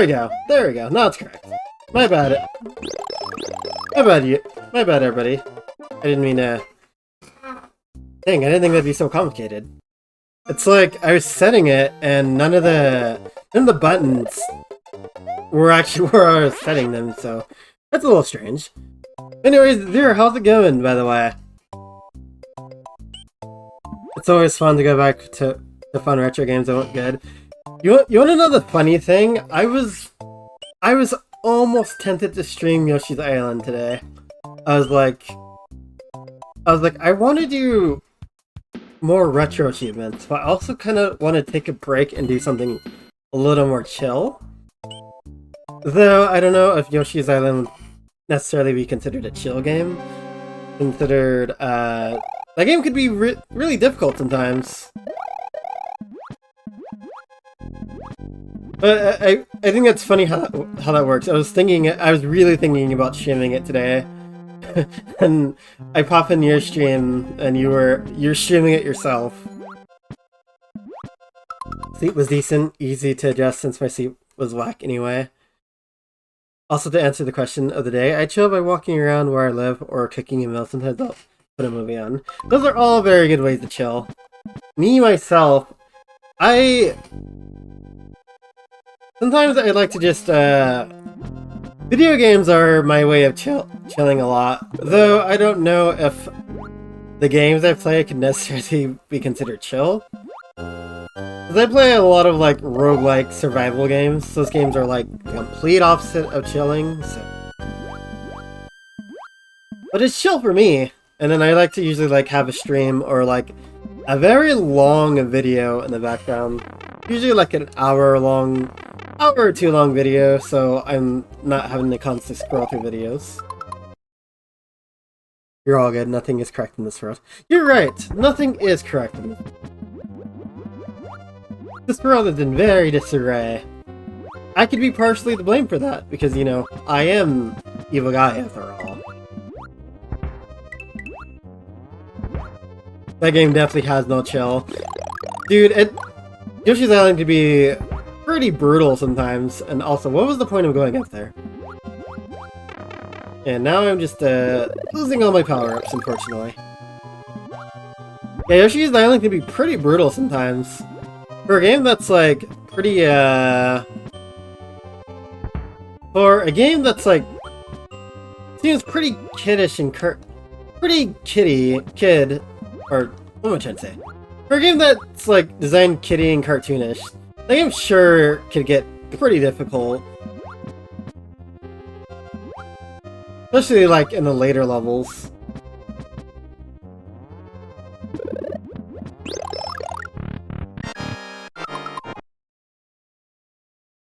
we go. There we go. Now it's correct. My bad. My bad, you. My bad, everybody. I didn't mean to... Dang, I didn't think that'd be so complicated. It's like, I was setting it, and none of the buttons were actually where I was setting them, so... That's a little strange. Anyways, there, how's it going, by the way? It's always fun to go back to the fun retro games that went good. You want to know the funny thing? I was almost tempted to stream Yoshi's Island today. I was like, I want to do more retro achievements, but I also kind of want to take a break and do something a little more chill. Though, I don't know if Yoshi's Island would necessarily be considered a chill game. That game could be really difficult sometimes. But I think that's funny how that works. I was really thinking about streaming it today. And I pop in your stream and you're streaming it yourself. Sleep was decent, easy to adjust since my sleep was whack anyway. Also, to answer the question of the day, I chill by walking around where I live or cooking a meal. Sometimes I'll put a movie on. Those are all very good ways to chill. Me, myself, sometimes I like to just, video games are my way of chilling a lot. Though I don't know if the games I play can necessarily be considered chill. Because I play a lot of, like, roguelike survival games. Those games are, like, the complete opposite of chilling, so... But it's chill for me. And then I like to usually, like, have a stream or, like, a very long video in the background. Usually, like, an hour or two long video, so I'm not having to constantly scroll through videos. You're all good. Nothing is correct in this world. You're right! Nothing is correct in this world. This world is in very disarray. I could be partially to blame for that, because, you know, I am evil guy after all. That game definitely has no chill. Dude, Yoshi's Island could be pretty brutal sometimes, and also, what was the point of going up there? And now I'm just, losing all my power-ups, unfortunately. Yeah, Yoshi's Island can be pretty brutal sometimes. For a game that's, like, pretty, For a game that's, like, seems pretty kiddish and pretty kid, or, what am I trying to say? For a game that's, like, designed kiddie and cartoonish, the game sure could get pretty difficult. Especially, like, in the later levels.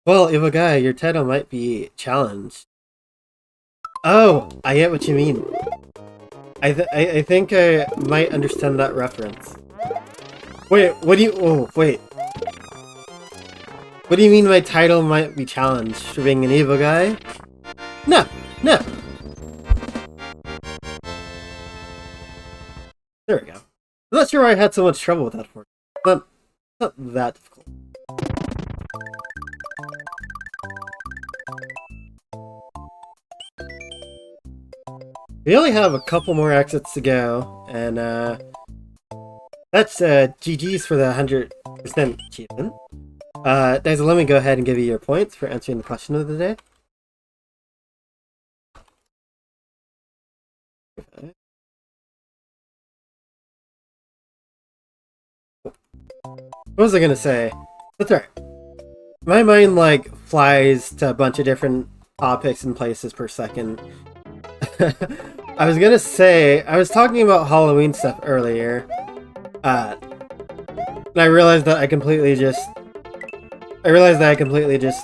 Well, Evil Guy, your title might be challenged. Oh, I get what you mean. I think I might understand that reference. Wait, what do you... Oh, wait. What do you mean my title might be challenged for being an evil guy? No, no. There we go. I'm not sure why I had so much trouble with that for. Not that difficult. We only have a couple more exits to go, and that's GG's for the 100% achievement. Guys, let me go ahead and give you your points for answering the question of the day. What was I gonna say? That's right. My mind, like, flies to a bunch of different topics and places per second. I was gonna say, I was talking about Halloween stuff earlier, and I realized that I completely just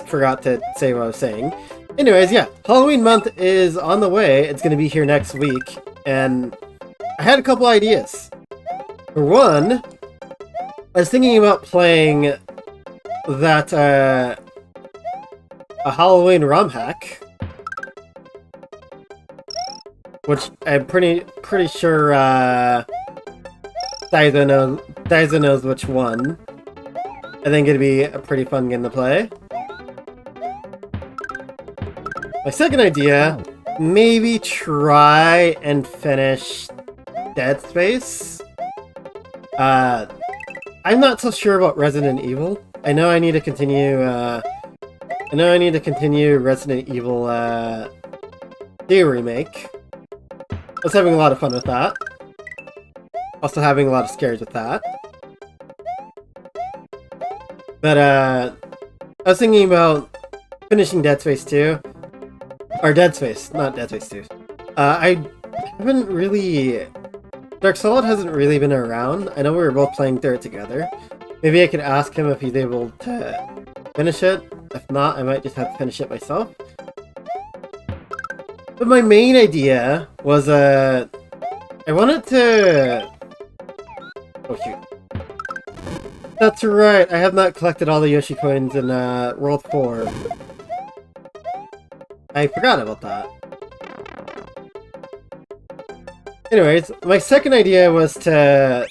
forgot to say what I was saying. Anyways, yeah, Halloween month is on the way. It's gonna be here next week, and I had a couple ideas. For one, I was thinking about playing that, a Halloween ROM hack. Which I'm pretty sure, Daizo knows which one. I think it'd be a pretty fun game to play. My second idea, maybe try and finish Dead Space. I'm not so sure about Resident Evil. I know I need to continue, Resident Evil, 2 Remake. I was having a lot of fun with that. Also having a lot of scares with that. But, I was thinking about finishing Dead Space 2. Or Dead Space, not Dead Space 2. I haven't really... Dark Solid hasn't really been around. I know we were both playing through it together. Maybe I could ask him if he's able to finish it. If not, I might just have to finish it myself. But my main idea was, I wanted to... Oh shoot. That's right, I have not collected all the Yoshi coins in, World 4. I forgot about that. Anyways, my second idea was to...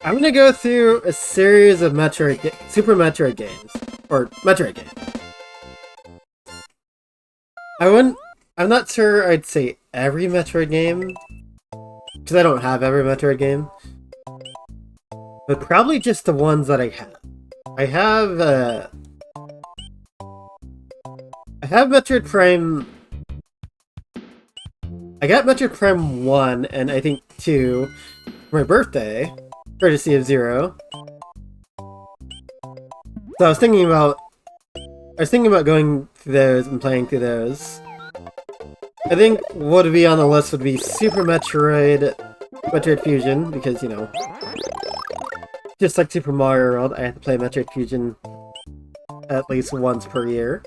I'm gonna go through a series of Super Metroid games. Or Metroid games. I'm not sure I'd say every Metroid game. Because I don't have every Metroid game. But probably just the ones that I have. I have Metroid Prime... I got Metroid Prime 1 and I think 2 for my birthday, courtesy of Zero. So I was thinking about going through those and playing through those. I think what would be on the list would be Super Metroid Fusion, because, you know, just like Super Mario World, I have to play Metroid Fusion at least once per year.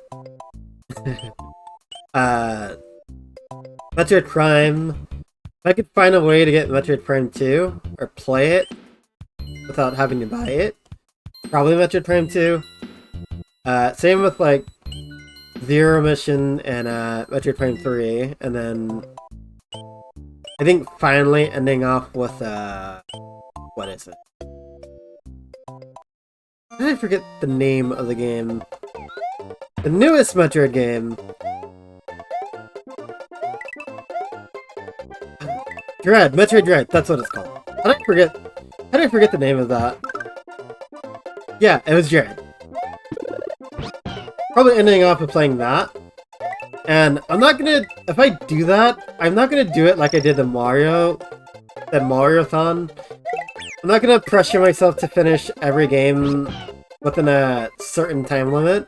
Metroid Prime. If I could find a way to get Metroid Prime 2, or play it without having to buy it, probably Metroid Prime 2. Same with, like, Zero Mission and Metroid Prime 3, and then I think finally ending off with, what is it? How did I forget the name of the game? The newest Metroid game. Metroid Dread, that's what it's called. How did I forget the name of that? Yeah, it was Dread. Probably ending off with playing that. And I'm not gonna, if I do that, I'm not gonna do it like I did the Mario-thon. I'm not gonna pressure myself to finish every game within a certain time limit.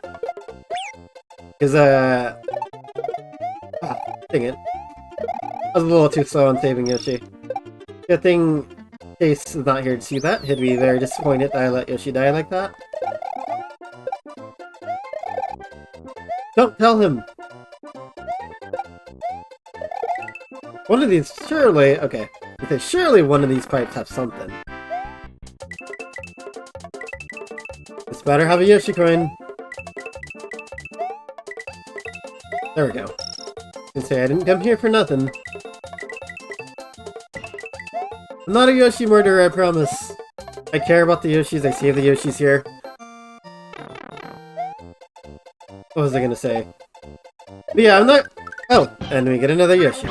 Because, dang it. I was a little too slow on saving Yoshi. Good thing Chase is not here to see that. He'd be very disappointed that I let Yoshi die like that. Don't tell him! One of these, surely... Okay. Because surely one of these pipes have something. This better have a Yoshi coin. There we go. I can say I didn't come here for nothing. I'm not a Yoshi murderer, I promise. I care about the Yoshis, I save the Yoshis here. What was I gonna say? But yeah, I'm not... Oh, and we get another Yoshi.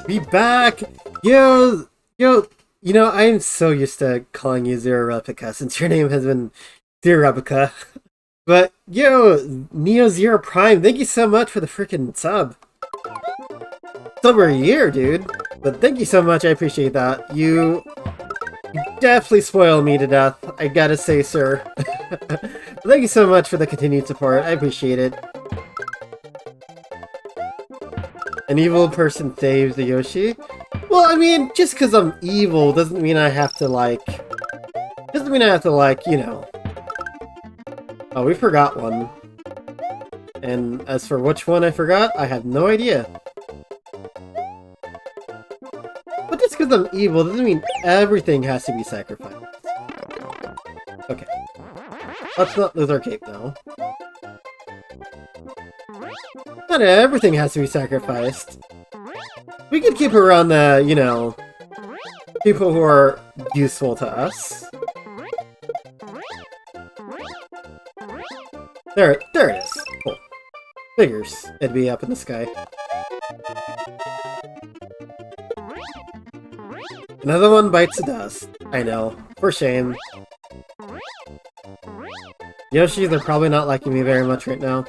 Be back! Yo, you know, I'm so used to calling you Zero Replica since your name has been Zero Replica. But, yo, Neo Zero Prime, thank you so much for the freaking sub. It's over a year, dude. But thank you so much, I appreciate that. You definitely spoil me to death, I gotta say, sir. Thank you so much for the continued support, I appreciate it. An evil person saves the Yoshi? Well, I mean, just because I'm evil doesn't mean I have to, like... you know... Oh, we forgot one. And as for which one I forgot, I have no idea. But just because I'm evil doesn't mean everything has to be sacrificed. Okay. Let's not lose our cape, though. Not everything has to be sacrificed. We could keep around the, you know, people who are useful to us. There it is. Cool. Figures it'd be up in the sky. Another one bites the dust. I know. For shame. Yoshi, they're probably not liking me very much right now.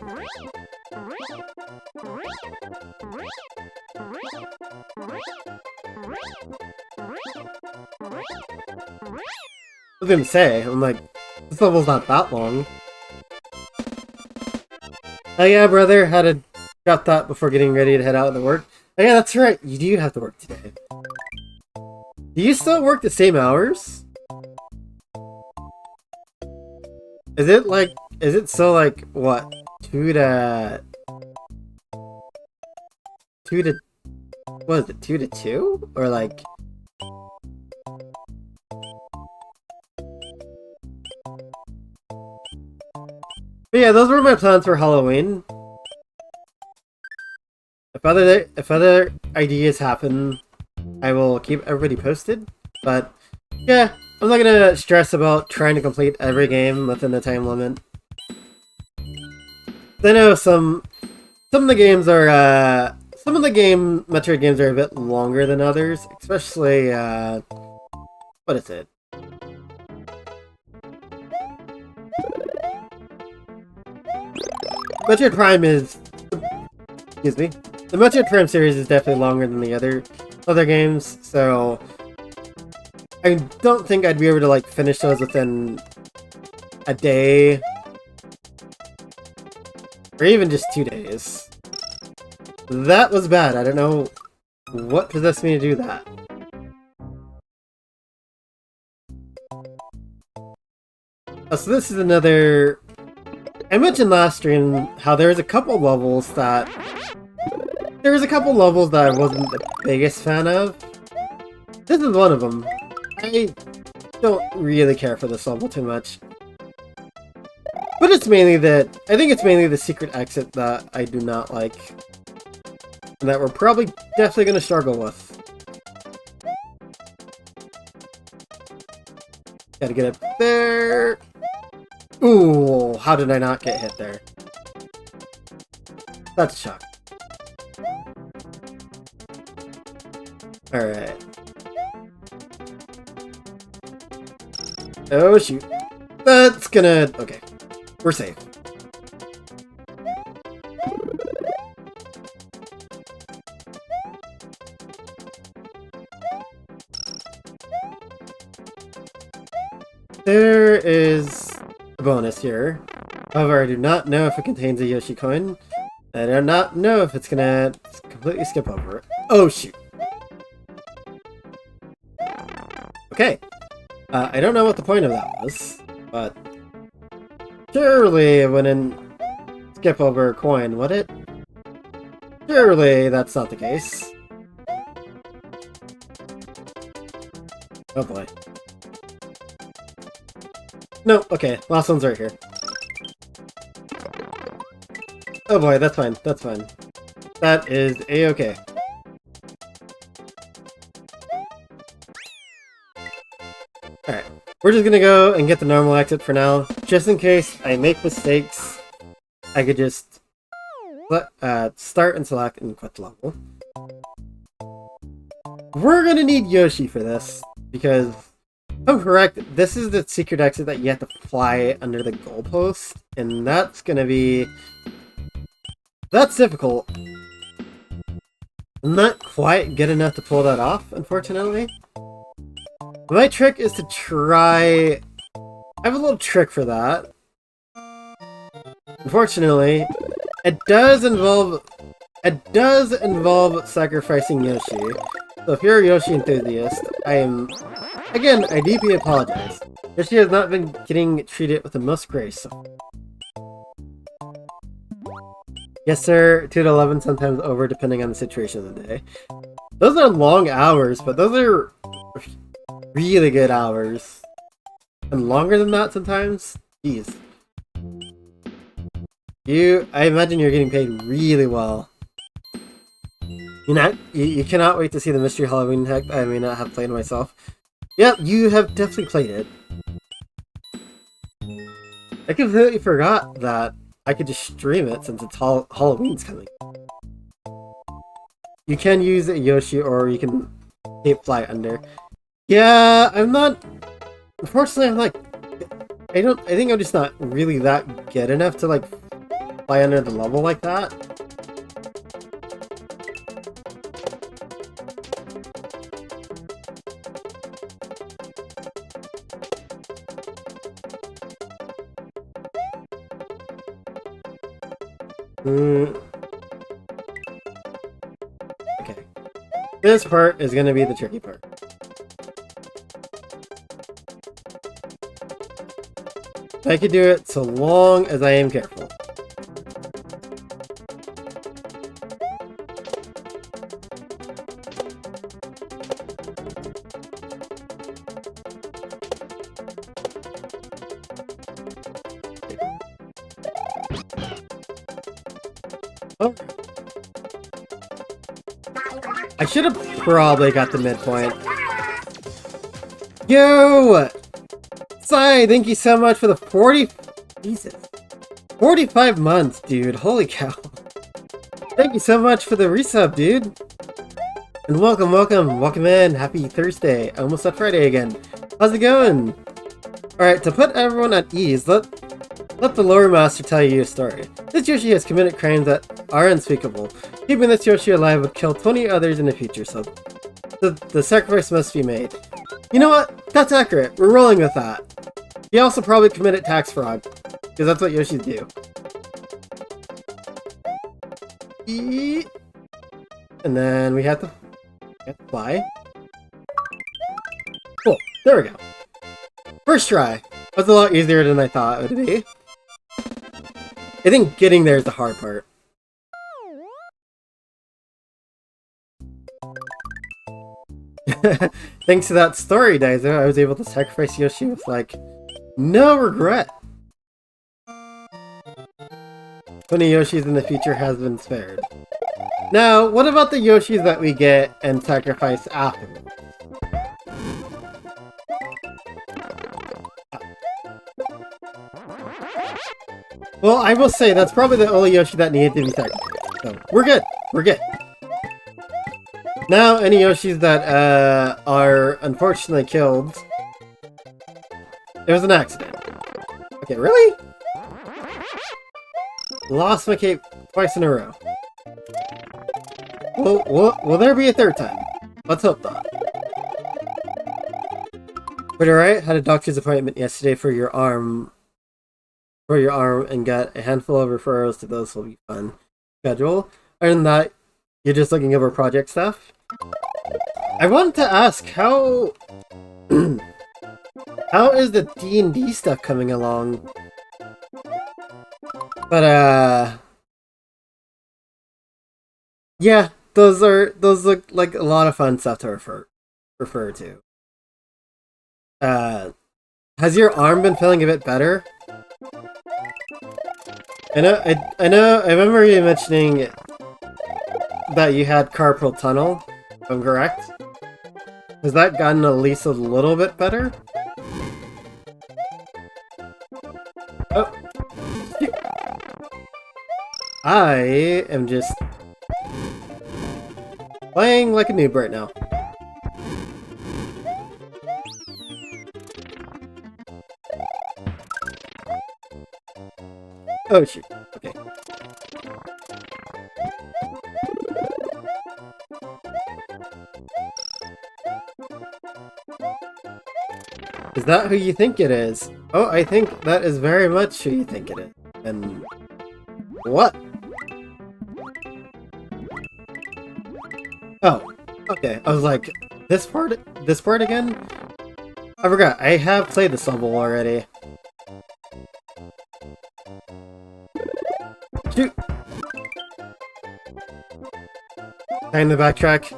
I was gonna say, I'm like, this level's not that long. Oh yeah, brother, had to drop that before getting ready to head out to work. Oh yeah, that's right, you do have to work today. Do you still work the same hours? Is it so like, what, 2 to... what is it, 2 to 2? Or like... But yeah, those were my plans for Halloween. If other ideas happen, I will keep everybody posted. But yeah, I'm not gonna stress about trying to complete every game within the time limit. I know some of the games are some of the Metroid games are a bit longer than others, especially what is it? Metroid Prime is... excuse me. The Metroid Prime series is definitely longer than the other games, so... I don't think I'd be able to, like, finish those within a day. Or even just 2 days. That was bad. I don't know what possessed me to do that. Oh, so this is another... I mentioned last stream how there's a couple levels that... I wasn't the biggest fan of. This is one of them. I don't really care for this level too much. But it's mainly that... I think it's mainly the secret exit that I do not like. And that we're probably definitely going to struggle with. Gotta get up there. Ooh, how did I not get hit there? That's a shock. Alright. Oh shoot. That's gonna... okay. We're safe. There is a bonus here. However, I do not know if it contains a Yoshi coin. I do not know if it's gonna completely skip over it. Oh shoot. Okay. I don't know what the point of that was, but surely it wouldn't skip over a coin, would it? Surely that's not the case. Oh boy. No, okay, last one's right here. Oh boy, that's fine, that's fine. That is a-okay. Alright, we're just gonna go and get the normal exit for now. Just in case I make mistakes, I could just start and select and quit the level. We're gonna need Yoshi for this, because if I'm correct, this is the secret exit that you have to fly under the goalpost, and that's gonna be... that's difficult. I'm not quite good enough to pull that off, unfortunately. My trick is to try... I have a little trick for that. Unfortunately, it does involve sacrificing Yoshi. So if you're a Yoshi enthusiast, again, I deeply apologize. Yoshi has not been getting treated with the most grace. Yes sir, 2 to 11, sometimes over, depending on the situation of the day. Those are long hours, but those are really good hours. And longer than that sometimes? Jeez. I imagine you're getting paid really well. You cannot wait to see the Mystery Halloween hack I may not have played myself. Yep, you have definitely played it. I completely forgot that I could just stream it since it's Halloween's coming. You can use a Yoshi or you can tape fly under. Yeah, I'm not... Unfortunately, I'm like... I think I'm just not really that good enough to, like, fly under the level like that. Okay. This part is gonna be the tricky part. I could do it so long as I am careful. Oh. I should have probably got the midpoint. Yo! Sai, thank you so much for the 40... Jesus. 45 months, dude. Holy cow. Thank you so much for the resub, dude. And welcome, welcome. Welcome in. Happy Thursday. Almost at Friday again. How's it going? Alright, to put everyone at ease, let the lore master tell you a story. This Yoshi has committed crimes that are unspeakable. Keeping this Yoshi alive would kill 20 others in the future, so the sacrifice must be made. You know what? That's accurate. We're rolling with that. He also probably committed tax fraud, because that's what Yoshis do. And then we have to fly. Cool. There we go. First try. That's a lot easier than I thought it would be. I think getting there is the hard part. Thanks to that story, Daizo, I was able to sacrifice Yoshi with, like, no regret. 20 Yoshis in the future has been spared. Now, what about the Yoshis that we get and sacrifice afterwards? Well, I will say that's probably the only Yoshi that needed to be sacrificed. So, we're good. We're good. Now, any Yoshis that are unfortunately killed... It was an accident. Okay, really? Lost my cape twice in a row. Will there be a third time? Let's hope not. But alright, had a doctor's appointment yesterday for your arm. And got a handful of referrals to those will be fun. Schedule. Other than that, you're just looking over project stuff? I wanted to ask, how... how is the D&D stuff coming along? But, yeah, those look like a lot of fun stuff to refer to. Has your arm been feeling a bit better? I remember you mentioning that you had carpal tunnel, if I'm correct. Has that gotten at least a little bit better? Oh. I am just playing like a noob right now. Oh shoot, okay. Is that who you think it is? Oh, I think that is very much who you think it is. And... what? Oh, okay. I was like, this part again? I forgot, I have played this level already. Shoot! Time to backtrack.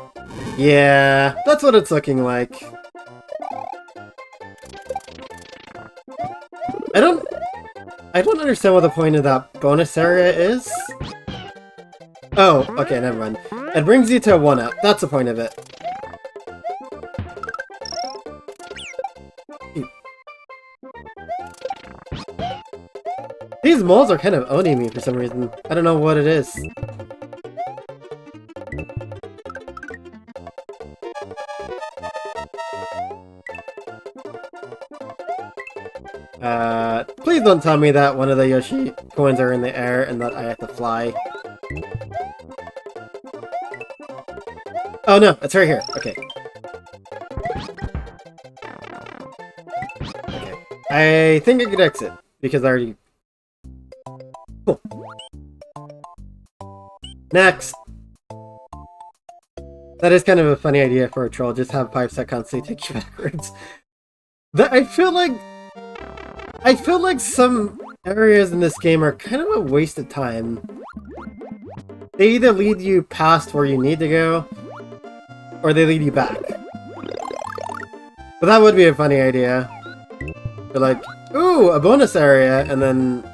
Yeah, that's what it's looking like. I don't understand what the point of that bonus area is. Oh, okay, never mind. It brings you to a 1-up. That's the point of it. These moles are kind of owning me for some reason. I don't know what it is. Please don't tell me that one of the Yoshi coins are in the air and that I have to fly. Oh no, it's right here. Okay. Okay. I think I could exit, because I already... Cool. Next! That is kind of a funny idea for a troll, just have 5-sec constantly take you backwards. I feel like some areas in this game are kind of a waste of time. They either lead you past where you need to go, or they lead you back. But that would be a funny idea. You're like, ooh, a bonus area, and then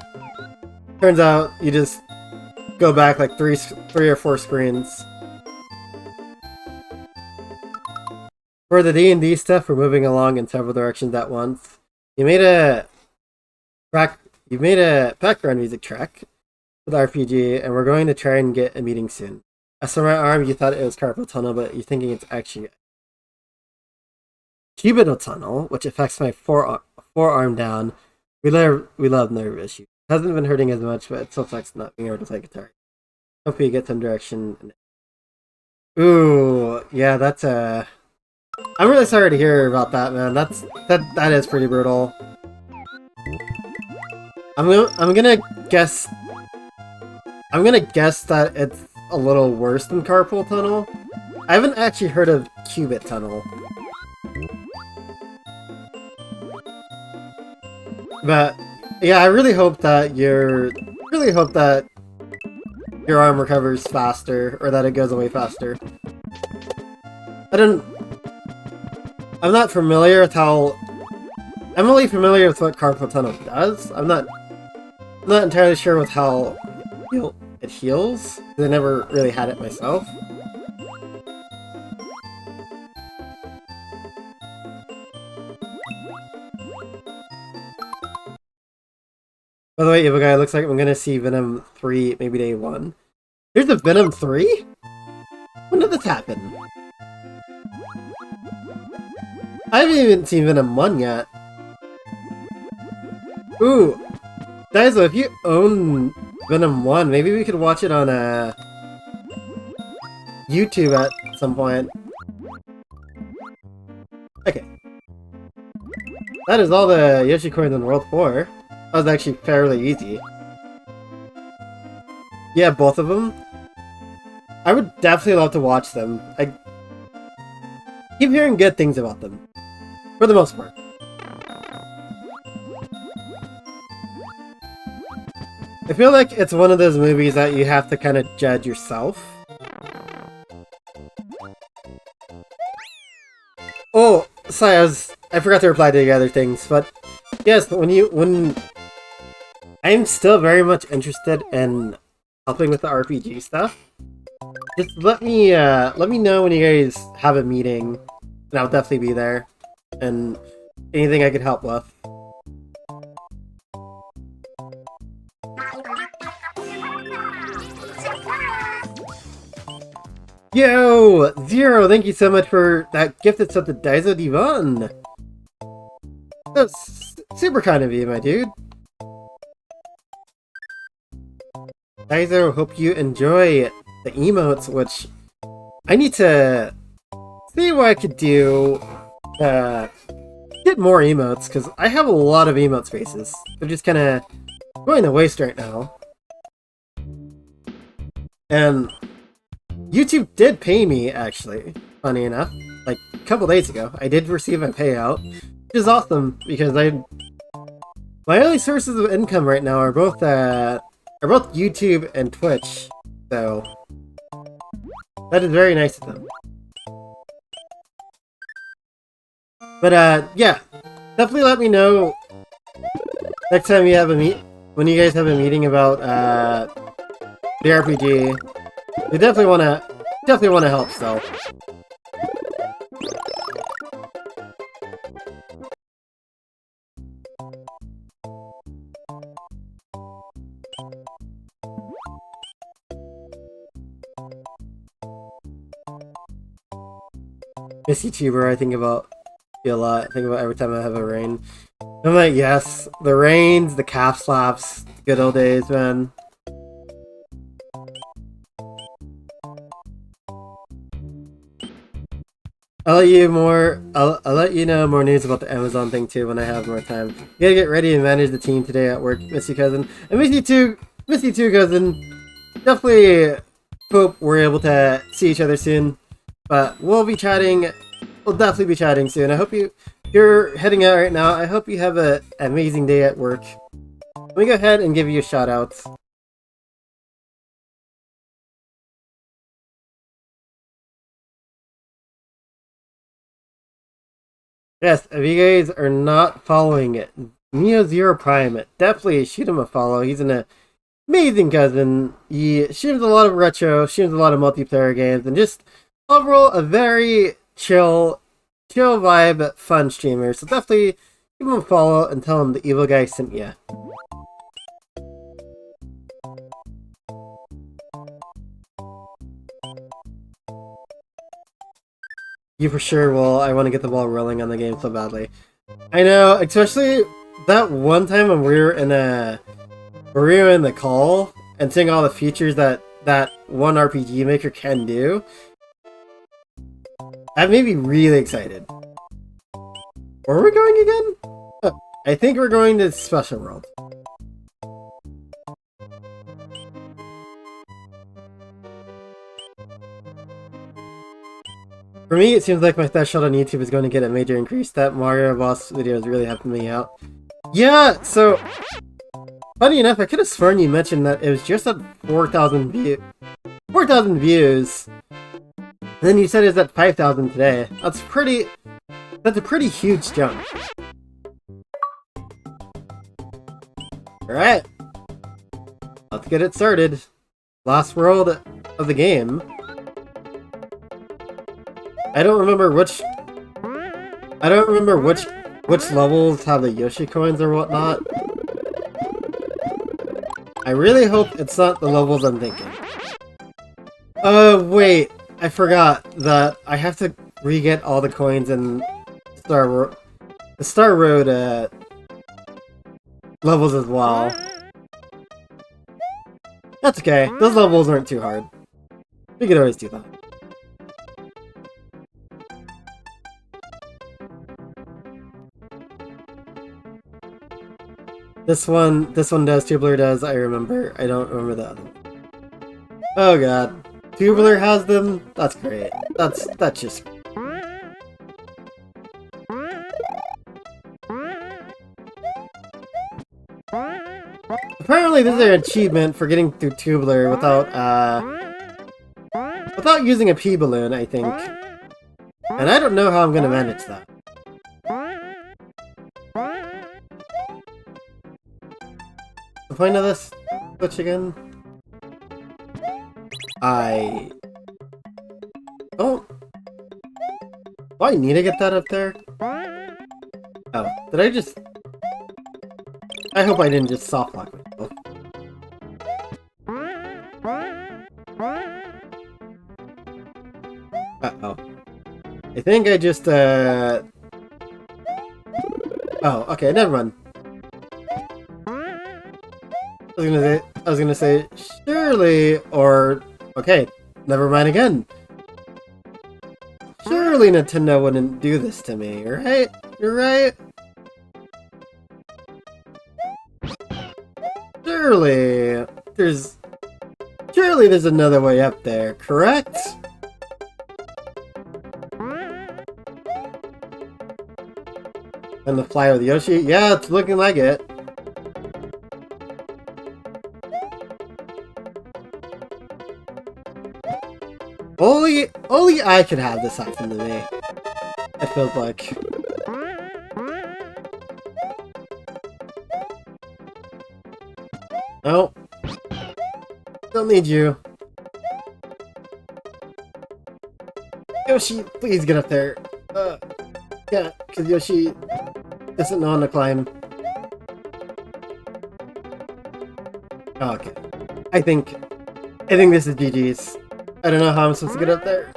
turns out you just go back like three or four screens. For the D&D stuff, we're moving along in several directions at once. You made a background music track with RPG, and we're going to try and get a meeting soon. As for my arm, you thought it was carpal tunnel, but you're thinking it's actually cubital tunnel, which affects my forearm down. We love nerve issues. Hasn't been hurting as much, but it still affects not being able to play guitar. Hope you get some direction. Ooh, yeah, that's I'm really sorry to hear about that, man. That is pretty brutal. I'm gonna guess that it's a little worse than carpal tunnel. I haven't actually heard of cubit tunnel. But yeah, I really hope that your arm recovers faster, or that it goes away faster. I'm not familiar with how... I'm only familiar with what carpal tunnel does. I'm not entirely sure with how it heals. I never really had it myself. By the way, Evil Guy, looks like I'm gonna see Venom 3 maybe day 1. There's a Venom 3? When did this happen? I haven't even seen Venom 1 yet. Ooh! Daizo, if you own Venom 1, maybe we could watch it on YouTube at some point. Okay. That is all the Yoshi coins in World 4. That was actually fairly easy. Yeah, both of them. I would definitely love to watch them. I keep hearing good things about them. For the most part. I feel like it's one of those movies that you have to kind of judge yourself. Oh, sorry, I forgot to reply to the other things, but yes, I'm still very much interested in helping with the RPG stuff. Just let me know when you guys have a meeting, and I'll definitely be there. And anything I could help with. Yo! Zero, thank you so much for that gifted sub to Daizo Divan! That's super kind of you, my dude. Daizo, hope you enjoy the emotes, which I need to see what I could do get more emotes, because I have a lot of emote spaces. They're just kind of going to waste right now. And YouTube did pay me, actually, funny enough, like a couple days ago. I did receive a payout, which is awesome, because my only sources of income right now are both YouTube and Twitch, so that is very nice of them. But yeah, definitely let me know next time you have when you guys have a meeting about the RPG. We definitely wanna help, so. Miss YouTuber, I think about you a lot. I think about every time I have a rain. I'm like, yes, the rains, the calf slaps, good old days, man. I'll let you know more news about the Amazon thing too when I have more time. You gotta get ready and manage the team today at work. Miss you, cousin. And miss you too, cousin. Definitely hope we're able to see each other soon. But we'll be chatting. We'll definitely be chatting soon. I hope you're heading out right now. I hope you have an amazing day at work. Let me go ahead and give you a shout out. Yes, if you guys are not following it, Neo Zero Prime, definitely shoot him a follow. He's an amazing cousin. He streams a lot of retro, streams a lot of multiplayer games, and just overall a very chill vibe, fun streamer. So definitely give him a follow and tell him the evil guy sent ya. You for sure will. I want to get the ball rolling on the game so badly. I know, especially that one time when we were in the call and seeing all the features that one RPG maker can do. That made me really excited. Where are we going again? Oh, I think we're going to Special World. For me, it seems like my threshold on YouTube is going to get a major increase. That Mario boss video is really helping me out. Yeah, so funny enough, I could have sworn you mentioned that it was just at 4,000 views. And then you said it was at 5,000 today. That's a pretty huge jump. Alright. Let's get it started. Last world of the game. I don't remember which levels have the Yoshi coins or whatnot. I really hope it's not the levels I'm thinking. Wait, I forgot that I have to re-get all the coins in the Star Road levels as well. That's okay, those levels aren't too hard. We could always do that. This one does, Tubular does, I remember. I don't remember the other one. Oh god. Tubular has them? That's great. That's just... Apparently this is an achievement for getting through Tubular without using a P-balloon, I think. And I don't know how I'm gonna manage that. The point of this switch again? I don't... Do I need to get that up there? Oh, did I just... I hope I didn't just soft lock myself. Uh-oh. I think I just, Oh, okay, never mind. I was gonna say, surely, or... Okay, never mind again. Surely Nintendo wouldn't do this to me, right? You're right? Surely there's another way up there, correct? And the fly with Yoshi? Yeah, it's looking like it. Only I could have this happen to me. It feels like. No. Don't need you. Yoshi, please get up there. Yeah, because Yoshi doesn't know how to climb. Okay. I think this is GG's. I don't know how I'm supposed to get up there.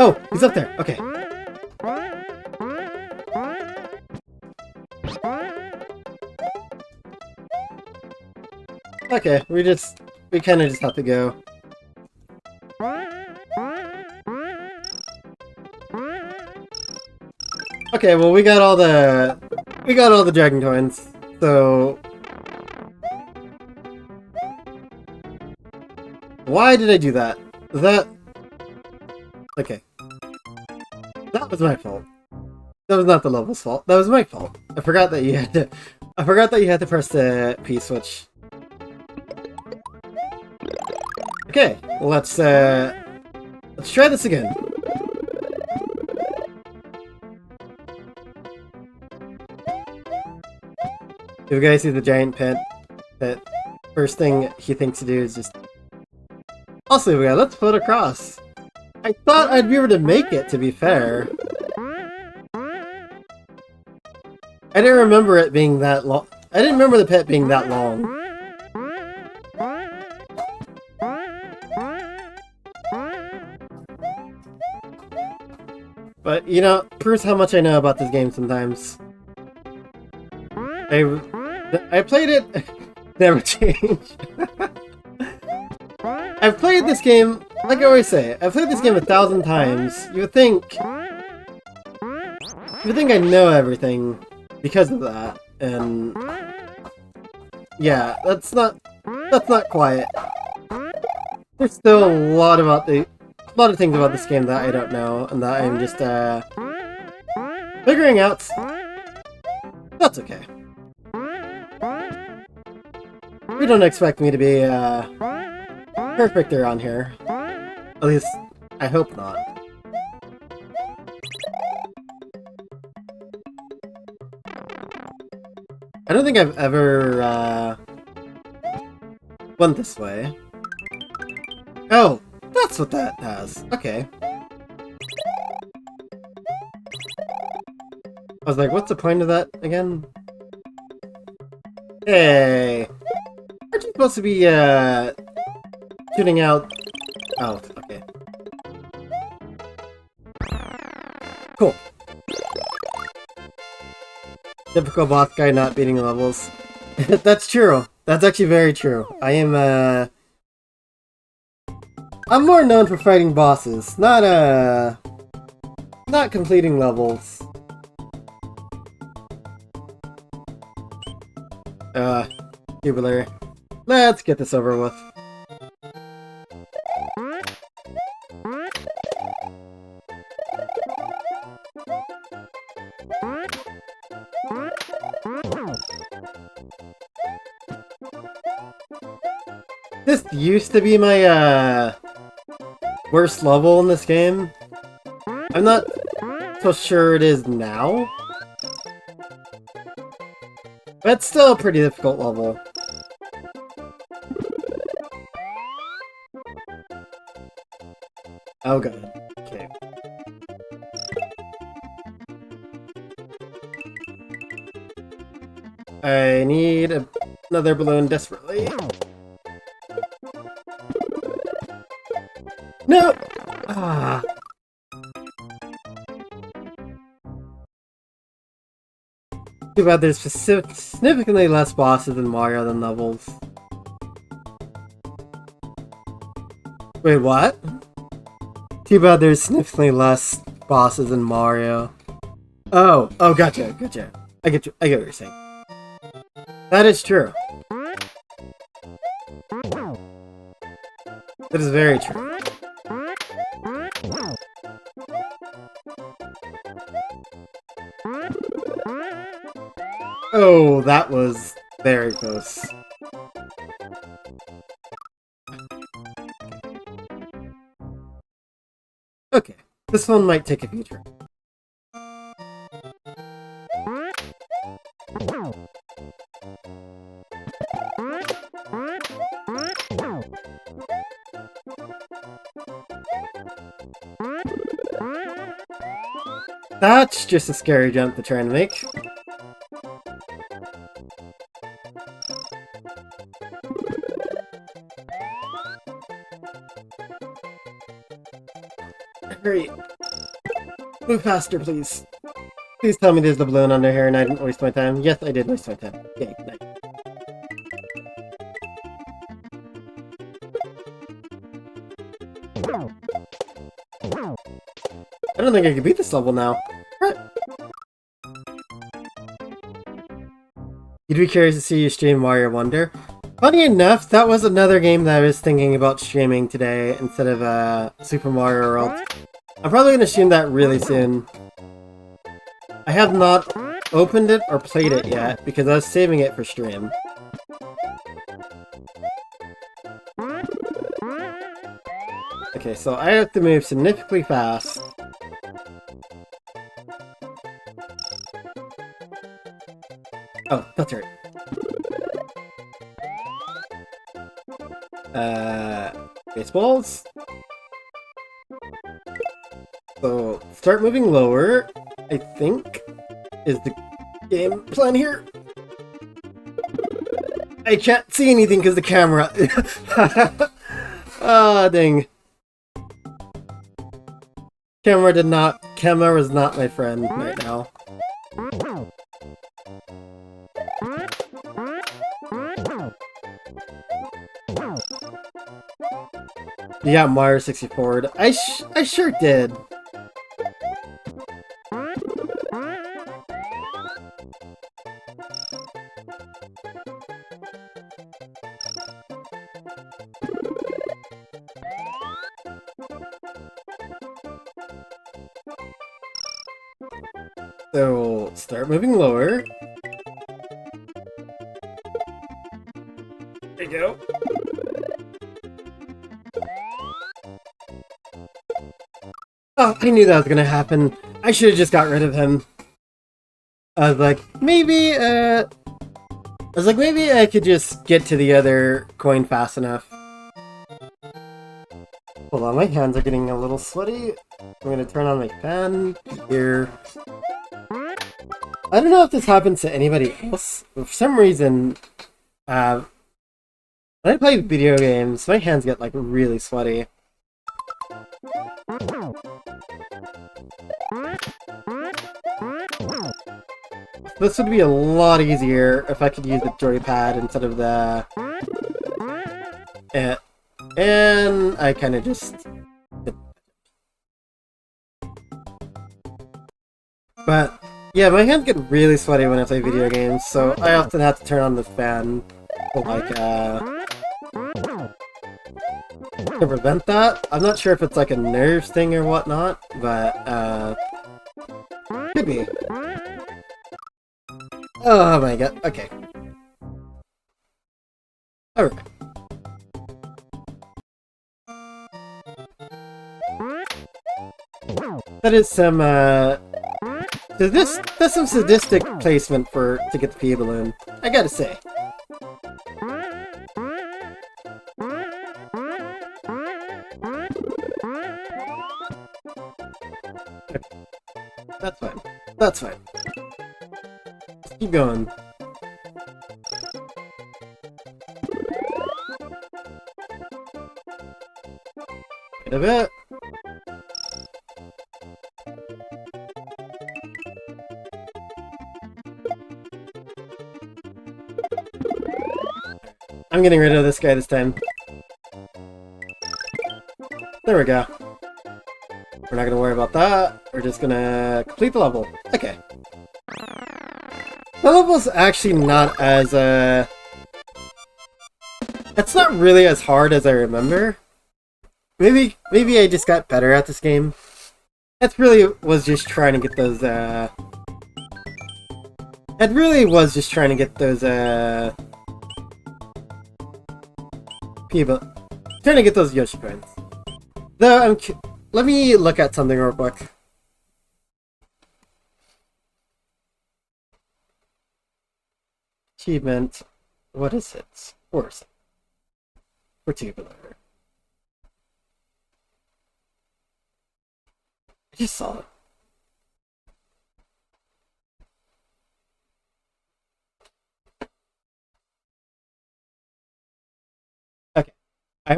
Oh, he's up there. Okay. Okay, we kind of just have to go. Okay, well we got all the dragon coins. So why did I do that? Okay. That was my fault. That was not the level's fault. That was my fault. I forgot that you had to press the P switch. Okay, let's try this again. If you guys see the giant pit, that first thing he thinks to do is just... Also, let's float across. I thought I'd be able to make it, to be fair. I didn't remember it being that long. I didn't remember the pit being that long. But, you know, proves how much I know about this game sometimes. I played it... Never changed. I've played this game, like I always say, I've played this game 1,000 times. You would think I know everything because of that, and yeah, that's not quite. There's still a lot of things about this game that I don't know, and that I'm just figuring out. That's okay. You don't expect me to be perfect around here. At least, I hope not. I don't think I've ever went this way. Oh, that's what that has. Okay. I was like, what's the point of that again? Hey! Aren't you supposed to be, shooting out... Oh, okay. Cool. Typical boss guy not beating levels. That's true. That's actually very true. I am, I'm more known for fighting bosses, not completing levels. Tubular. Let's get this over with. This used to be my, worst level in this game. I'm not so sure it is now. But it's still a pretty difficult level. Oh god. Okay. I need another balloon desperately. No! Ah. Too bad there's significantly less bosses in Mario than levels. Wait, what? Too bad there's significantly less bosses in Mario. Oh, gotcha. I get what you're saying. That is true. That is very true. Oh, that was very close. Okay, this one might take a few turns. That's just a scary jump to try and make. Hurry. Move faster, please. Please tell me there's the balloon under here and I didn't waste my time. Yes, I did waste my time. Yay, nice. I don't think I can beat this level now. What? You'd be curious to see you stream Mario Wonder. Funny enough, that was another game that I was thinking about streaming today instead of Super Mario World. I'm probably going to stream that really soon. I have not opened it or played it yet because I was saving it for stream. Okay, so I have to move significantly fast. Oh, that's right. Baseballs? So, start moving lower, I think, is the game plan here. I can't see anything because the camera. Ah, dang. Camera is not my friend right now. You got Mario 64. I sure did. So, start moving lower. There you go. Oh, I knew that was gonna happen. I should have just got rid of him. I was like, maybe I could just get to the other coin fast enough. Hold on, my hands are getting a little sweaty. I'm gonna turn on my fan here. I don't know if this happens to anybody else, but for some reason, when I play video games, my hands get like really sweaty. This would be a lot easier if I could use the joypad instead of the... And I kind of just... But, yeah, my hands get really sweaty when I play video games, so I often have to turn on the fan to, like, to prevent that. I'm not sure if it's like a nerves thing or whatnot, but, could be. Oh my god, okay. Alright. That is some, that's some sadistic placement to get the P balloon, I gotta say. That's fine. That's fine. Let's keep going. Wait a bit. I'm getting rid of this guy this time. There we go. We're not gonna worry about that. We're just gonna complete the level. Okay. The level's actually not as, it's not really as hard as I remember. Maybe I just got better at this game. It really was just trying to get those, it really was just trying to get those, people... Trying to get those Yoshi coins. Though, let me look at something real quick. Achievement. What is it? Where is it? For Tubular. I just saw it. Okay. I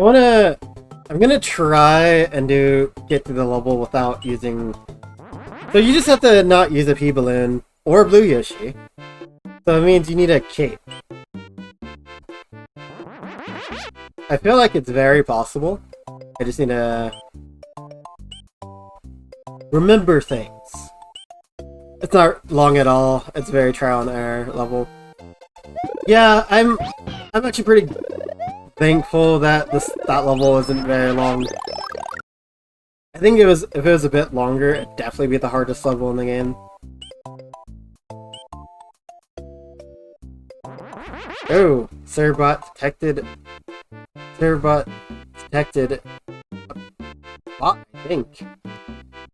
I'm gonna try and get through the level without using... So you just have to not use a pea balloon or blue Yoshi. So it means you need a cape. I feel like it's very possible. I just need to remember things. It's not long at all. It's very trial and error level. Yeah, I'm actually pretty thankful that that level isn't very long. I think if it was a bit longer, it'd definitely be the hardest level in the game. Oh, Cerebot detected. Cerebot detected. Bot, I think.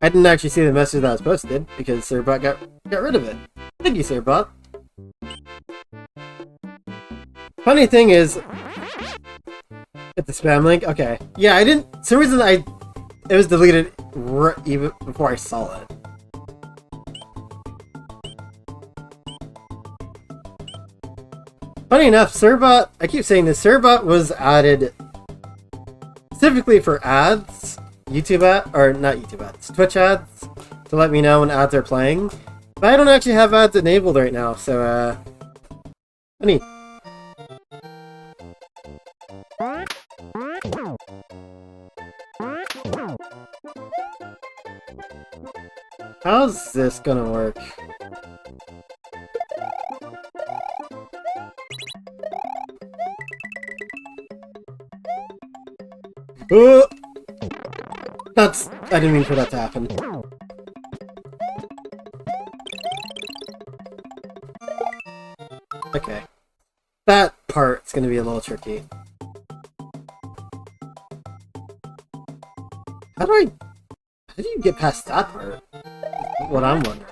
I didn't actually see the message that was posted because Cerebot got rid of it. Thank you, Cerebot. Funny thing is, it's a spam link. Okay, yeah, I didn't. For some reason, it was deleted even before I saw it. Funny enough, Cerebot, I keep saying this, Cerebot was added specifically for ads, YouTube ad, or not YouTube ads, Twitch ads, to let me know when ads are playing. But I don't actually have ads enabled right now, so, funny. How's this gonna work? I didn't mean for that to happen. Okay. That part's gonna be a little tricky. How do you get past that part? That's what I'm wondering.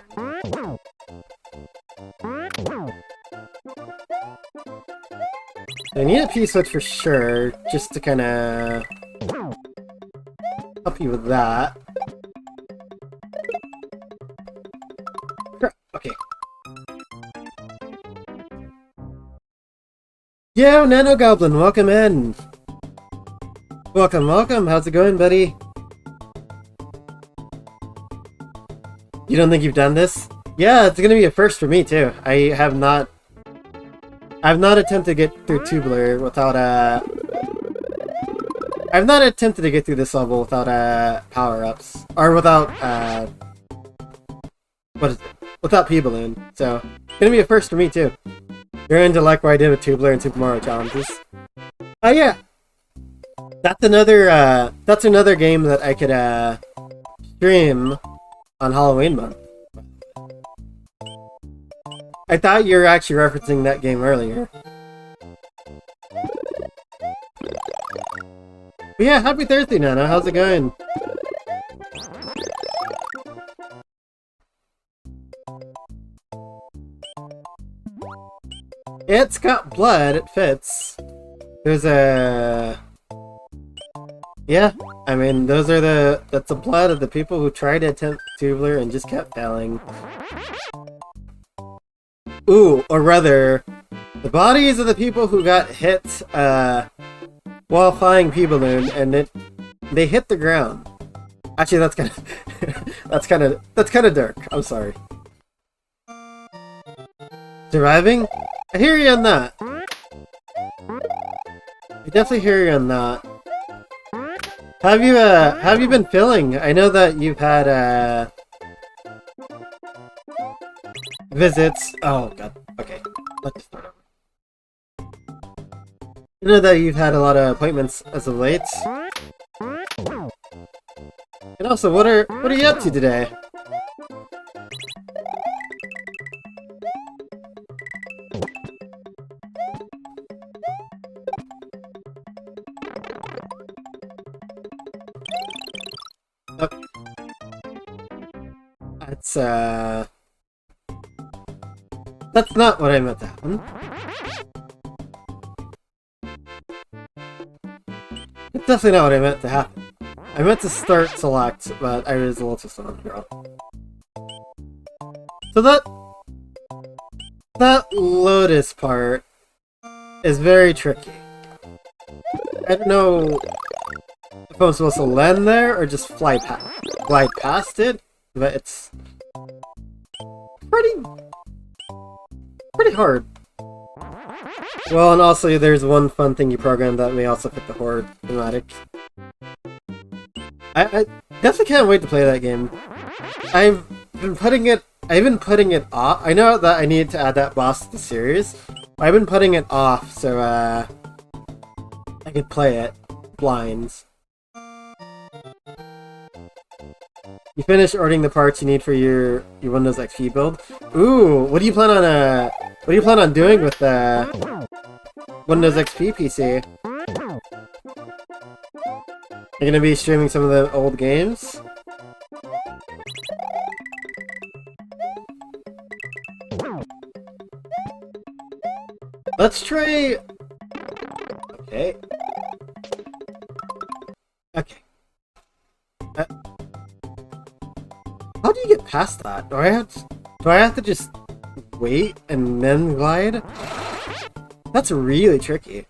I need a P-switch for sure, just to kinda help you with that. Okay. Yo, Nano Goblin, welcome in! Welcome, welcome, how's it going, buddy? You don't think you've done this? Yeah, it's gonna be a first for me, too. I've not attempted to get through Tubular without, I've not attempted to get through this level without, power-ups. Or without, what is it? Without P-Balloon. So, it's gonna be a first for me, too. You're into like what I did with Tubular and Super Mario Challenges. Oh, yeah! That's another game that I could, stream on Halloween month. I thought you were actually referencing that game earlier. But yeah, happy Thursday, Nana. How's it going? It's got blood. It fits. There's a... Yeah, I mean, that's the blood of the people who tried to attempt Tubular and just kept failing. Ooh, or rather, the bodies of the people who got hit, while flying P-Balloon, and they hit the ground. Actually, that's that's kinda dark. I'm sorry. Surviving? I hear you on that. I definitely hear you on that. Have you been feeling? I know that you've had, visits. Oh god. Okay. Let's start over. I know that you've had a lot of appointments as of late. And also, what are you up to today? Oh. That's not what I meant to happen. It's definitely not what I meant to happen. I meant to start select, but I was a little too slow on the draw. So that Lotus part is very tricky. I don't know. if I'm supposed to land there or just glide past it, but it's pretty hard. Well, and also there's one fun thing you programmed that may also fit the horror thematic. I definitely can't wait to play that game. I've been putting it off. I know that I need to add that boss to the series. I've been putting it off so I could play it blind. You finished ordering the parts you need for your Windows XP build. Ooh, what do you plan on doing with the Windows XP PC? You're gonna be streaming some of the old games? Let's try... Okay. Okay. How do you get past that? Do I have to just wait and then glide? That's really tricky.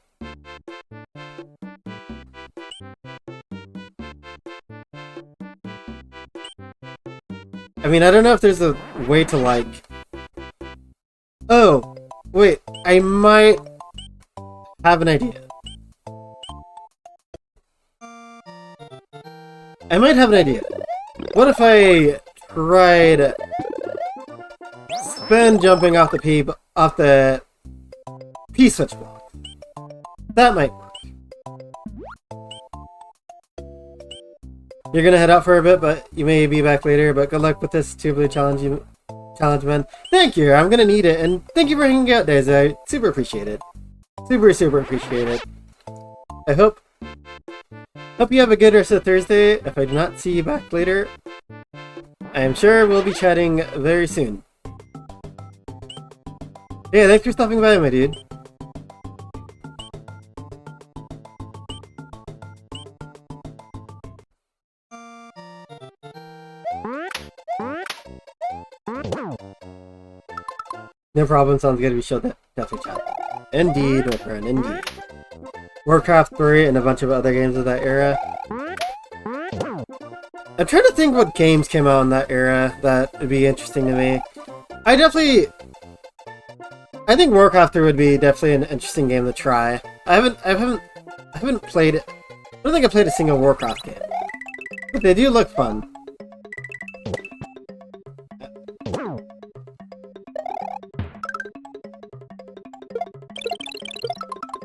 I mean, I don't know if there's a way to, like... Oh! Wait, I might have an idea. I might have an idea. What if I tried spin jumping off the P-switch block? That might work. You're gonna head out for a bit, but you may be back later. But good luck with this Tubular challenge, man. Thank you. I'm gonna need it, and thank you for hanging out, Daisy. I super appreciate it. Super appreciate it. I hope you have a good rest of Thursday. If I do not see you back later, I am sure we'll be chatting very soon. Yeah, thanks for stopping by, my dude. No problem, sounds good. We should definitely chat. Indeed, my friend, indeed. Warcraft 3 and a bunch of other games of that era. I'm trying to think what games came out in that era that would be interesting to me. I think Warcraft 3 would be definitely an interesting game to try. I haven't played it. I don't think I played a single Warcraft game. But they do look fun.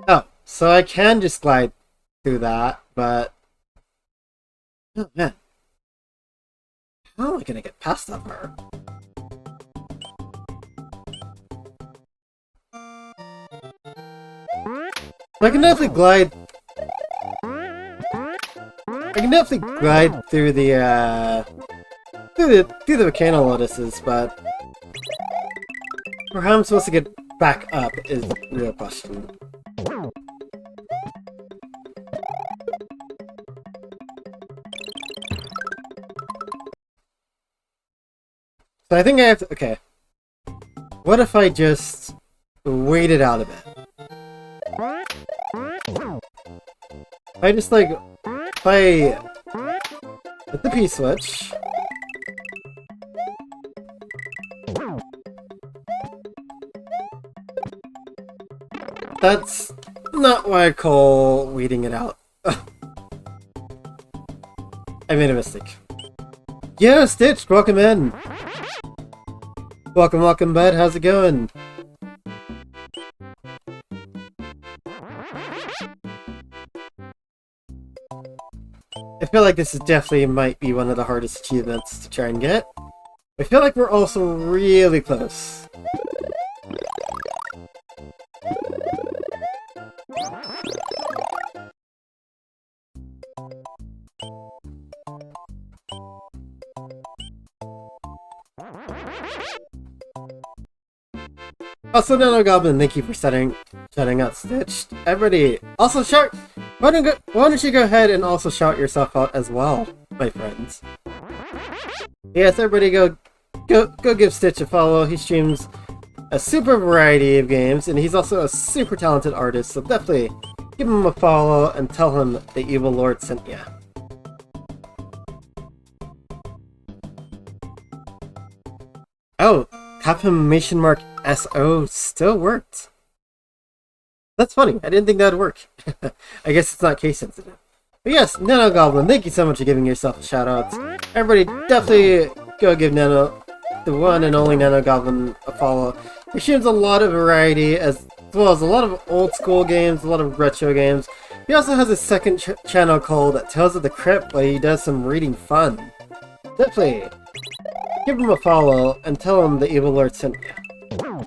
Oh, so I can just glide through that, but... Oh, man. How am I gonna get past that part? I can definitely glide... through the, through the volcano lotuses, but... For how I'm supposed to get back up is the real question. So I think I have to... Okay. What if I just wait it out a bit? If I just, like, play with the P-switch... That's not what I call waiting it out. I made a mistake. Yo, Stitch, welcome in! Welcome, bud. How's it going? I feel like this is definitely might be one of the hardest achievements to try and get. I feel like we're also really close. Also, Nano Goblin, thank you for shouting out Stitch. Everybody, also shout. Why don't you go ahead and also shout yourself out as well, my friends? Yes, everybody, go give Stitch a follow. He streams a super variety of games, and he's also a super talented artist. So definitely give him a follow and tell him the Evil Lord sent ya. Capimation mark SO still worked. That's funny. I didn't think that'd work. I guess it's not case sensitive. But yes, Nano Goblin, thank you so much for giving yourself a shout out. Everybody definitely go give Nano, the one and only Nano Goblin, a follow. He streams a lot of variety as well as a lot of old school games, a lot of retro games. He also has a second channel called Tales of the Crypt where he does some reading fun. Definitely give him a follow and tell him the Evil Lord sent you.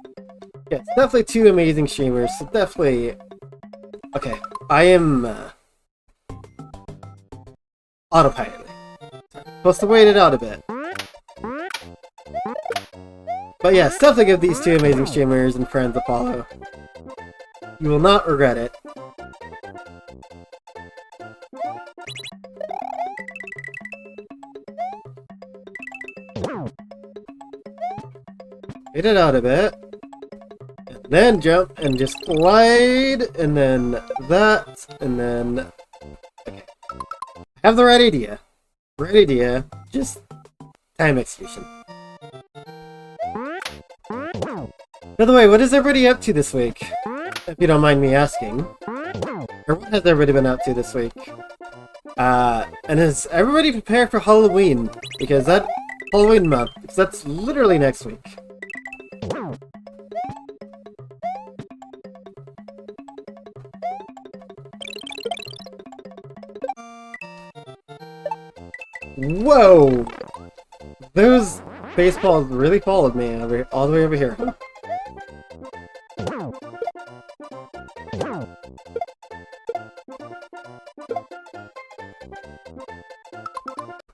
Yes, definitely two amazing streamers, so definitely... Okay, I am... autopiloting. Supposed to wait it out a bit. But yes, definitely give these two amazing streamers and friends a follow. You will not regret it. Wait it out a bit. And then jump and just glide, and then that, and then... Okay. Have the right idea. Right idea. Just time execution. By the way, what is everybody up to this week? If you don't mind me asking. Or what has everybody been up to this week? And is everybody prepared for Halloween? Because that Halloween month, because that's literally next week. Whoa! Those baseballs really followed me all the way over here.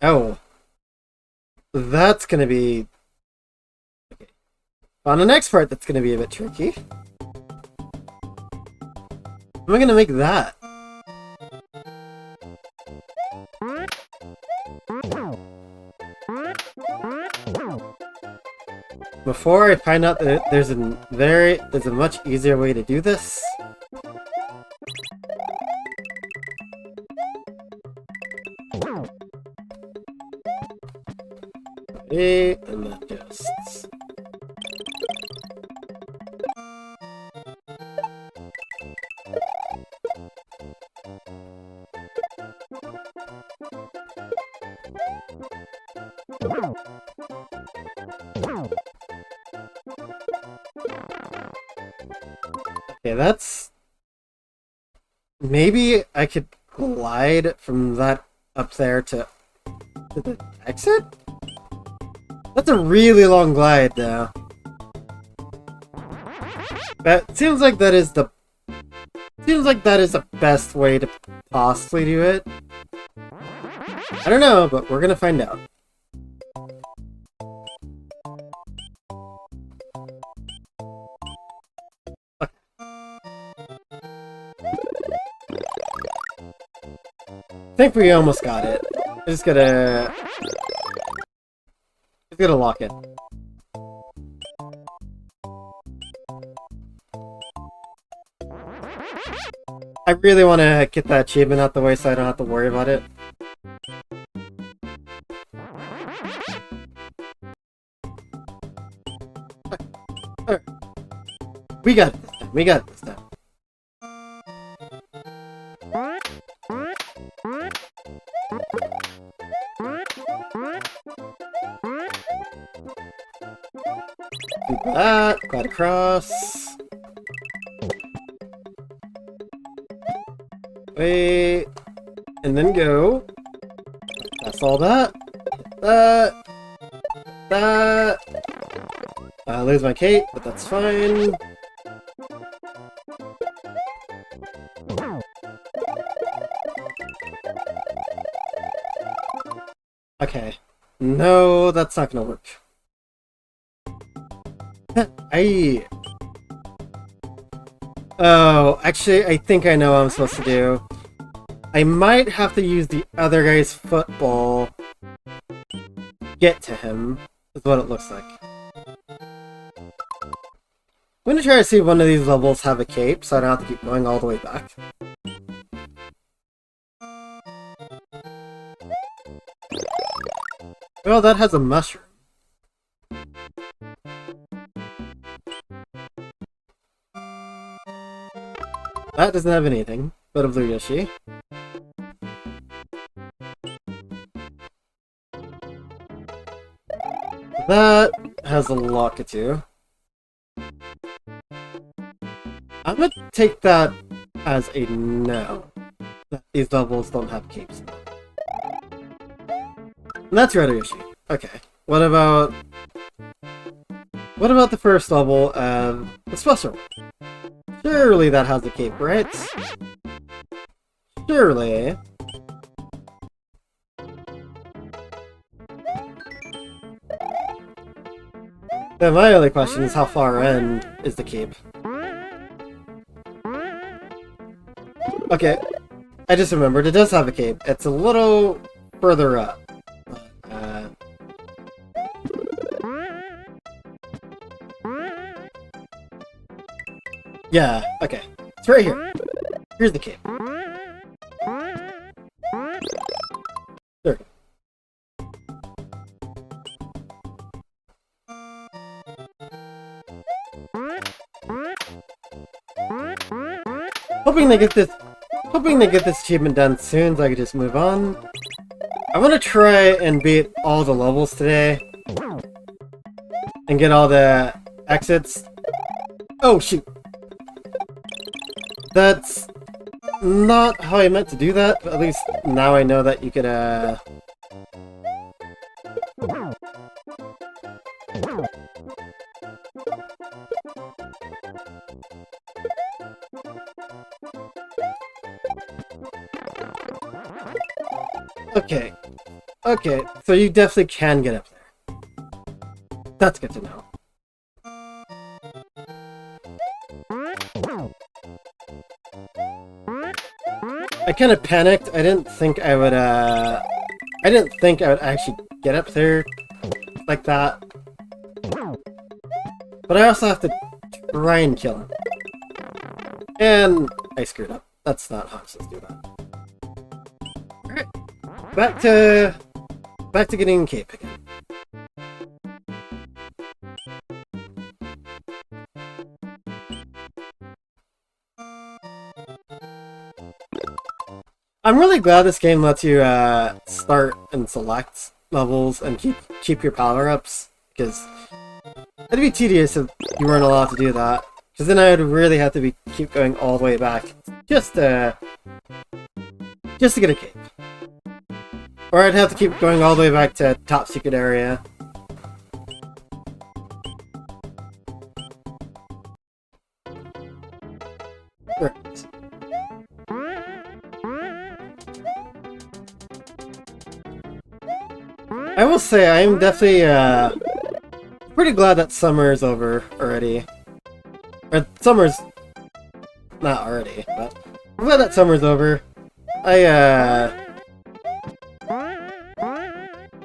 Oh. That's gonna be... Okay. On the next part, that's gonna be a bit tricky. How am I gonna make that? Before I find out that there's a much easier way to do this. Okay, and then just... Okay, that's... Maybe I could glide from that up there to the exit? That's a really long glide, though. That seems like that is the... Seems like that is the best way to possibly do it. I don't know, but we're gonna find out. I think we almost got it. Just gotta lock it. I really want to get that achievement out the way so I don't have to worry about it. We got it this time. We got it this time. Do that. Glide across. Wait. And then go. That's all that. That. I lose my cape, but that's fine. Okay. No, that's not gonna work. Oh, actually, I think I know what I'm supposed to do. I might have to use the other guy's football. Get to him, is what it looks like. I'm gonna try to see if one of these levels have a cape, so I don't have to keep going all the way back. Oh, that has a mushroom. That doesn't have anything but a blue Yoshi. That has a Lakitu. I'm gonna take that as a no. These levels don't have capes. And that's Red Yoshi. Okay. What about the first level of the special one? Surely that has a cape, right? Surely. Then my only question is how far in is the cape? Okay, I just remembered it does have a cape. It's a little further up. Yeah, okay. It's right here. Here's the cape. There we go. Hoping they get this achievement done soon so I can just move on. I want to try and beat all the levels today. And get all the exits. Oh shoot! That's not how I meant to do that, but at least now I know that you could, Okay. Okay, so you definitely can get up there. That's good to know. I kind of panicked. I didn't think I would actually get up there like that. But I also have to try and kill him. And I screwed up. That's not how I'm supposed to do that. Alright. Back to getting cape again. I'm really glad this game lets you start and select levels and keep your power-ups, because it'd be tedious if you weren't allowed to do that. Because then I would really have to keep going all the way back just to get a cape. Or I'd have to keep going all the way back to top secret area. Right. I will say I am definitely pretty glad that summer is over already. Or summer's not already, but I'm glad that summer's over. I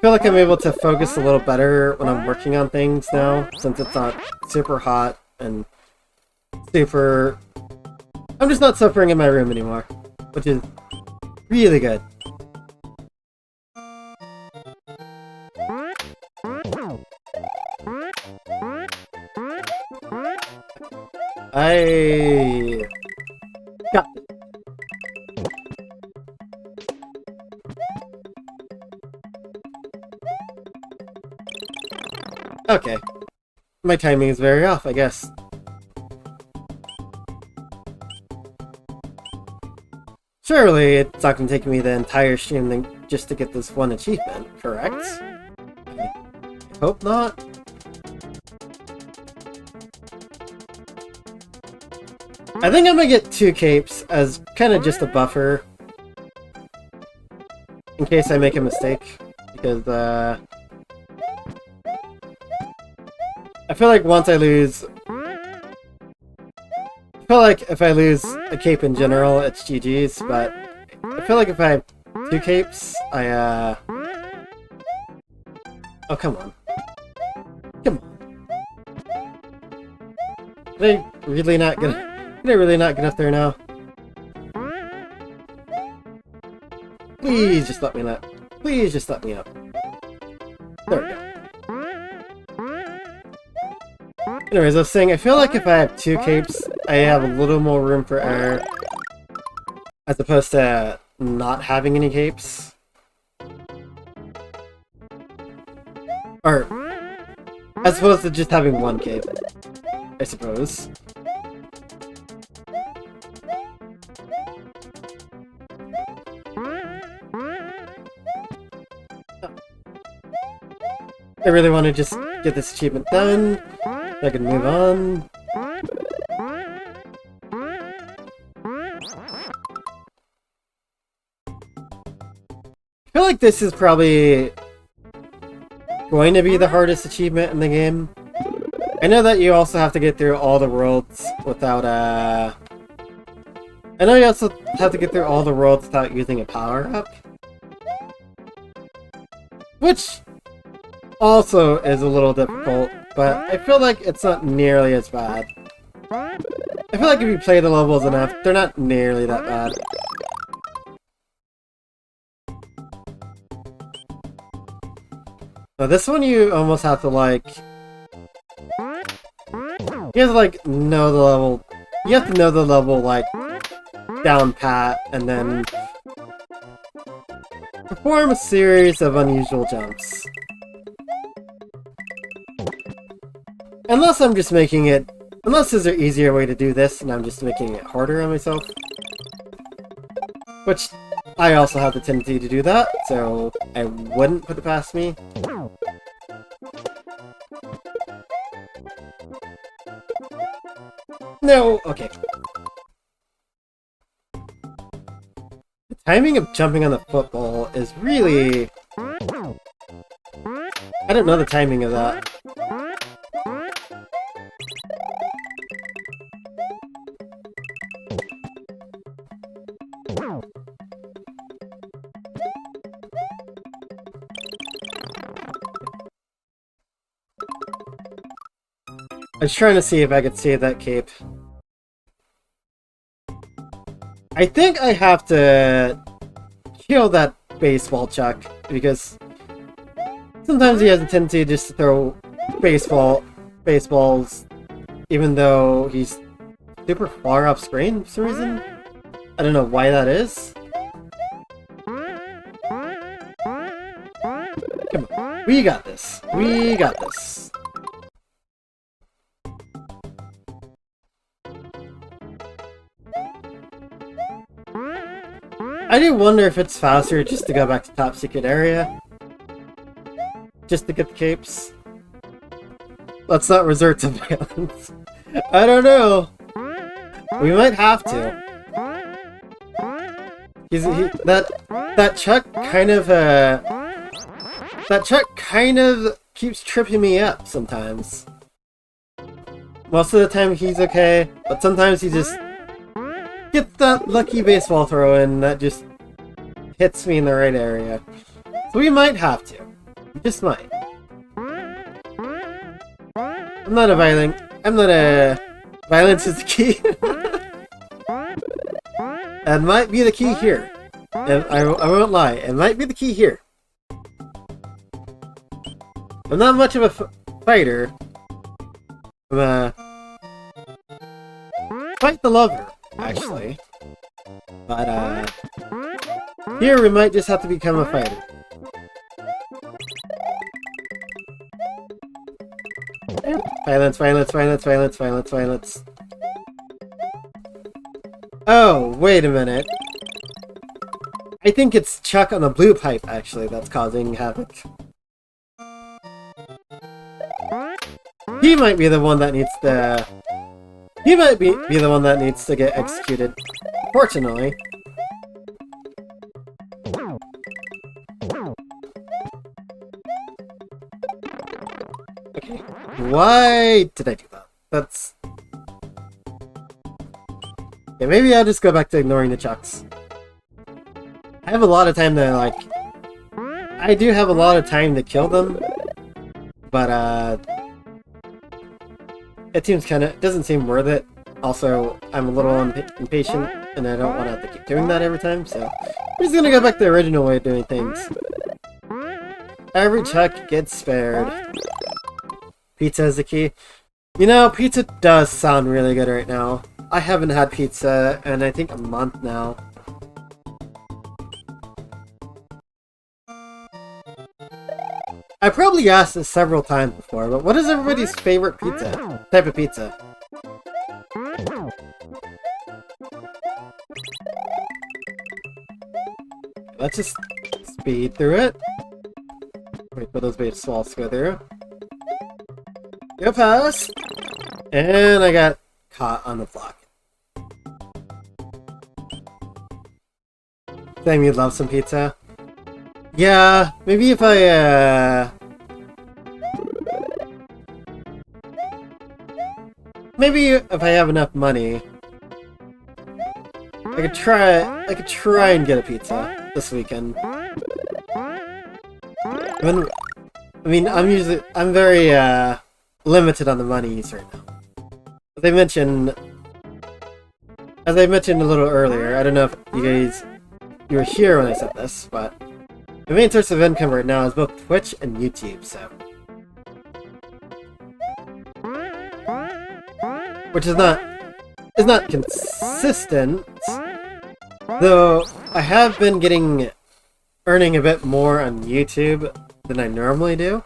feel like I'm able to focus a little better when I'm working on things now, since it's not super hot and super... I'm just not suffering in my room anymore, which is really good. I got it. Okay. My timing is very off, I guess. Surely it's not going to take me the entire stream just to get this one achievement, correct? I hope not. I think I'm going to get 2 capes as kind of just a buffer. In case I make a mistake. Because, I feel like once I lose... I feel like if I lose a cape in general, it's GG's, but I feel like if I have 2 capes, oh, come on. Come on. Did I really not get up there now? Please just let me up. Please just let me up. There we go. Anyways, I was saying, I feel like if I have 2 capes, I have a little more room for error. as opposed to not having any capes. Or, as opposed to just having one cape, I suppose. I really want to just get this achievement done, so I can move on. I feel like this is probably going to be the hardest achievement in the game. I know that you also have to get through all the worlds without I know you also have to get through all the worlds without using a power-up. Which also is a little difficult, but I feel like it's not nearly as bad. I feel like if you play the levels enough, they're not nearly that bad. Now this one you almost have to like... You have to like know the level... You have to know the level like down pat, and then perform a series of unusual jumps. Unless I'm just making it... Unless there's an easier way to do this, and I'm just making it harder on myself. Which, I also have the tendency to do that, so I wouldn't put it past me. No, okay. The timing of jumping on the football is really... I don't know the timing of that. I was trying to see if I could save that cape. I think I have to kill that baseball Chuck, because sometimes he has a tendency just to throw baseballs, even though he's super far off screen for some reason. I don't know why that is. Come on, we got this. We got this. I do wonder if it's faster just to go back to top secret area. Just to get the capes. Let's not resort to violence. I don't know. We might have to. That Chuck kind of keeps tripping me up sometimes. Most of the time he's okay, but sometimes he just gets that lucky baseball throw in that just hits me in the right area. So we might have to. We just might. Violence is the key. That might be the key here. And I won't lie, it might be the key here. I'm not much of a fighter. I'm a... Fight the lover, actually. But, here we might just have to become a fighter. Violence, violence, violence, violence, violence, violence. Oh, wait a minute. I think it's Chuck on the blue pipe, actually, that's causing havoc. He might be the one that needs to... He might be the one that needs to get executed. Fortunately. Okay. Why did I do that? That's... Yeah, maybe I'll just go back to ignoring the Chucks. I have a lot of time to, like... I do have a lot of time to kill them. But, it seems kinda... It doesn't seem worth it. Also, I'm a little impatient, and I don't want to have to keep doing that every time, so... I'm just gonna go back to the original way of doing things. Every Chuck gets spared. Pizza is the key. You know, pizza does sound really good right now. I haven't had pizza in, I think, a month now. I probably asked this several times before, but what is everybody's favorite type of pizza? Let's just speed through it. Wait for those bait swallows to go through. Go past! And I got caught on the block. Damn, you'd love some pizza. Yeah, maybe if I, maybe if I have enough money, I could try and get a pizza this weekend. I mean, I'm very, limited on the money right now. As I mentioned a little earlier, I don't know if you were here when I said this, but my main source of income right now is both Twitch and YouTube, so. Which is not consistent, though I have been earning a bit more on YouTube than I normally do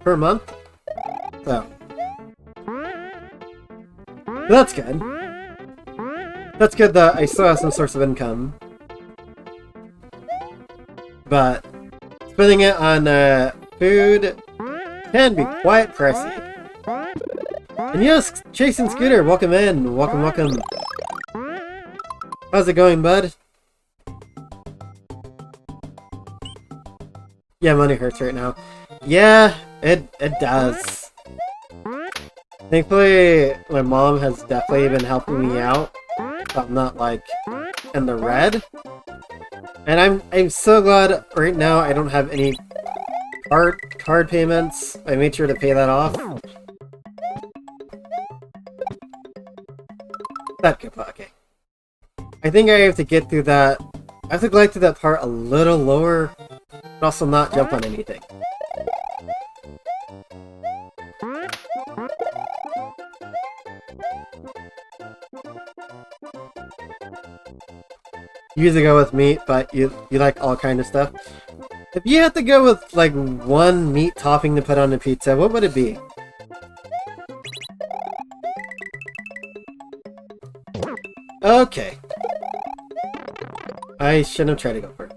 per month. So that's good. That's good that I still have some source of income. But spending it on food can be quite pricey. And yes, Chasing Scooter, welcome in. Welcome. How's it going, bud? Yeah, money hurts right now. Yeah, it does. Thankfully, my mom has definitely been helping me out. I'm not, like, in the red. And I'm so glad right now I don't have any card payments. I made sure to pay that off. That good pocket. I think I have to get through that. I have to glide through that part a little lower, but also not jump on anything. You usually go with meat, but you like all kind of stuff. If you had to go with like one meat topping to put on a pizza, what would it be? Okay. I shouldn't have tried to go for it.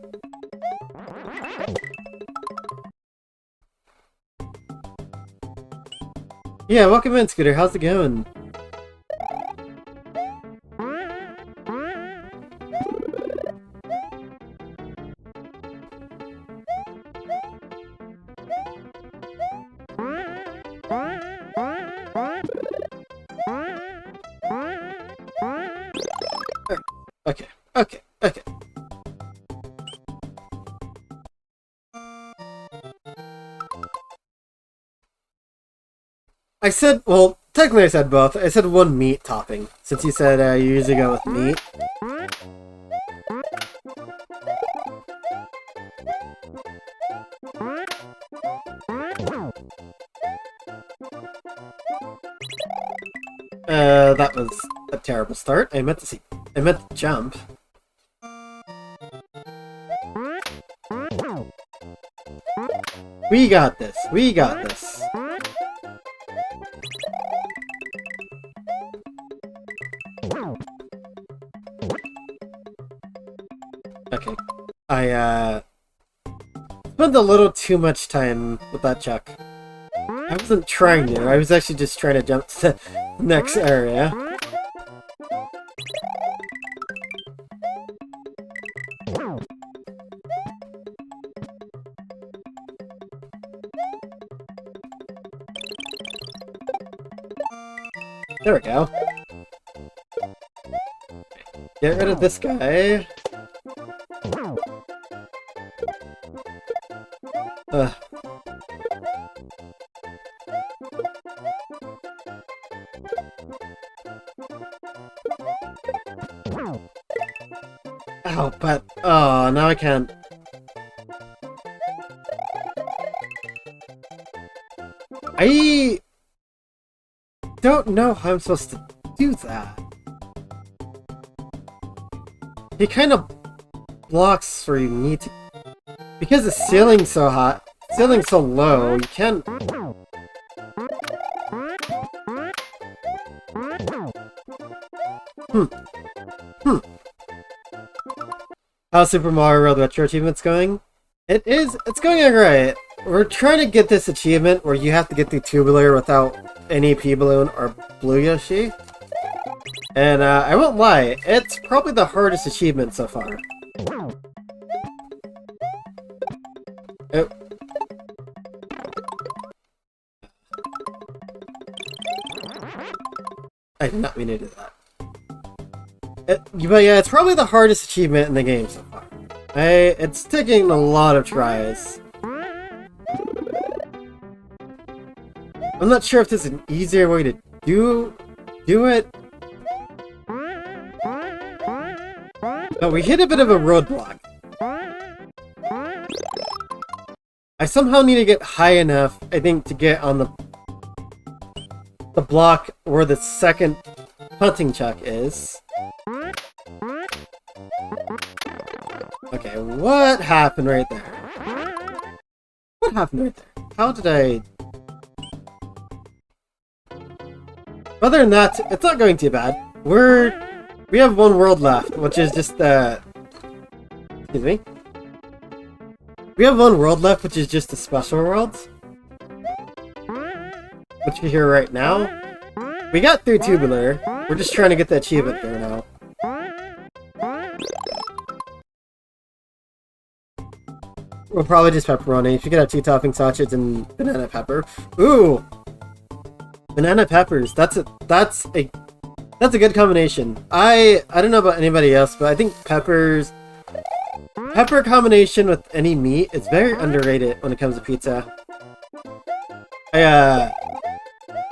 Yeah, welcome in, Scooter. How's it going? Okay. I said, well, technically I said both. I said one meat topping, since you said you usually go with meat. That was a terrible start. I meant to jump. We got this. Okay. I spent a little too much time with that chuck. I wasn't trying to, I was actually just trying to jump to the next area. There we go. Get rid of this guy. Ow, but... oh, now I can't. I don't know how I'm supposed to do that. He kind of blocks where you need to... because the ceiling's so high, ceiling's so low, you can't... How's Super Mario World Retro Achievements going? It's going alright. We're trying to get this achievement where you have to get through Tubular without any P-Balloon or Blue Yoshi. And I won't lie, it's probably the hardest achievement so far. Oh. I did not mean to do that. But yeah, it's probably the hardest achievement in the game so far. It's taking a lot of tries. I'm not sure if there's an easier way to do it. But we hit a bit of a roadblock. I somehow need to get high enough, I think, to get on the block where the second punting chuck is. Okay, what happened right there? What happened right there? How did I... Other than that, it's not going too bad. We have one world left, which is just excuse me. We have one world left, which is just the special worlds. Which you're here right now. We got through Tubular. We're just trying to get the achievement here now. We'll probably just pepperoni. If you could have 2 topping sausages and banana pepper. Ooh! Banana peppers. That's a good combination. I don't know about anybody else, but I think pepper combination with any meat is very underrated when it comes to pizza.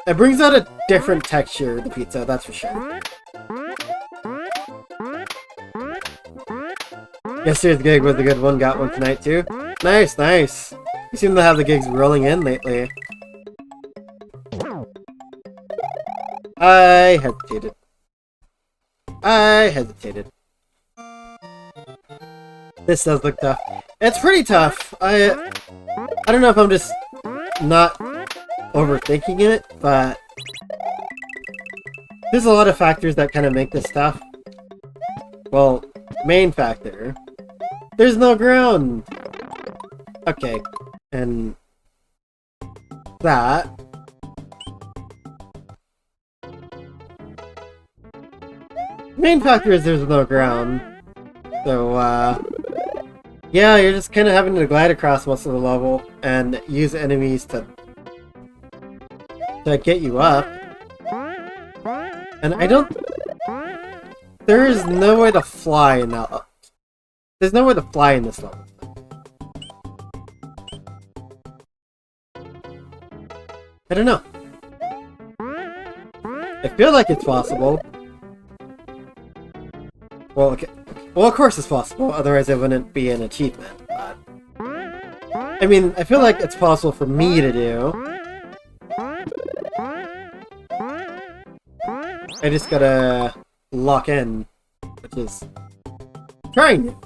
It brings out a different texture, the pizza, that's for sure. Yesterday's gig was a good one, got one tonight too. Nice, nice. You seem to have the gigs rolling in lately. I hesitated. This does look tough. It's pretty tough. I don't know if I'm just not overthinking it, but there's a lot of factors that kind of make this tough. Well, main factor. There's no ground! Okay, and that. Main factor is there's no ground. So, yeah, you're just kind of having to glide across most of the level and use enemies to get you up. And I don't... There is no way to fly in that... There's no way to fly in this level. I don't know. I feel like it's possible. Well, okay. Well, of course it's possible, otherwise it wouldn't be an achievement, but... I mean, I feel like it's possible for me to do. I just gotta lock in, which is... trying!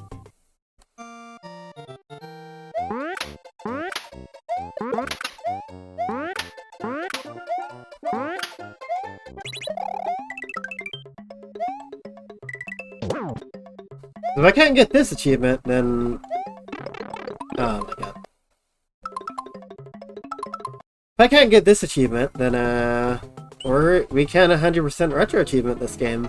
If I can't get this achievement, then... Oh my god. If I can't get this achievement, then, we can't 100% retro achievement this game.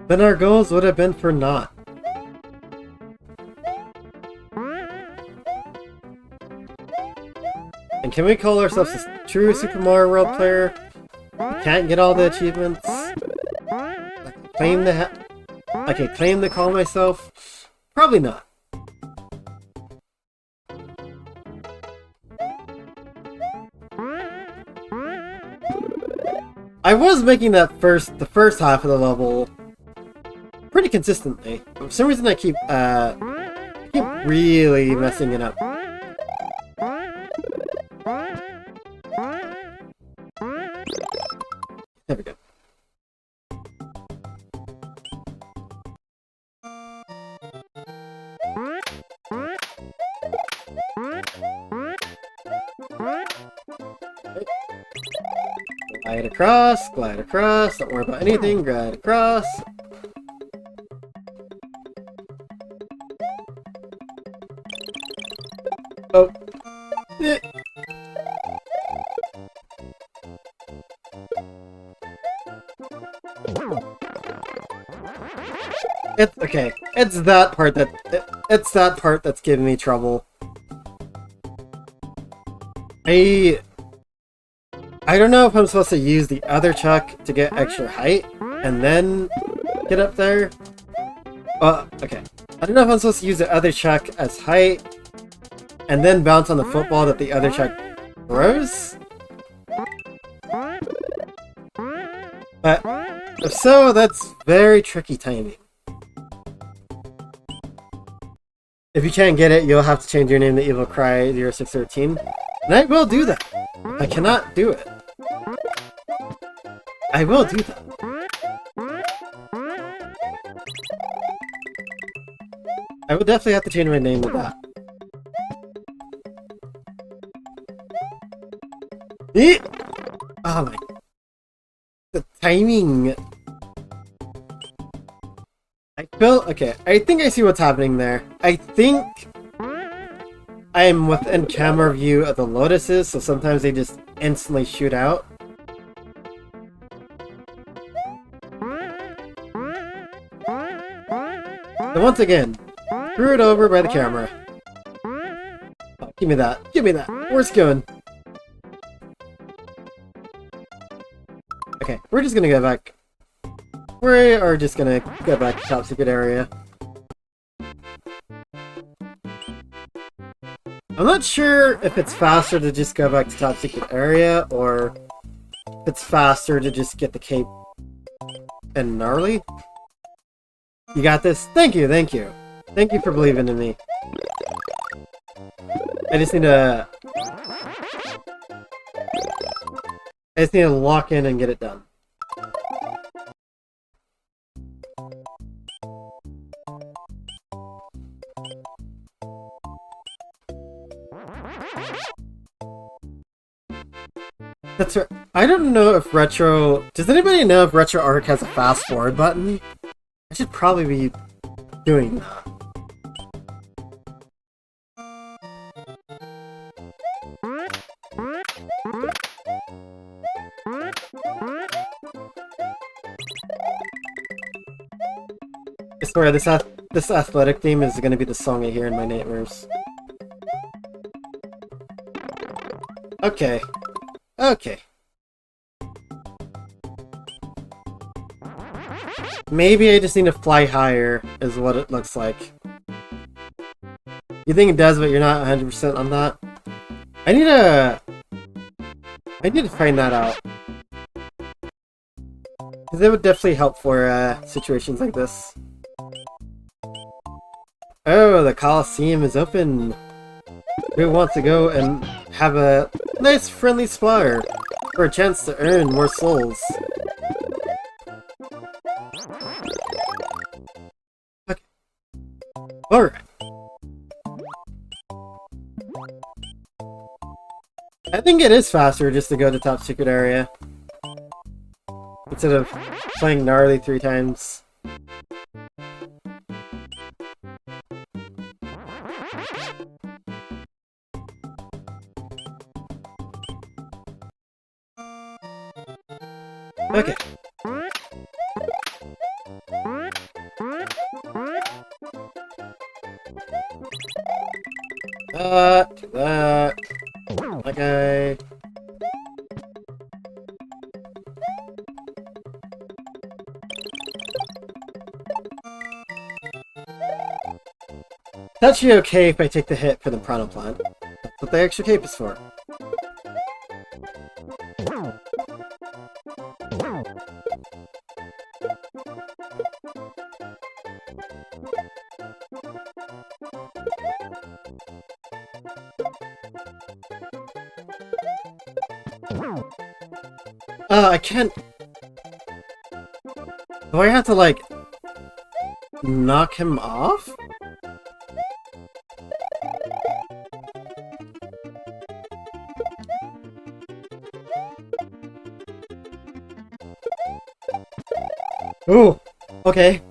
Then our goals would have been for naught. And can we call ourselves a true Super Mario World player? We can't get all the achievements. I can claim to call myself? Probably not. I was making the first half of the level pretty consistently. For some reason I keep really messing it up. There we go. glide across, don't worry about anything, glide across. Oh. Eh. It's okay. It's that part that's giving me trouble. I don't know if I'm supposed to use the other chuck to get extra height and then get up there. Okay. I don't know if I'm supposed to use the other chuck as height and then bounce on the football that the other chuck throws. But if so, that's very tricky timing. If you can't get it, you'll have to change your name to Evil Cry 0613. And I will do that. I cannot do it. I will do that. I will definitely have to change my name to that. Oh my... The timing... Okay, I think I see what's happening there. I think I am within camera view of the lotuses, so sometimes they just instantly shoot out. So once again, screw it over by the camera. Oh, give me that. Give me that. Where's it going? Okay, we're just gonna go back. We are just gonna go back to top secret area. I'm not sure if it's faster to just go back to top secret area, or if it's faster to just get the cape and gnarly. You got this? Thank you, thank you. Thank you for believing in me. I just need to lock in and get it done. That's right. I don't know if Retro... Does anybody know if Retro Arc has a fast forward button? I should probably be doing that. I swear, this athletic theme is going to be the song I hear in my nightmares. Okay. Okay. Maybe I just need to fly higher, is what it looks like. You think it does, but you're not 100% on that? I need to find that out. Because it would definitely help for situations like this. Oh, the Coliseum is open. We want to go and have a nice friendly splatter for a chance to earn more souls. Okay. Alright. I think it is faster just to go to top secret area. Instead of playing gnarly 3 times. Okay. Do that. Okay. It's actually okay if I take the hit for the Prana Plant. That's what the extra cape is for. I can't... Do I have to, like, knock him off? Ooh, okay.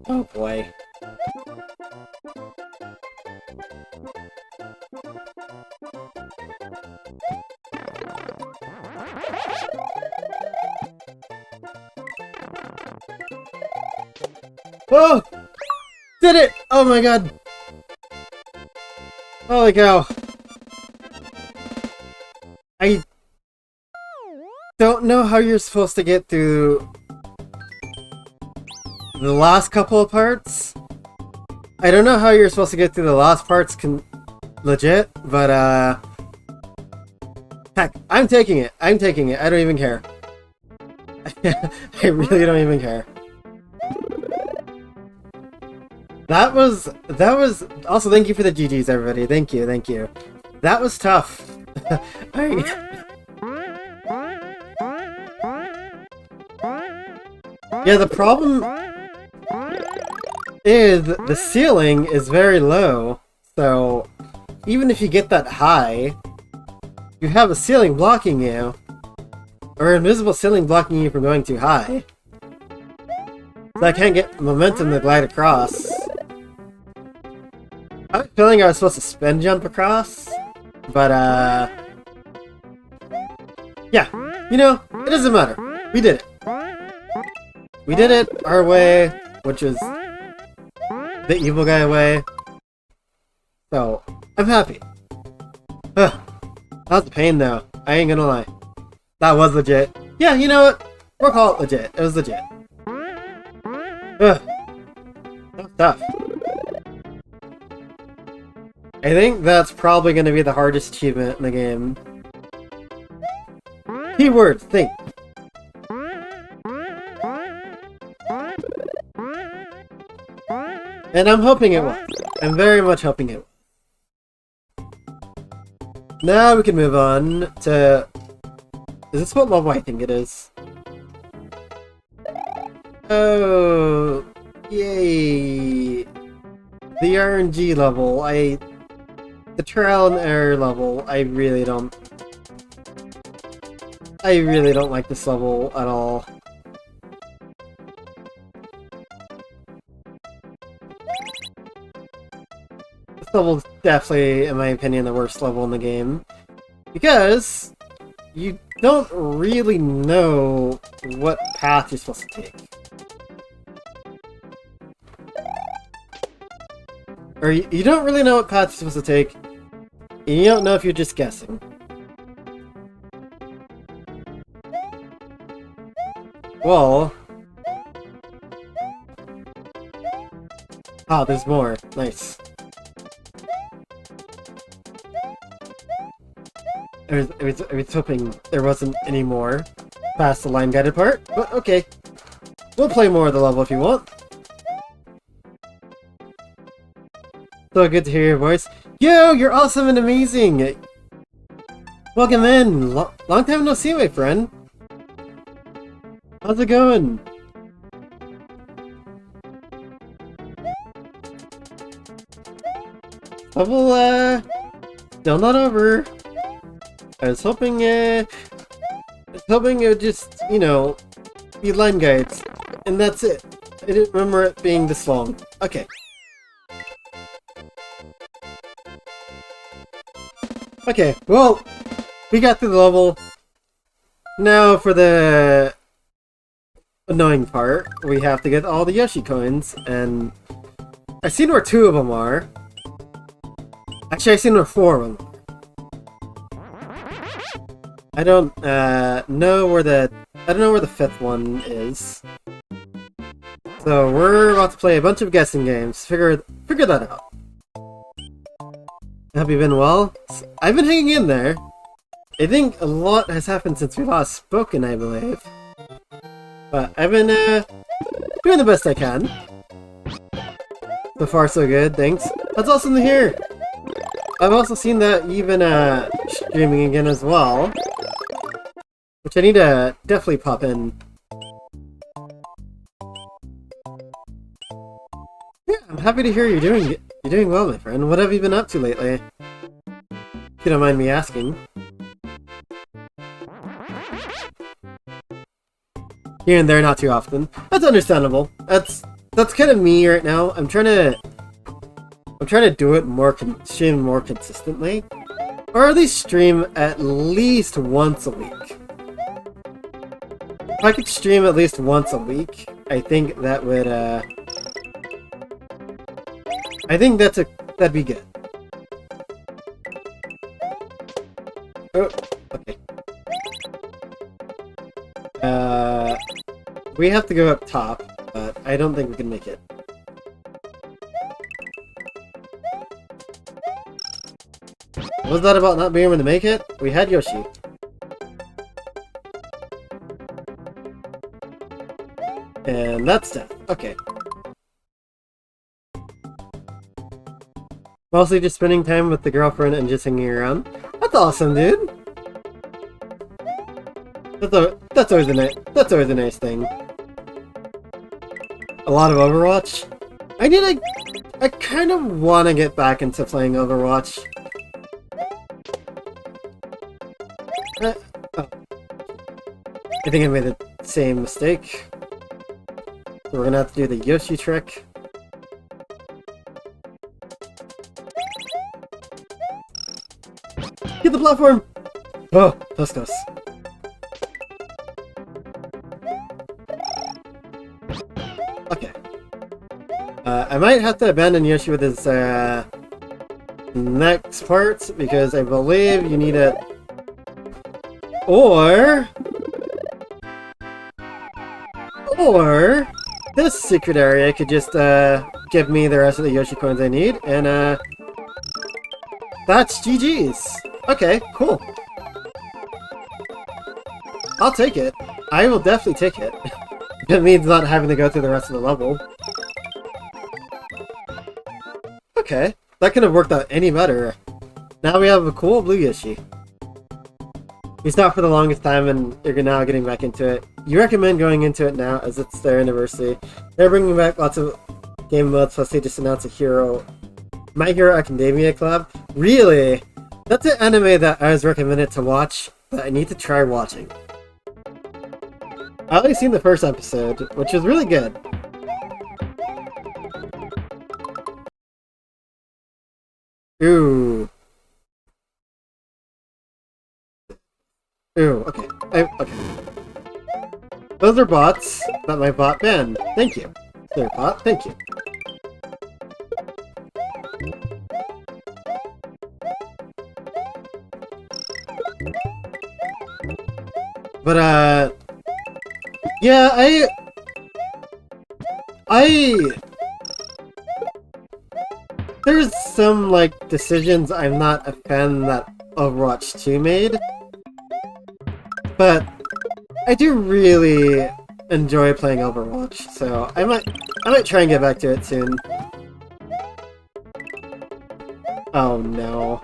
Oh boy. Oh! Did it! Oh my god! Holy cow. I don't know how you're supposed to get through the last couple of parts. I don't know how you're supposed to get through the last parts legit, but heck, I'm taking it. I'm taking it. I don't even care. I really don't even care. That was also, thank you for the GGs, everybody. Thank you, thank you. That was tough. Yeah, the problem is the ceiling is very low, so even if you get that high, you have a ceiling blocking you, or an invisible ceiling blocking you from going too high. So I can't get momentum to glide across. I was feeling I was supposed to spin jump across, but yeah, you know, it doesn't matter. We did it. We did it our way, which is the evil guy way. So, I'm happy. That was a pain though, I ain't gonna lie. That was legit. Yeah, you know what? We'll call it legit. It was legit. That was tough. I think that's probably gonna be the hardest achievement in the game. Keyword, think. And I'm hoping it will. I'm very much hoping it will. Now we can move on to... Is this what level I think it is? Oh... Yay! The RNG level, the trial and error level, I really don't like this level at all. This level's definitely, in my opinion, the worst level in the game. Because you don't really know what path you're supposed to take. Or you don't really know what path you're supposed to take, and you don't know if you're just guessing. Well... Ah, there's more. Nice. I was hoping there wasn't any more past the line-guided part, but okay. We'll play more of the level if you want. So good to hear your voice. Yo, you're awesome and amazing! Welcome in! Long time no see, my friend. How's it going? Level, still not over. I was hoping it would just, you know, be line guides, and that's it. I didn't remember it being this long. Okay. Okay, well, we got through the level. Now for the annoying part, we have to get all the Yoshi coins, and I've seen where 2 of them are. Actually, I've seen where 4 of them are. I don't know where the 5th one is. So we're about to play a bunch of guessing games. Figure that out. Have you been well? I've been hanging in there. I think a lot has happened since we last spoken, I believe. But I've been doing the best I can. So far so good, thanks. That's awesome to hear! I've also seen that you've been streaming again as well. Which I need to definitely pop in. Yeah, I'm happy to hear you're doing well, my friend. What have you been up to lately? If you don't mind me asking. here and there, not too often. That's understandable. That's kind of me right now. I'm trying to do it more, stream more consistently, or at least stream at least once a week. If I could stream at least once a week, I think that would, I think that'd be good. Oh, okay. We have to go up top, but I don't think we can make it. What was that about not being able to make it? We had Yoshi. And that's death. Okay. Mostly just spending time with the girlfriend and just hanging around. That's awesome, dude. That's always a nice thing. A lot of Overwatch. I kind of want to get back into playing Overwatch. Oh. I think I made the same mistake. So we're gonna have to do the Yoshi trick. Get the platform! Oh, that's close. Okay. I might have to abandon Yoshi with his next part, because I believe you need it. Or this secret area could just give me the rest of the Yoshi coins I need, and that's GG's. Okay, cool. I'll take it. I will definitely take it. It means not having to go through the rest of the level. Okay, that could have worked out any better. Now we have a cool blue Yoshi. We stopped for the longest time and you're now getting back into it. You recommend going into it now as it's their anniversary. They're bringing back lots of game modes, plus they just announced a My Hero Academia collab. Really? That's an anime that I was recommended to watch that I need to try watching. I only seen the first episode, which was really good. Ooh. Ooh, okay. Okay. Those are bots that my bot banned. Thank you. There, bot. Thank you. But, yeah, there's some, like, decisions I'm not a fan that Overwatch 2 made. But I do really enjoy playing Overwatch, so I might try and get back to it soon. Oh no.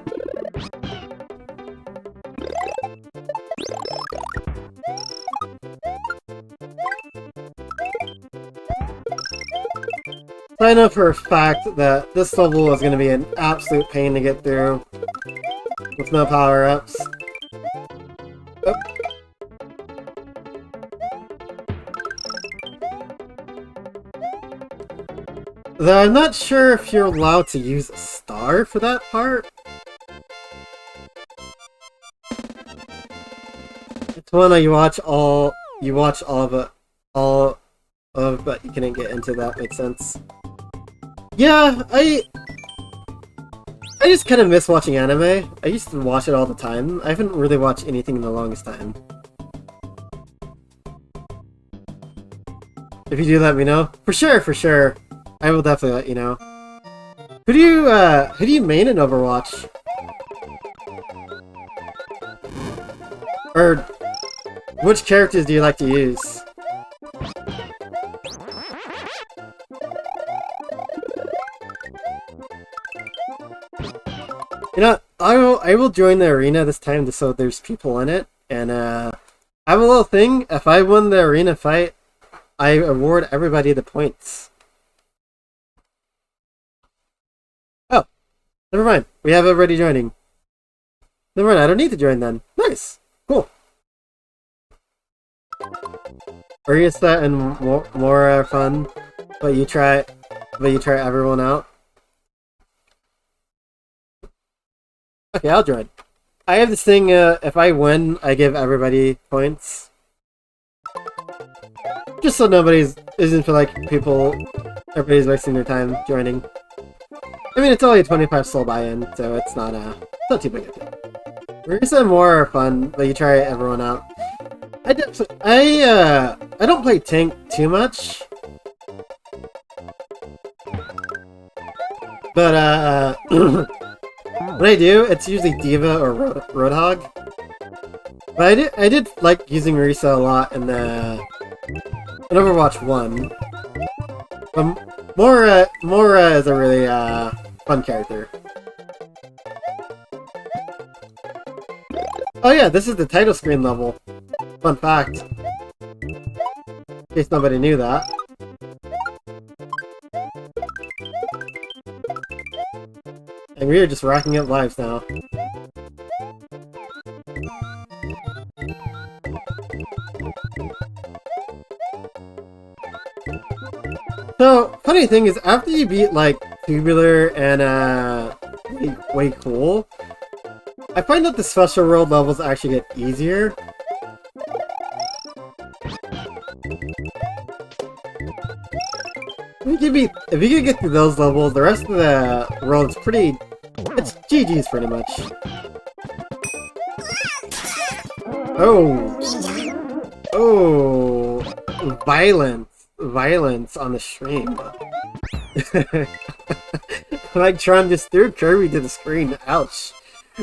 So I know for a fact that this level is going to be an absolute pain to get through with no power-ups. Oh. Though I'm not sure if you're allowed to use a star for that part. It's one that you watch all of it, but you couldn't get into that. Makes sense. Yeah, I just kind of miss watching anime. I used to watch it all the time. I haven't really watched anything in the longest time. If you do, let me know. For sure, for sure. I will definitely let you know. Who do you main in Overwatch? Or which characters do you like to use? You know, I will join the arena this time just so there's people in it, and I have a little thing. If I win the arena fight, I award everybody the points. Oh, never mind. We have everybody joining. Never mind, I don't need to join then. Nice. Cool. Orisa and more are fun, but you try everyone out. Okay, I'll join. I have this thing, if I win, I give everybody points. Just so isn't feel like everybody's wasting their time joining. I mean, it's only a 25 soul buy-in, so it's not too big a deal. Orisa and more are fun, but you try everyone out. I don't play tank too much. But, when I do, it's usually Diva or Roadhog. But I did like using Orisa a lot in Overwatch 1. But Mora is a really fun character. Oh yeah, this is the title screen level. Fun fact. In case nobody knew that. And we are just racking up lives now. So, funny thing is, after you beat, like, Tubular and, Way Cool, I find that the special world levels actually get easier. If you can get through those levels, the rest of the world is it's GG's pretty much. Oh, violence on the stream. Like Tron just threw Kirby to the screen. Ouch.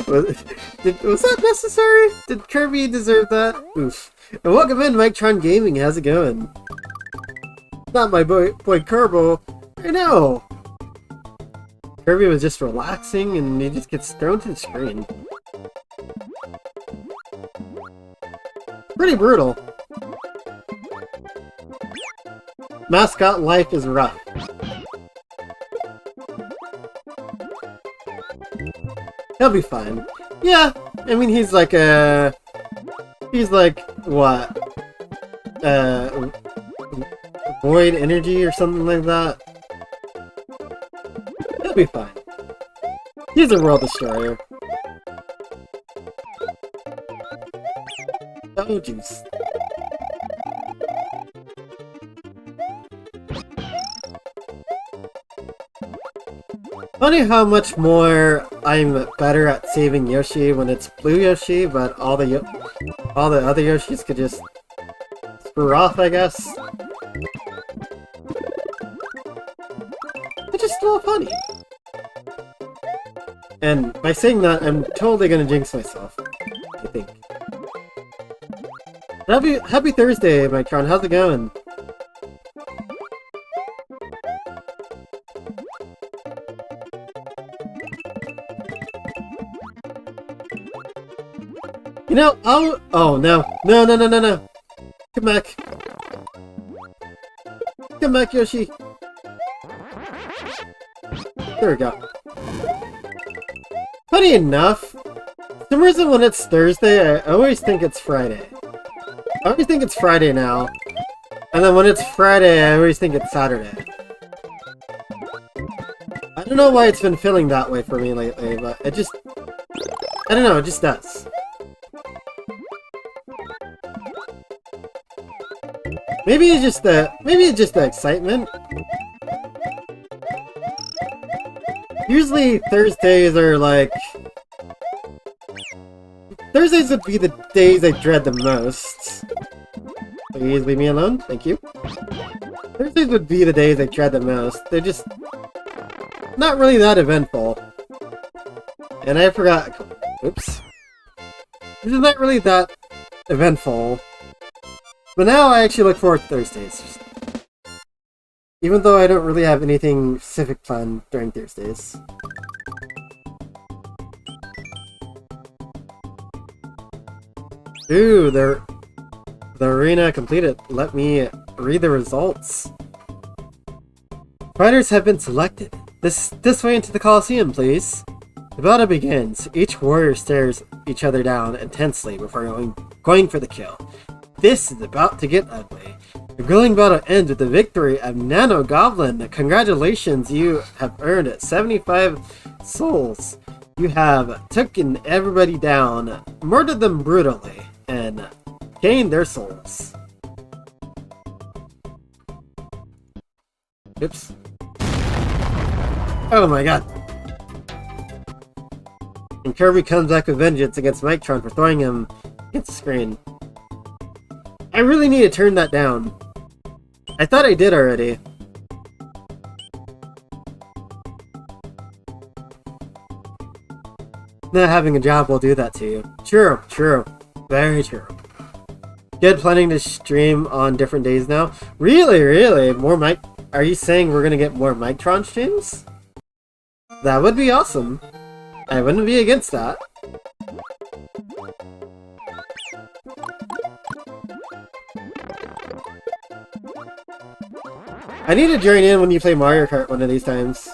Was that necessary? Did Kirby deserve that? Oof. And welcome in, Mike Tron Gaming. How's it going? Not my boy Kirby. I know. Kirby was just relaxing, and he just gets thrown to the screen. Pretty brutal. Mascot life is rough. He'll be fine. Yeah, I mean he's like what? Void energy or something like that. He'll be fine. He's a world destroyer. Oh juice. Funny how much more I'm better at saving Yoshi when it's Blue Yoshi, but all the other Yoshis could just screw off, I guess. Which is still funny. And by saying that, I'm totally gonna jinx myself, I think. Happy Thursday, Micron. How's it going? You know, oh no. No. Come back. Come back, Yoshi. There we go. Funny enough, for some reason when it's Thursday, I always think it's Friday. I always think it's Friday now. And then when it's Friday, I always think it's Saturday. I don't know why it's been feeling that way for me lately, but I don't know, it just does. Maybe it's just the excitement. Usually Thursdays are like... Thursdays would be the days I dread the most. Please leave me alone, thank you. Thursdays would be the days I dread the most. They're just... not really that eventful. And I forgot... Oops. This is not really that eventful. But now I actually look forward to Thursdays. Even though I don't really have anything specific planned during Thursdays. Ooh, the arena completed. Let me read the results. Fighters have been selected. This way into the Coliseum, please. The battle begins. Each warrior stares each other down intensely before going for the kill. If this is about to get ugly. The grueling battle ends with the victory of Nano Goblin. Congratulations, you have earned 75 souls. You have taken everybody down, murdered them brutally, and gained their souls. Oops. Oh my god. And Kirby comes back with vengeance against Mictron for throwing him against the screen. I really need to turn that down. I thought I did already. Not having a job will do that to you. True, true. Very true. Good, planning to stream on different days now? Really, really? More Mike? Are you saying we're gonna get more Mictron streams? That would be awesome. I wouldn't be against that. I need to join in when you play Mario Kart one of these times.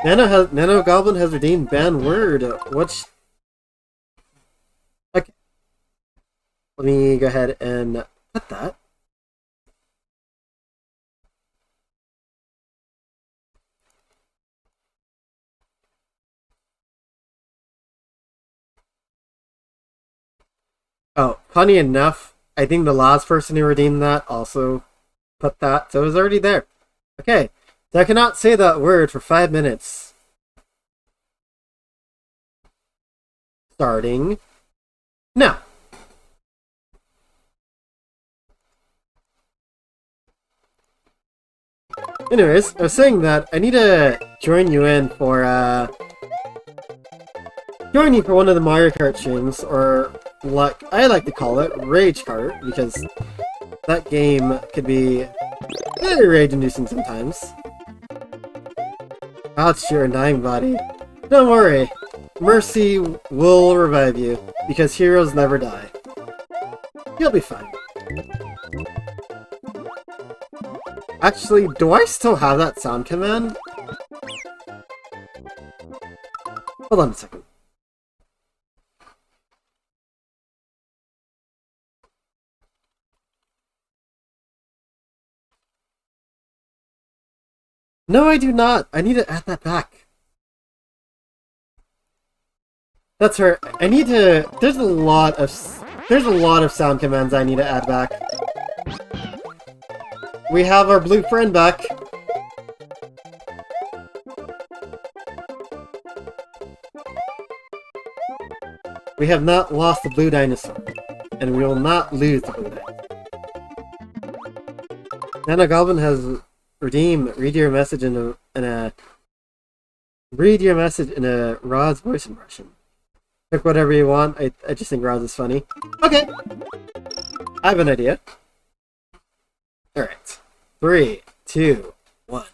Nano Goblin has redeemed banned word. What's... Okay. Let me go ahead and put that. Oh, funny enough, I think the last person who redeemed that also put that, so it was already there. Okay, so I cannot say that word for 5 minutes. Starting now. Anyways, I was saying that I need to join you in for, join you for one of the Mario Kart streams, or like I like to call it, Rage Kart, because that game could be very rage-inducing sometimes. Ouch, you're a dying body. Don't worry, Mercy will revive you, because heroes never die. You'll be fine. Actually, do I still have that sound command? Hold on a second. No, I do not. I need to add that back. That's right. I need to... There's a lot of sound commands I need to add back. We have our blue friend back. We have not lost the blue dinosaur. And we will not lose the blue dinosaur. Nano Goblin has redeemed. Read your message in a Rod's voice impression. Pick whatever you want. I just think Rod's is funny. Okay. I have an idea. Alright. 3, 2, 1.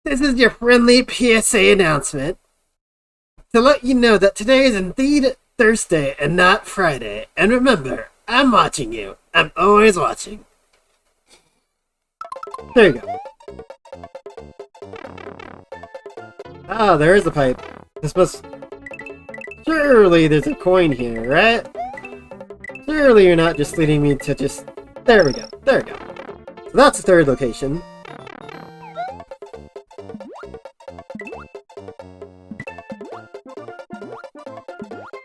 This is your friendly PSA announcement to let you know that today is indeed Thursday and not Friday. And remember, I'm watching you. I'm always watching. There you go. Ah, there is a pipe. This must... Surely there's a coin here, right? Surely you're not just leading me to just... There we go. There we go. So that's the third location.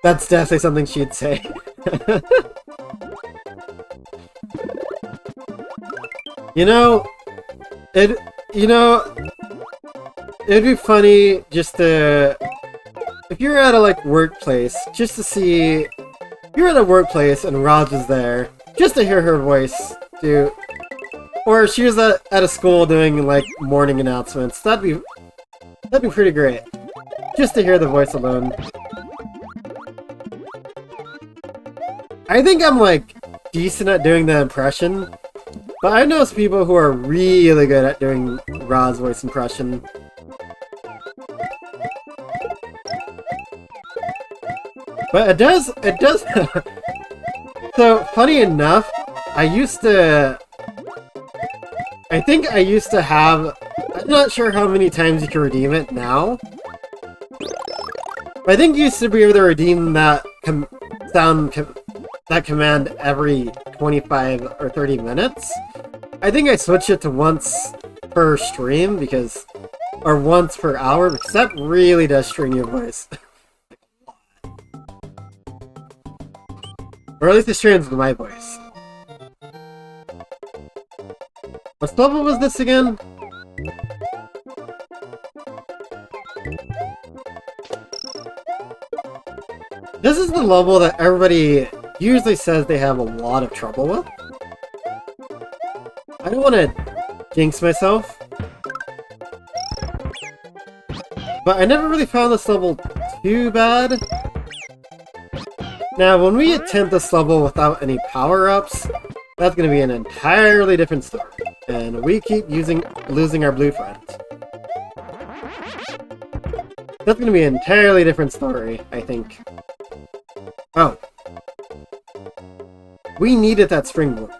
That's definitely something she'd say. It'd be funny just to... If you're at a, workplace, just to see... If you're at a workplace and Roz is there, just to hear her voice, do... Or she was at a school doing, morning announcements. That'd be pretty great. Just to hear the voice alone. I think I'm, decent at doing the impression. But I know some people who are really good at doing Ra's voice impression. But it does... So, funny enough, I think I used to have... I'm not sure how many times you can redeem it now. But I think you used to be able to redeem that that command every 25 or 30 minutes. I think I switched it to once per stream because, or once per hour, because that really does string your voice. Or at least it strains my voice. What level was this again? This is the level that everybody usually says they have a lot of trouble with. I don't want to jinx myself, but I never really found this level too bad. Now, when we attempt this level without any power-ups, that's going to be an entirely different story, and we keep losing our blue friend. That's going to be an entirely different story, I think. Oh. We needed that springboard.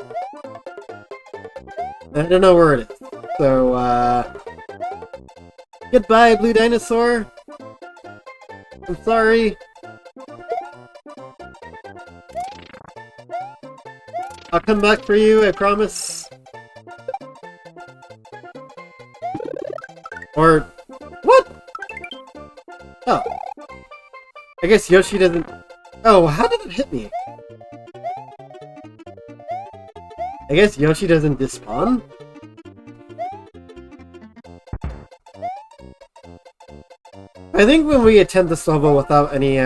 I don't know where it is. So, goodbye, blue dinosaur. I'm sorry. I'll come back for you, I promise. Or... what? Oh. I guess Yoshi doesn't... oh, how did it hit me? I guess Yoshi doesn't despawn? I think when we attempt this level without any,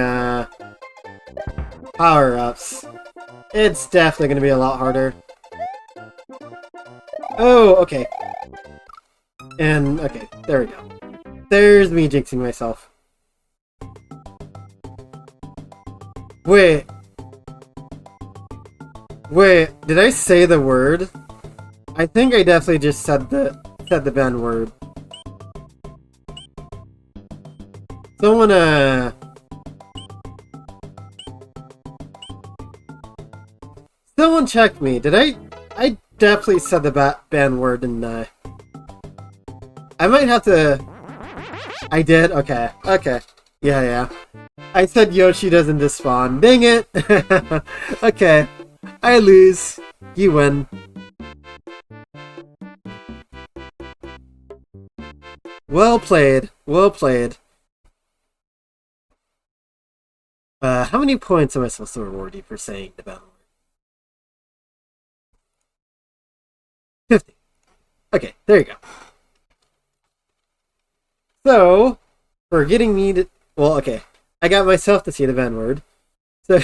power-ups, it's definitely going to be a lot harder. Oh, okay. And, okay, there we go. There's me jinxing myself. Wait. Wait, did I say the word? I think I definitely just said the banned word. Someone, someone check me. Did I definitely said the banned word, didn't I? I might have to... I did? Okay. Okay. Yeah. I said Yoshi doesn't despawn. Dang it! Okay. I lose. You win. Well played. Well played. How many points am I supposed to reward you for saying the battle word? 50. Okay, there you go. So, for getting me to... well, okay. I got myself to see the ban word. So,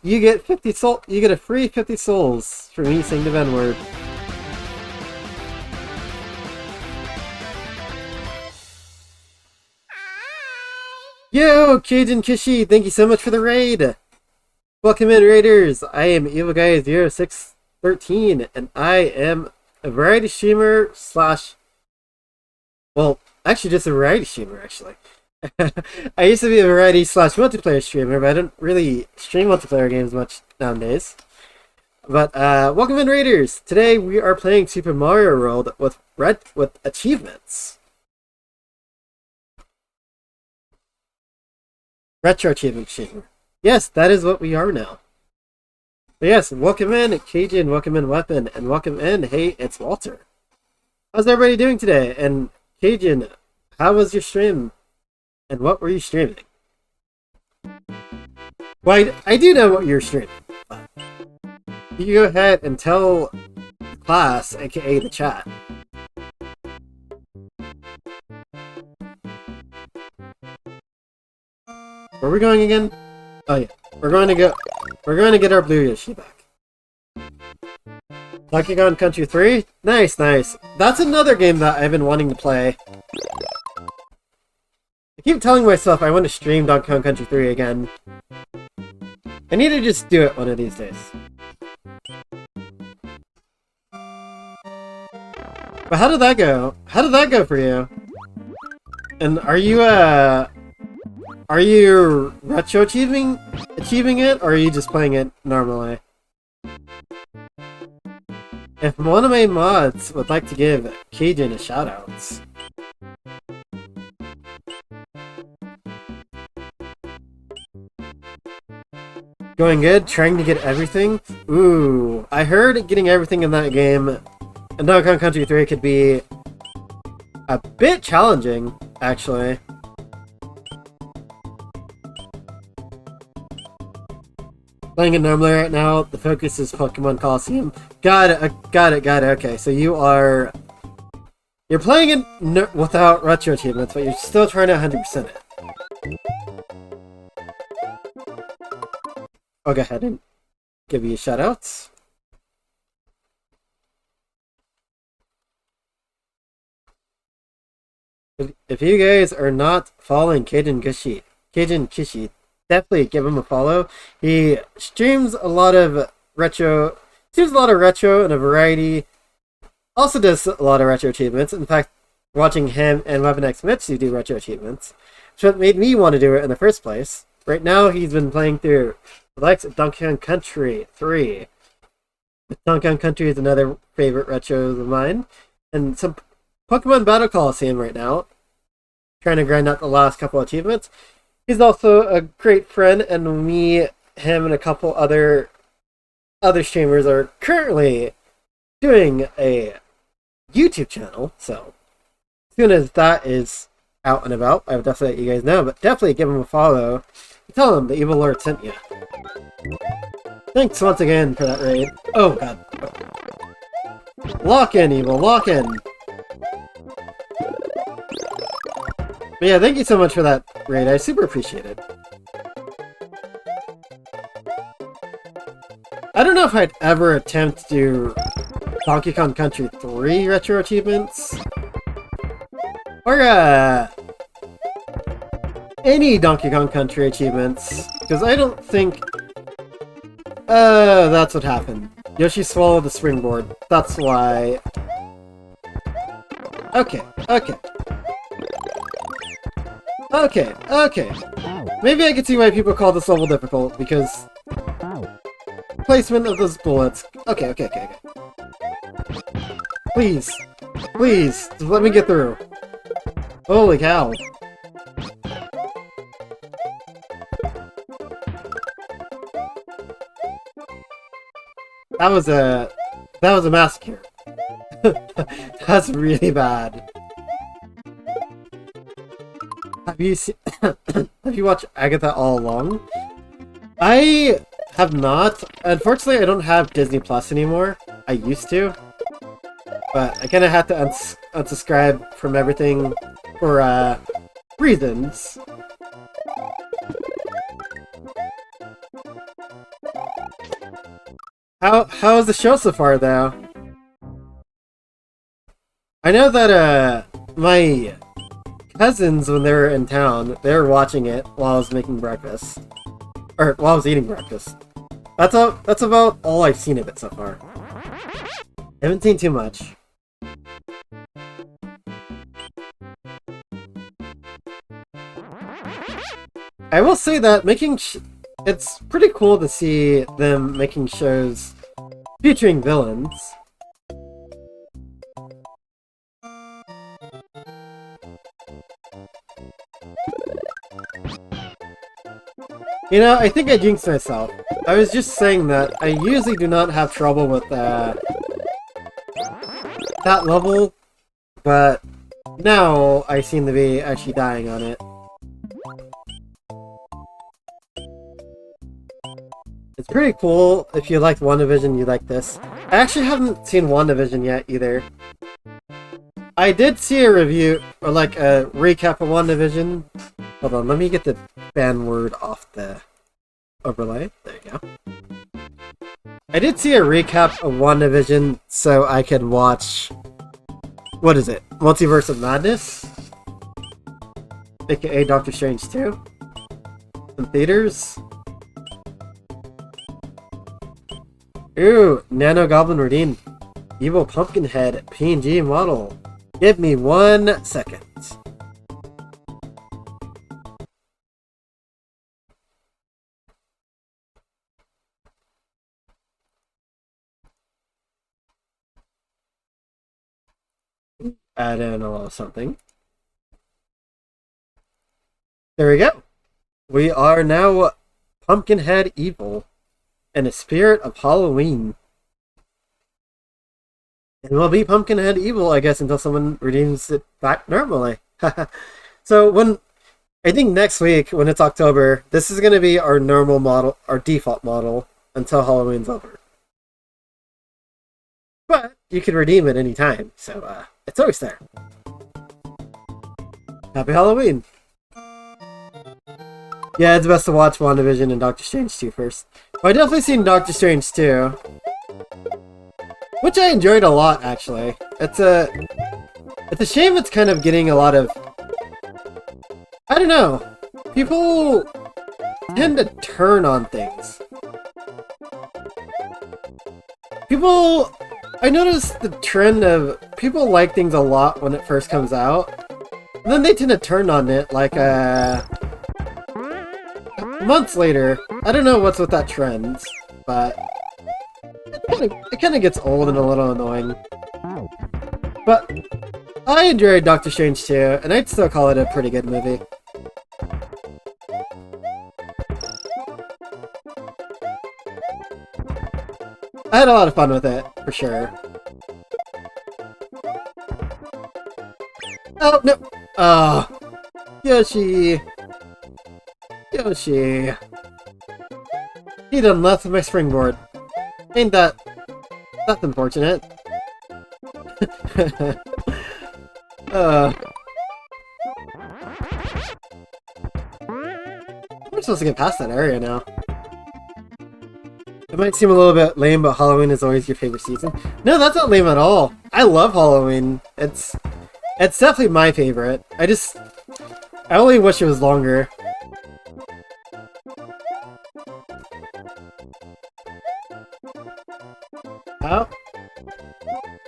you get 50 soul. You get a free 50 souls for me saying the ban word. Yo, Cajun Kishi, thank you so much for the raid. Welcome in, raiders. I am Evil Guy 0613, and I am a variety streamer slash... well, actually just a variety streamer, actually. I used to be a variety slash multiplayer streamer, but I don't really stream multiplayer games much nowadays. But, welcome in, raiders. Today we are playing Super Mario World with achievements. Retro achievement streamer. Yes, that is what we are now. But yes, welcome in, Cajun, welcome in, Weapon, and welcome in, hey, it's Walter. How's everybody doing today? And Cajun, how was your stream? And what were you streaming? Well, I do know what you're streaming. But you go ahead and tell the class, aka the chat. Where are we going again? Oh yeah, we're going to get our blue Yoshi back. Donkey Kong Country 3? Nice, nice. That's another game that I've been wanting to play. I keep telling myself I want to stream Donkey Kong Country 3 again. I need to just do it one of these days. But how did that go? How did that go for you? And are you retro achieving it, or are you just playing it normally? If one of my mods would like to give Cajun a shoutouts. Going good? Trying to get everything? Ooh, I heard getting everything in that game in Donkey Kong Country 3 could be a bit challenging, actually. Playing it normally right now, the focus is Pokemon Coliseum. Got it, okay, so you're playing it without retro achievements, but you're still trying to 100% it. I'll go ahead and give you shoutouts. If you guys are not following Cajun Kishi, definitely give him a follow. He streams a lot of retro, and a variety. Also does a lot of retro achievements. In fact, watching him and Weapon X Mitsu do retro achievements, which what made me want to do it in the first place. Right now, he's been playing through the likes of Donkey Kong Country 3. Donkey Kong Country is another favorite retro of mine. And some Pokemon Battle Coliseum right now. Trying to grind out the last couple achievements. He's also a great friend, and me, him, and a couple other streamers are currently doing a YouTube channel. So, as soon as that is out and about, I will definitely let you guys know. But definitely give him a follow. Tell him the Evil Lord sent you. Thanks once again for that raid. Oh, God. Lock in, Evil. Lock in. But yeah, thank you so much for that raid. I super appreciate it. I don't know if I'd ever attempt to do Donkey Kong Country 3 retro achievements. Or, any Donkey Kong Country achievements. Because I don't think... that's what happened. Yoshi swallowed the springboard. That's why... Okay. Maybe I can see why people call this level difficult, because... placement of those bullets. Okay. Please, just let me get through. Holy cow. That was a massacre. That's really bad. Have you watched Agatha All Along? I have not. Unfortunately, I don't have Disney Plus anymore. I used to. But I kind of had to unsubscribe from everything for reasons. How is the show so far, though? I know that my cousins, when they were in town, they were watching it while I was making breakfast. Or while I was eating breakfast. That's about all I've seen of it so far. I haven't seen too much. I will say that it's pretty cool to see them making shows featuring villains. You know, I think I jinxed myself. I was just saying that I usually do not have trouble with that level, but now I seem to be actually dying on it. It's pretty cool. If you liked WandaVision, you like this. I actually haven't seen WandaVision yet either. I did see a review, or like a recap of WandaVision. Hold on, let me get the ban word off the overlay. There you go. I did see a recap of WandaVision so I could watch... what is it? Multiverse of Madness? AKA Doctor Strange 2? In theaters? Ooh, Nano Goblin Redeemed. Evil Pumpkinhead PNG model. Give me 1 second. Add in a little something. There we go. We are now Pumpkinhead Evil. in the spirit of Halloween. And will be Pumpkinhead evil, I guess, until someone redeems it back normally. So I think next week, when it's October, this is going to be our normal model, our default model, until Halloween's over. But you can redeem it anytime, so it's always there. Happy Halloween! Yeah, it's best to watch WandaVision and Doctor Strange 2 first. But I definitely seen Doctor Strange 2, which I enjoyed a lot, actually. It's a shame it's kind of getting a lot of... I don't know. People tend to turn on things. I noticed the trend of people like things a lot when it first comes out, and then they tend to turn on it like months later. I don't know what's with that trend, but it kind of gets old and a little annoying. But I enjoyed Doctor Strange 2, and I'd still call it a pretty good movie. I had a lot of fun with it, for sure. Oh, no! Ah, Yoshi! Yoshi! He done left with my springboard. Ain't that's unfortunate. We're supposed to get past that area now. It might seem a little bit lame, but Halloween is always your favorite season. No, that's not lame at all. I love Halloween. It's definitely my favorite. I only wish it was longer.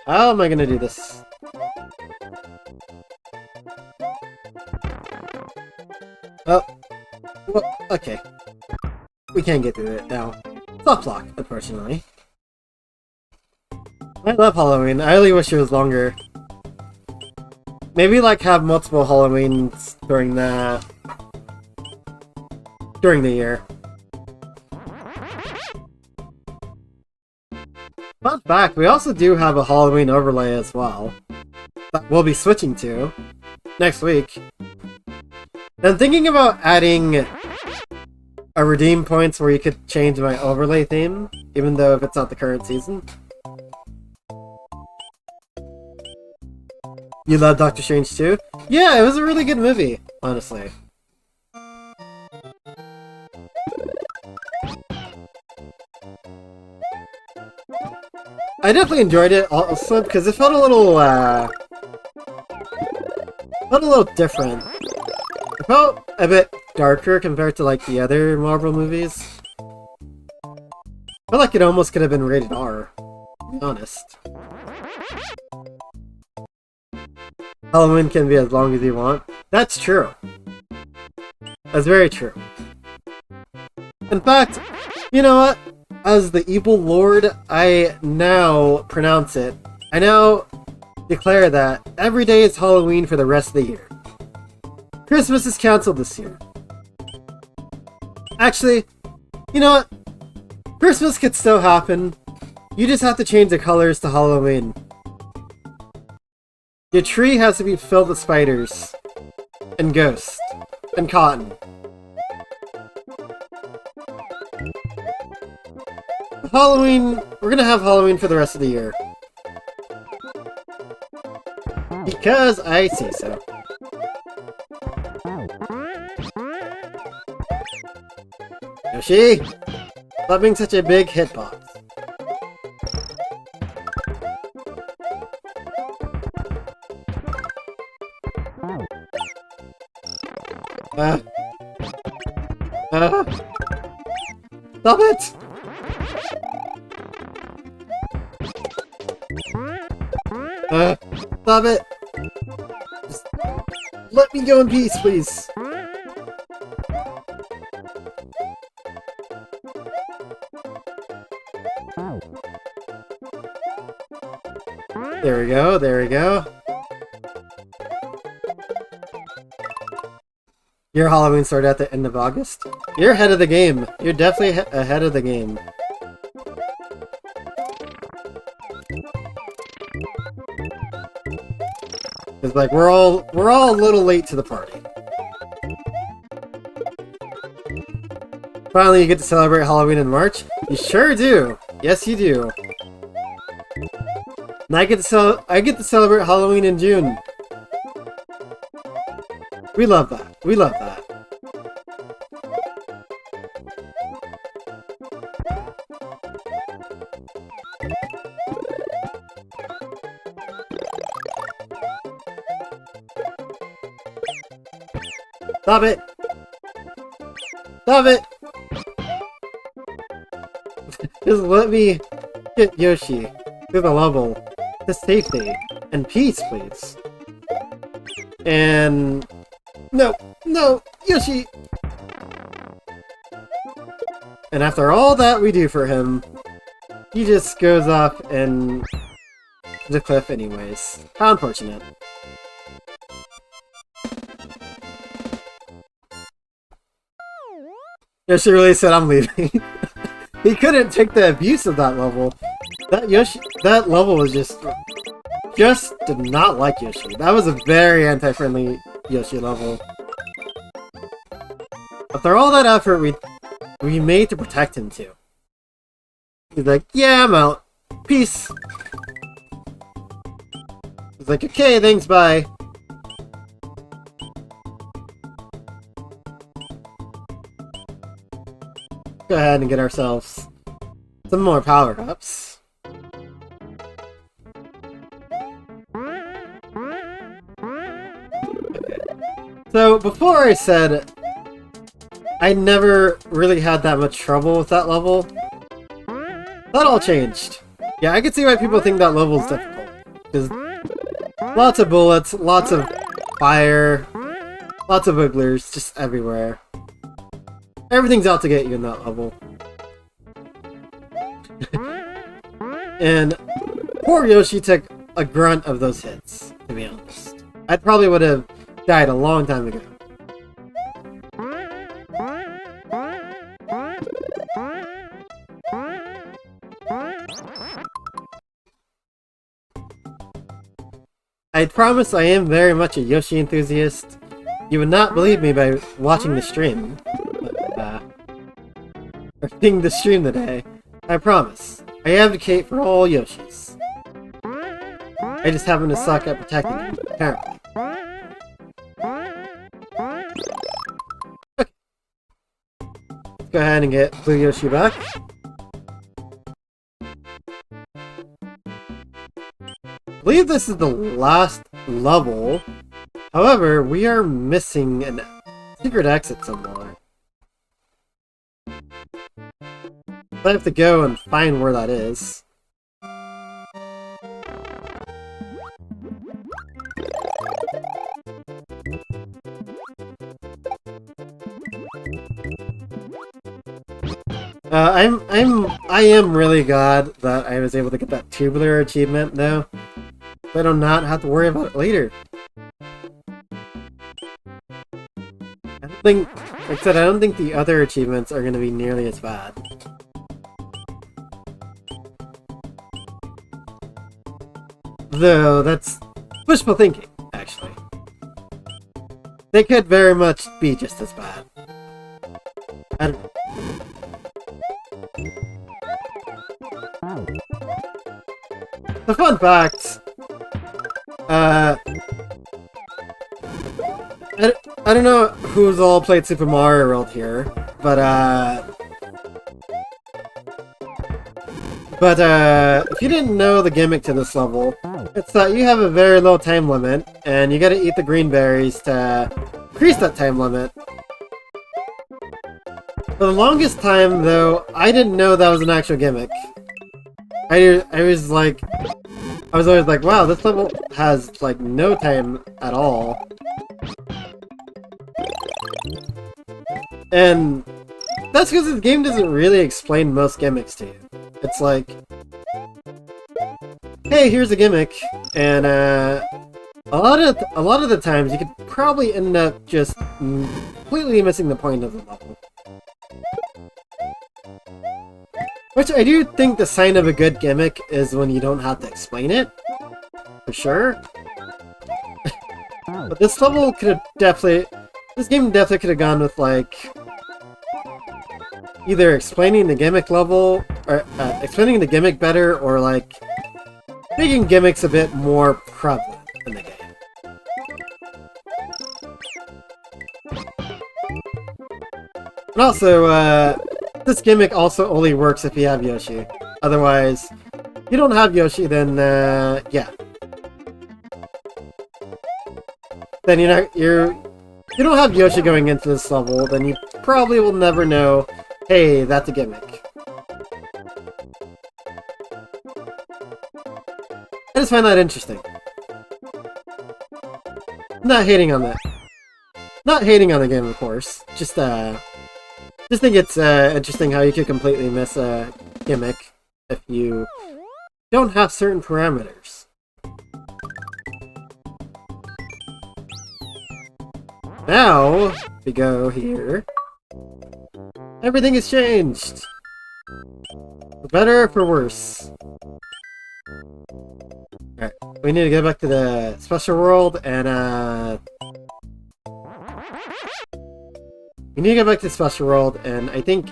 How am I gonna do this? Oh. Well, okay. We can't get through it now. Soft lock, unfortunately. I love Halloween. I really wish it was longer. Maybe like have multiple Halloweens during the year. Fun fact, we also do have a Halloween overlay as well that we'll be switching to next week. I'm thinking about adding a redeem points where you could change my overlay theme, even though if it's not the current season. You love Doctor Strange 2? Yeah, it was a really good movie, honestly. I definitely enjoyed it also because it felt a little different. It felt a bit darker compared to like the other Marvel movies. I felt like it almost could have been rated R, to be honest. Halloween can be as long as you want. That's true. That's very true. In fact, you know what? As the evil lord, I now pronounce it. I now declare that every day is Halloween for the rest of the year. Christmas is cancelled this year. Actually, you know what? Christmas could still happen. You just have to change the colors to Halloween. Your tree has to be filled with spiders. And ghosts. And cotton. Halloween, we're gonna have Halloween for the rest of the year. Because I say so. Yoshi! Stop being such a big hitbox. Stop it! Stop it! Just let me go in peace, please. There we go, there we go. Your Halloween started at the end of August? You're ahead of the game. You're definitely ahead of the game. It's like we're all a little late to the party. Finally, you get to celebrate Halloween in March? You sure do! Yes, you do. And I get to celebrate Halloween in June. We love that. We love that. Stop it! Stop it! Just let me get Yoshi through the level to safety and peace, please. And no, no, Yoshi! And after all that we do for him, he just goes off and to the cliff anyways. How unfortunate. Yoshi really said, I'm leaving. He couldn't take the abuse of that level. That level was just did not like Yoshi. That was a very anti-friendly Yoshi level. After all that effort we made to protect him too. He's like, yeah, I'm out. Peace. He's like, okay, thanks, bye. Go ahead and get ourselves some more power-ups. Okay. So, before I said I never really had that much trouble with that level, that all changed. Yeah, I can see why people think that level is difficult. Because lots of bullets, lots of fire, lots of wigglers just everywhere. Everything's out to get you in that level. And poor Yoshi took a grunt of those hits, to be honest. I probably would have died a long time ago. I promise I am very much a Yoshi enthusiast. You would not believe me by watching the stream. Or seeing the stream today. I promise. I advocate for all Yoshis. I just happen to suck at protecting them, apparently. Okay. Let's go ahead and get Blue Yoshi back. I believe this is the last level. However, we are missing a secret exit somewhere. I have to go and find where that is. I am really glad that I was able to get that Tubular achievement though. So I do not have to worry about it later. I don't think, like I said, I don't think the other achievements are going to be nearly as bad. Though, that's wishful thinking, actually. They could very much be just as bad. I don't know. The fun fact, I don't know who's all played Super Mario World here, but if you didn't know the gimmick to this level, it's that you have a very low time limit, and you gotta eat the green berries to increase that time limit. For the longest time, though, I didn't know that was an actual gimmick. I was always like, wow, this level has, like, no time at all. And that's because the game doesn't really explain most gimmicks to you. It's like, hey, here's a gimmick, and a lot of the times you could probably end up just completely missing the point of the level. Which I do think the sign of a good gimmick is when you don't have to explain it. For sure. But this level could have definitely... This game definitely could have gone with, like... either explaining the gimmick level, or explaining the gimmick better, or, like, making gimmicks a bit more prevalent in the game. And also, this gimmick also only works if you have Yoshi. Otherwise, if you don't have Yoshi, then, yeah. Then if you don't have Yoshi going into this level, then you probably will never know, hey, that's a gimmick. I just find that interesting. I'm not hating on that. Not hating on the game, of course. Just think it's interesting how you could completely miss a gimmick if you don't have certain parameters. Now, if we go here, everything has changed! For better or for worse? Alright, we need to go back to the special world and, we need to go back to the special world and I think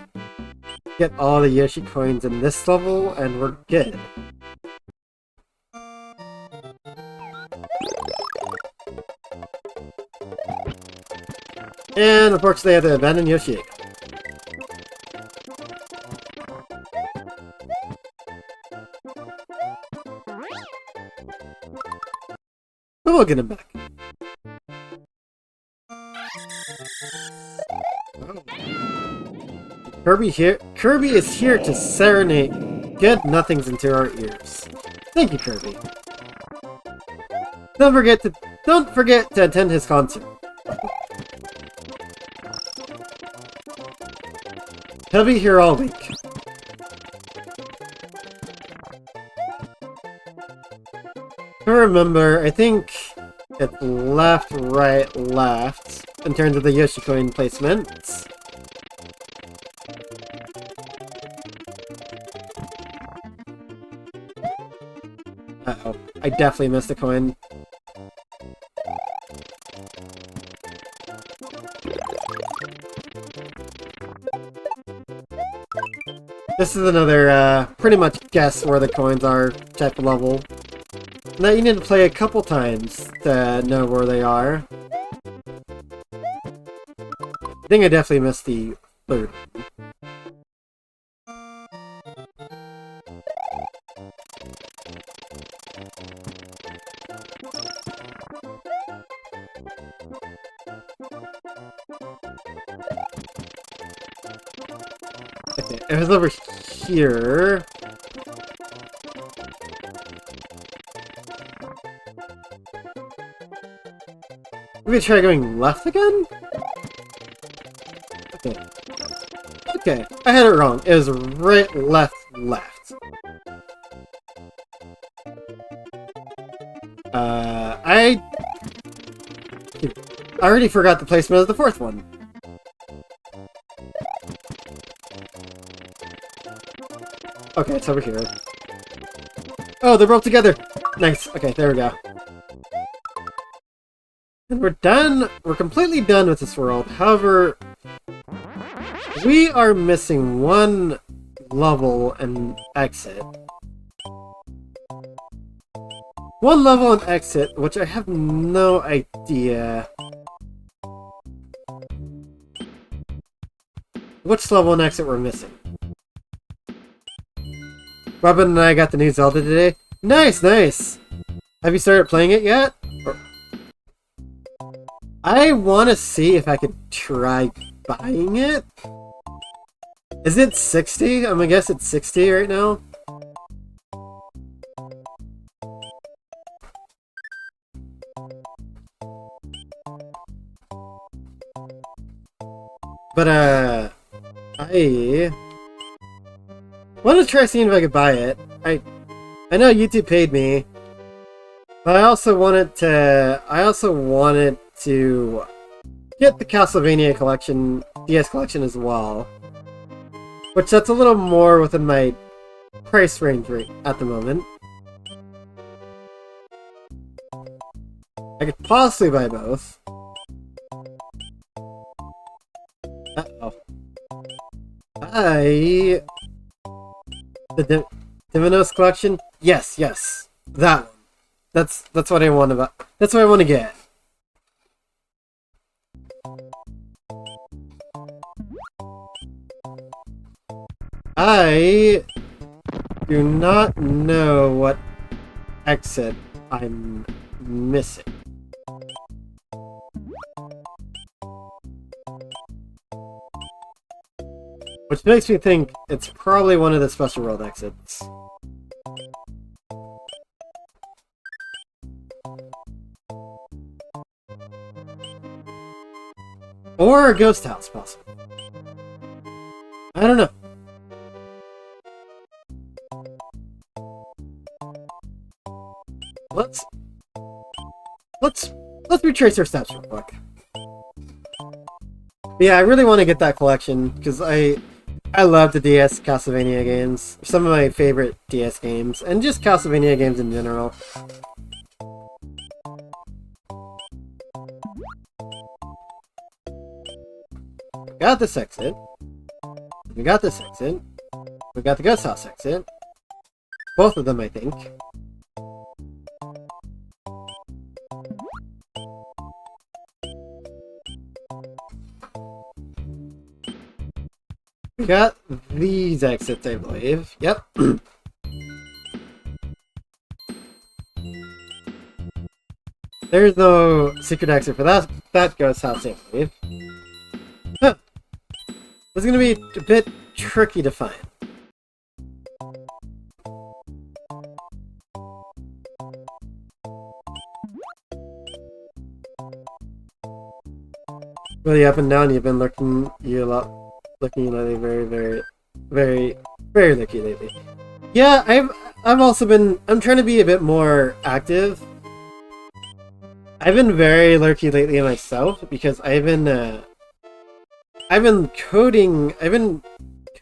get all the Yoshi coins in this level and we're good. And unfortunately I have to abandon Yoshi. But we'll get him back. Kirby is here to serenade good nothings into our ears. Thank you, Kirby. Don't forget to attend his concert. He'll be here all week. I remember, I think it's left, right, left in terms of the Yoshi coin placements. Uh-oh, I definitely missed a coin. This is another, pretty much guess where the coins are type of level. Now you need to play a couple times to know where they are. I think I definitely missed the third one. Okay, it was over here. We could try going left again? Okay. Okay, I had it wrong. It was right, left, left. I already forgot the placement of the fourth one. Okay, it's over here. Oh, they're both together! Nice. Okay, there we go. And we're done. We're completely done with this world. However, we are missing one level and exit. One level and exit, which I have no idea which level and exit we're missing. Robin and I got the new Zelda today. Nice, nice! Have you started playing it yet? I want to see if I could try buying it. Is it 60? I'm gonna guess it's 60 right now. But, I want to try seeing if I could buy it. I know YouTube paid me, but I also wanted to get the Castlevania collection, DS collection as well. Which that's a little more within my price range at the moment. I I could possibly buy both. Uh-oh. The Divinos collection? Yes, yes. That one. That's what I want about. That's what I want to get. I do not know what exit I'm missing. Which makes me think it's probably one of the special world exits. Or a ghost house, possibly. I don't know. Let's retrace our steps real quick. But yeah, I really want to get that collection because I love the DS Castlevania games. Some of my favorite DS games, and just Castlevania games in general. We got this exit. We got this exit. We got the ghost house exit. Both of them, I think. We got these exits, I believe. Yep. There's no secret exit for that ghost house, I believe. Huh. It's gonna be a bit tricky to find. Really up and down, you've been looking lately, very lucky lately. Yeah, I've also been. I'm trying to be a bit more active. I've been very lurky lately myself because I've been coding. I've been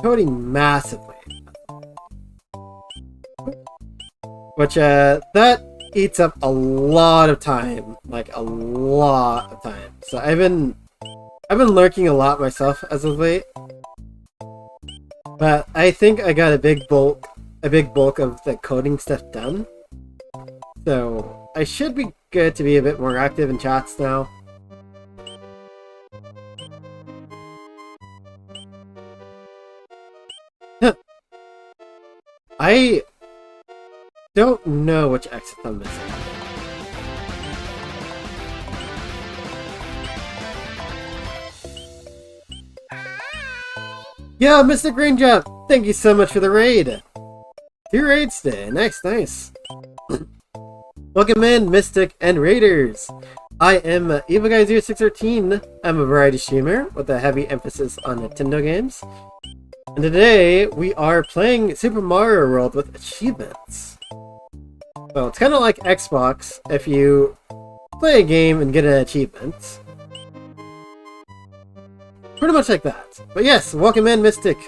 coding massively, which that eats up a lot of time, like a lot of time. So I've been lurking a lot myself as of late. But I think I got a big bulk of the coding stuff done. So I should be good to be a bit more active in chats now. Huh. I don't know which exit I'm missing. Yo, Mr. Greenjump! Thank you so much for the raid! 2 raids today. Nice, nice. Welcome in, Mystic and Raiders! I am EvilGuy0613. I'm a variety streamer with a heavy emphasis on Nintendo games. And today, we are playing Super Mario World with achievements. So it's kind of like Xbox if you play a game and get an achievement. Pretty much like that. But yes, welcome in, Mystic.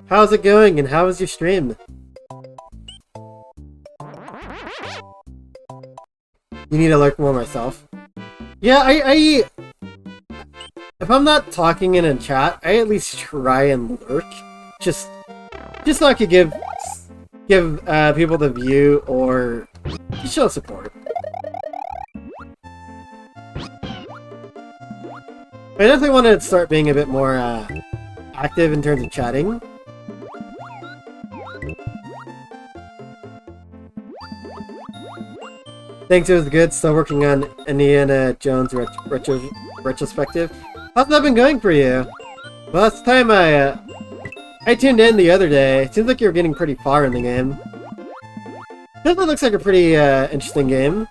How's it going, and how was your stream? You need to lurk more myself. Yeah, I if I'm not talking in a chat, I at least try and lurk. Just so I could give people the view or just show support. I definitely want to start being a bit more active in terms of chatting. Thanks, it was good. Still working on Indiana Jones retrospective. How's that been going for you? Well, last time I tuned in the other day. It seems like you're getting pretty far in the game. Definitely looks like a pretty interesting game.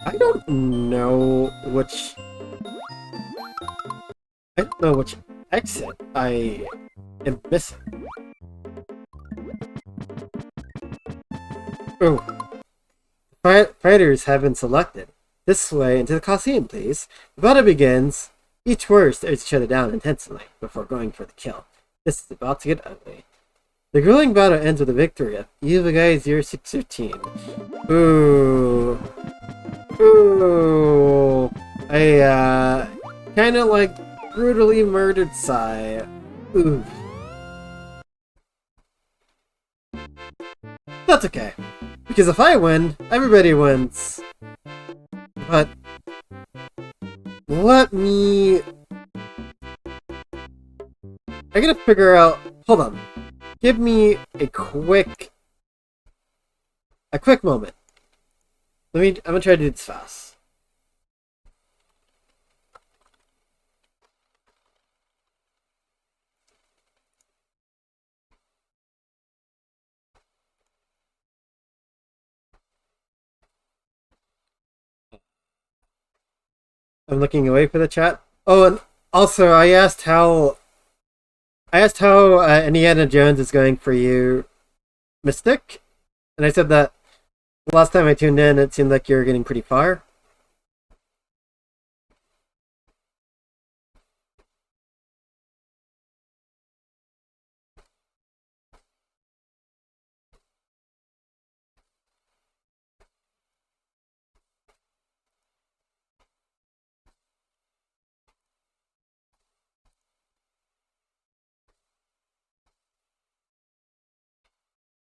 I don't know which exit I am missing. Oh. Fighters have been selected. This way into the Coliseum, please. The battle begins. Each warrior stares each other down intensely before going for the kill. This is about to get ugly. The grueling battle ends with a victory of Evil Guy 0613. Ooh. Ooh. I, kinda like brutally murdered Sai. Ooh. That's okay. Because if I win, everybody wins. But let me... I gotta figure out... Hold on. Give me a quick moment. I'm gonna try to do this fast. I'm looking away for the chat. Oh, and also I asked how Indiana Jones is going for you, Mystic, and I said that last time I tuned in, it seemed like you were getting pretty far.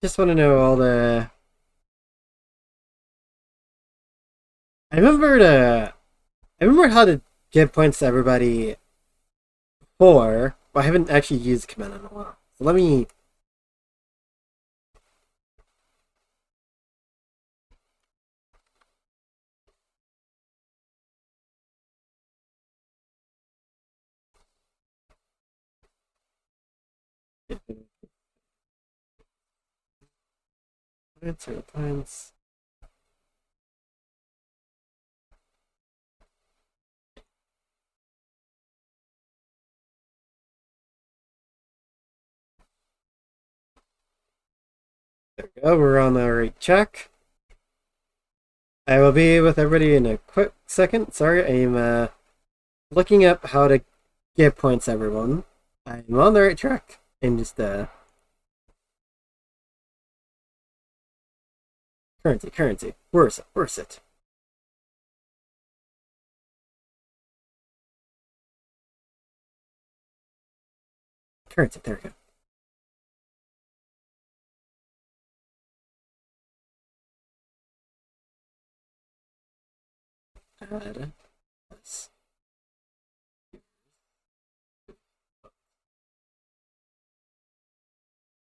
Just want to know all the... I remember how to give points to everybody before, but I haven't actually used command in a while. So let me... Answer points. There we go, we're on the right track. I will be with everybody in a quick second. Sorry, I'm looking up how to give points to everyone. I'm on the right track. I'm just currency. Where's it? Currency, there we go.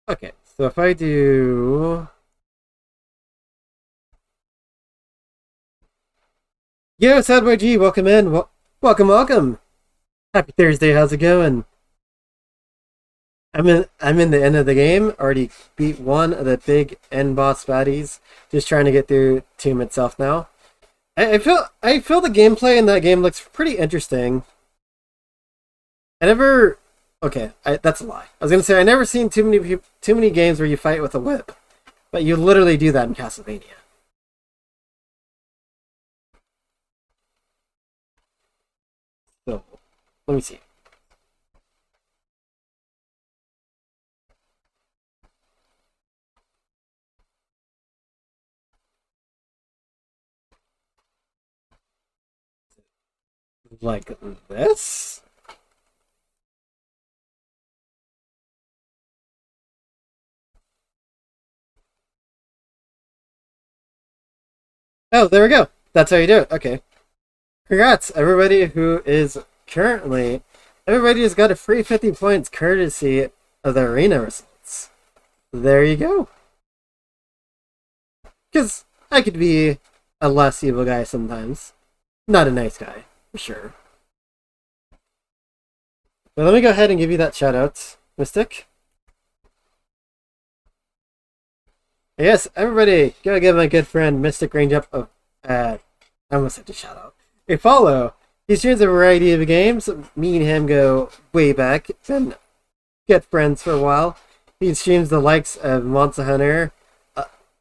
Okay, so if I do... Yo, Sadboy G, welcome in. Welcome. Happy Thursday, how's it going? I'm in the end of the game. Already beat one of the big end boss baddies. Just trying to get through Tomb itself now. I feel the gameplay in that game looks pretty interesting. Okay, that's a lie. I was gonna say I never seen too many games where you fight with a whip, but you literally do that in Castlevania. So, let me see. Like this? Oh, there we go. That's how you do it. Okay. Congrats, everybody who is currently... Everybody has got a free 50 points courtesy of the arena results. There you go. Because I could be a less evil guy sometimes. Not a nice guy, for sure. But let me go ahead and give you that shout out, Mystic. Yes, everybody, gotta give my good friend Mystic Range up of... I almost had to shout out. A follow. He streams a variety of games. Me and him go way back. Been good friends for a while. He streams the likes of Monster Hunter,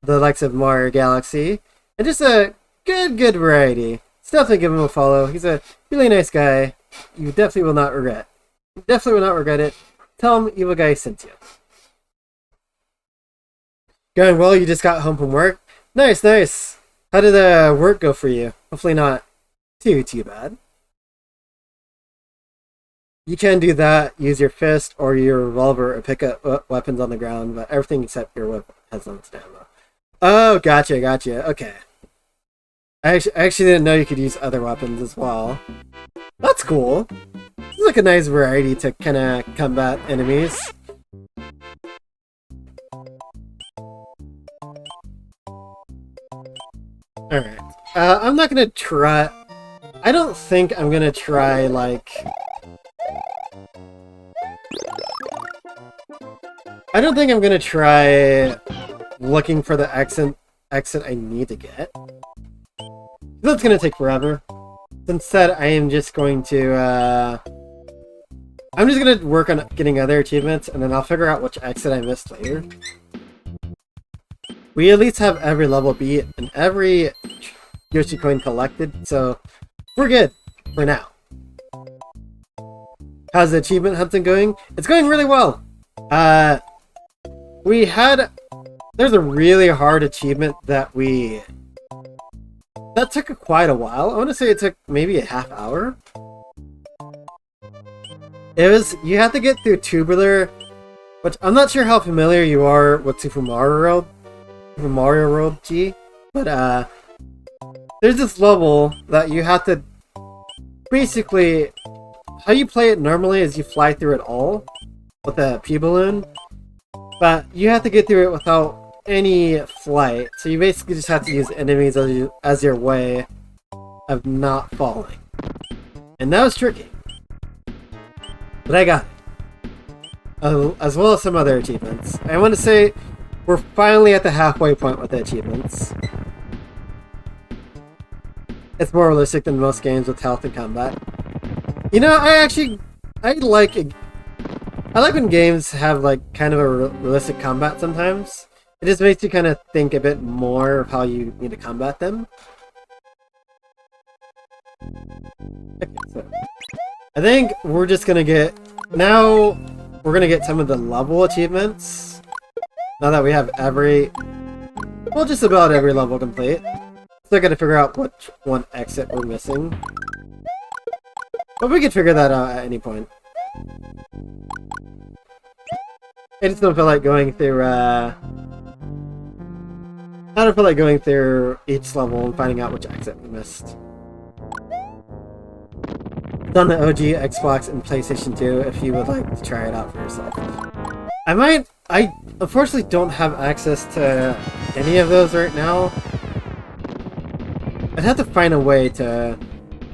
the likes of Mario Galaxy, and just a good variety. So definitely give him a follow. He's a really nice guy. You definitely will not regret. It. tell him Evil Guy sent you. Going well, you just got home from work? Nice, nice. How did work go for you? Hopefully not too bad. You can do that, use your fist or your revolver or pick up weapons on the ground, but everything except your whip has limited ammo. Oh, gotcha. Okay. I actually didn't know you could use other weapons as well. That's cool. It's like a nice variety to kind of combat enemies. Alright. I'm not gonna try... I don't think I'm gonna try, like... I don't think I'm gonna try looking for the exit I need to get. That's gonna take forever. Instead, I am just going to, I'm just gonna work on getting other achievements, and then I'll figure out which exit I missed later. We at least have every level beat and every Yoshi coin collected, so we're good for now. How's the achievement hunting going? It's going really well. There's a really hard achievement that took quite a while. I want to say it took maybe a half hour. You have to get through Tubular, which I'm not sure how familiar you are with Super Mario World G, but there's this level that you have to basically, how you play it normally is you fly through it all with a P-balloon, but you have to get through it without any flight, so you basically just have to use enemies as your way of not falling. And that was tricky. But I got it. As well as some other achievements. I want to say we're finally at the halfway point with the achievements. It's more realistic than most games with health and combat. You know, I like when games have like kind of a realistic combat sometimes. It just makes you kind of think a bit more of how you need to combat them. Okay, so I think we're just gonna get some of the level achievements. Now that we have just about every level complete. Still gotta figure out which one exit we're missing. But we can figure that out at any point. I just don't feel like going through, I don't feel like going through each level and finding out which exit we missed. It's on the OG Xbox and PlayStation 2 if you would like to try it out for yourself. I unfortunately don't have access to any of those right now. I'd have to find a way to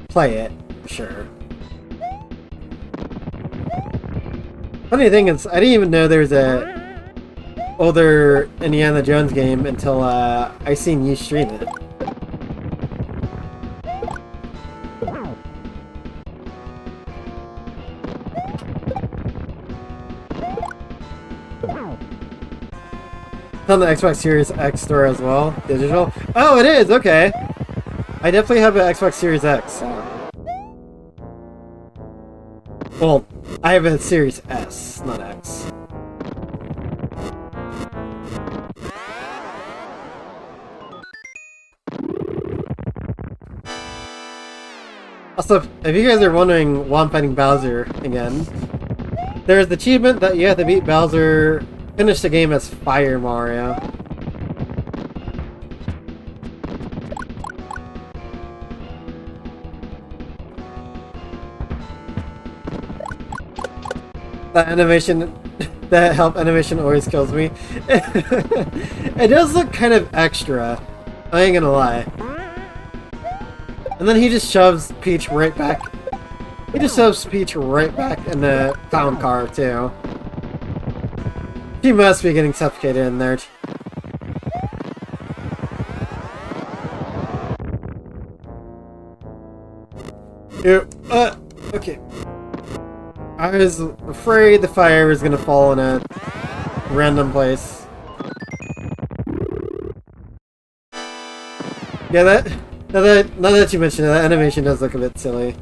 play it, for sure. Funny thing is, I didn't even know there was a older Indiana Jones game until I seen you stream it. It's on the Xbox Series X store as well, digital. Oh, it is, okay. I definitely have an Xbox Series X. Well, I have a Series S, not X. Also, if you guys are wondering why I'm fighting Bowser again, there's the achievement that you have to beat Bowser, finish the game as Fire Mario. That animation, that help animation always kills me. It does look kind of extra, I ain't gonna lie. And then he just shoves Peach right back. He just shoves Peach right back in the clown car, too. She must be getting suffocated in there. Okay. I was afraid the fire was gonna fall in a random place. Yeah, now that you mention it, that animation does look a bit silly.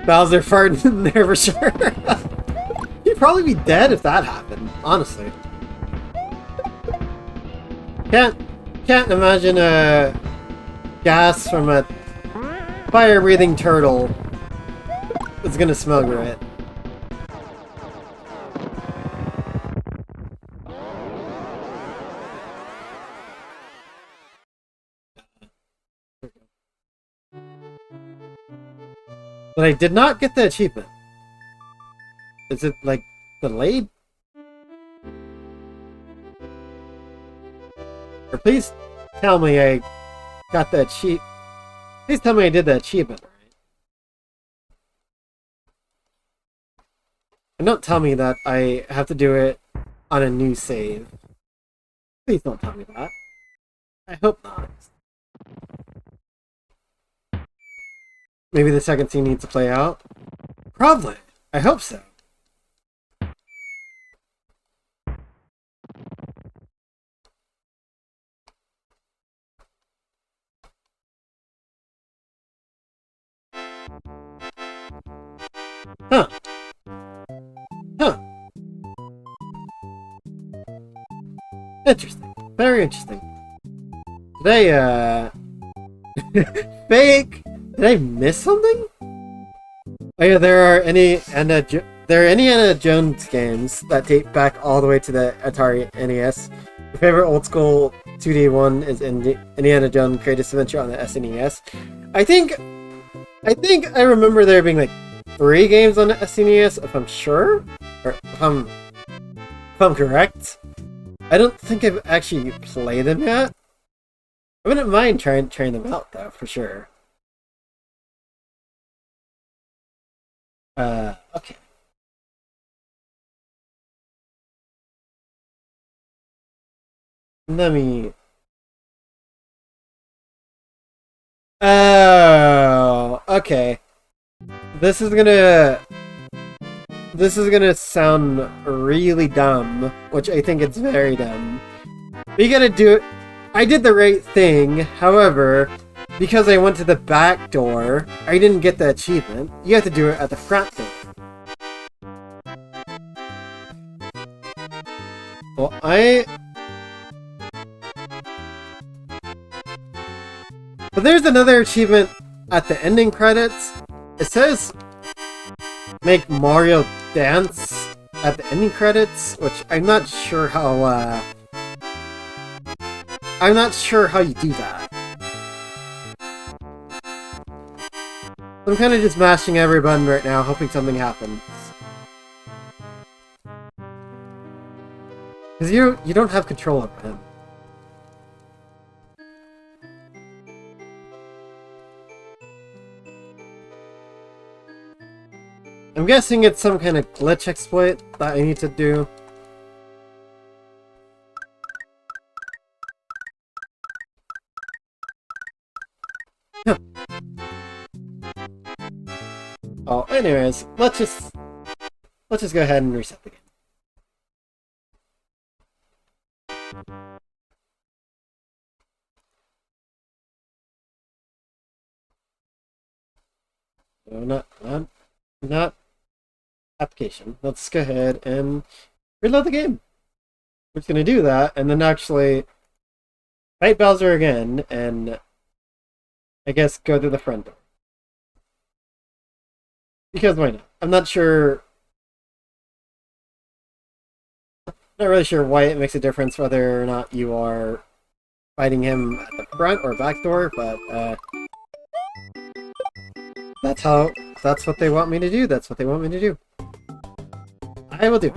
Bowser farting in there for sure. He'd probably be dead if that happened, honestly. Can't imagine a gas from a fire-breathing turtle is gonna smell great. But I did not get the achievement. Is it, like, delayed? Or please tell me I got the achievement. Please tell me I did the achievement right. And don't tell me that I have to do it on a new save. Please don't tell me that. I hope not. Maybe the second scene needs to play out? Probably. I hope so. Huh. Huh. Interesting. Very interesting. Did I, Fake! Did I miss something? Oh yeah, there are any Indiana Jones games that date back all the way to the Atari NES. My favorite old school 2D one is Indiana Jones Greatest Adventure on the SNES. I think I remember there being like 3 games on the SNES, if I'm sure, or if I'm correct. I don't think I've actually played them yet. I wouldn't mind trying them out though, for sure. Okay. Let me... Oh, okay. This is gonna sound really dumb, which I think it's very dumb. But you gotta do it. I did the right thing, however, because I went to the back door, I didn't get the achievement. You have to do it at the front door. Well, But there's another achievement at the ending credits. It says make Mario dance at the ending credits, which I'm not sure how you do that. I'm kind of just mashing every button right now, hoping something happens. Because you don't have control over him. I'm guessing it's some kind of glitch exploit that I need to do. Huh. Oh, anyways, let's just go ahead and reset the game. No, not application. Let's go ahead and reload the game. We're just gonna do that, and then actually fight Bowser again, and I guess go through the front door. Because why not? I'm not sure. Not really sure why it makes a difference whether or not you are fighting him at the front or back door, but that's what they want me to do. That's what they want me to do. I will do.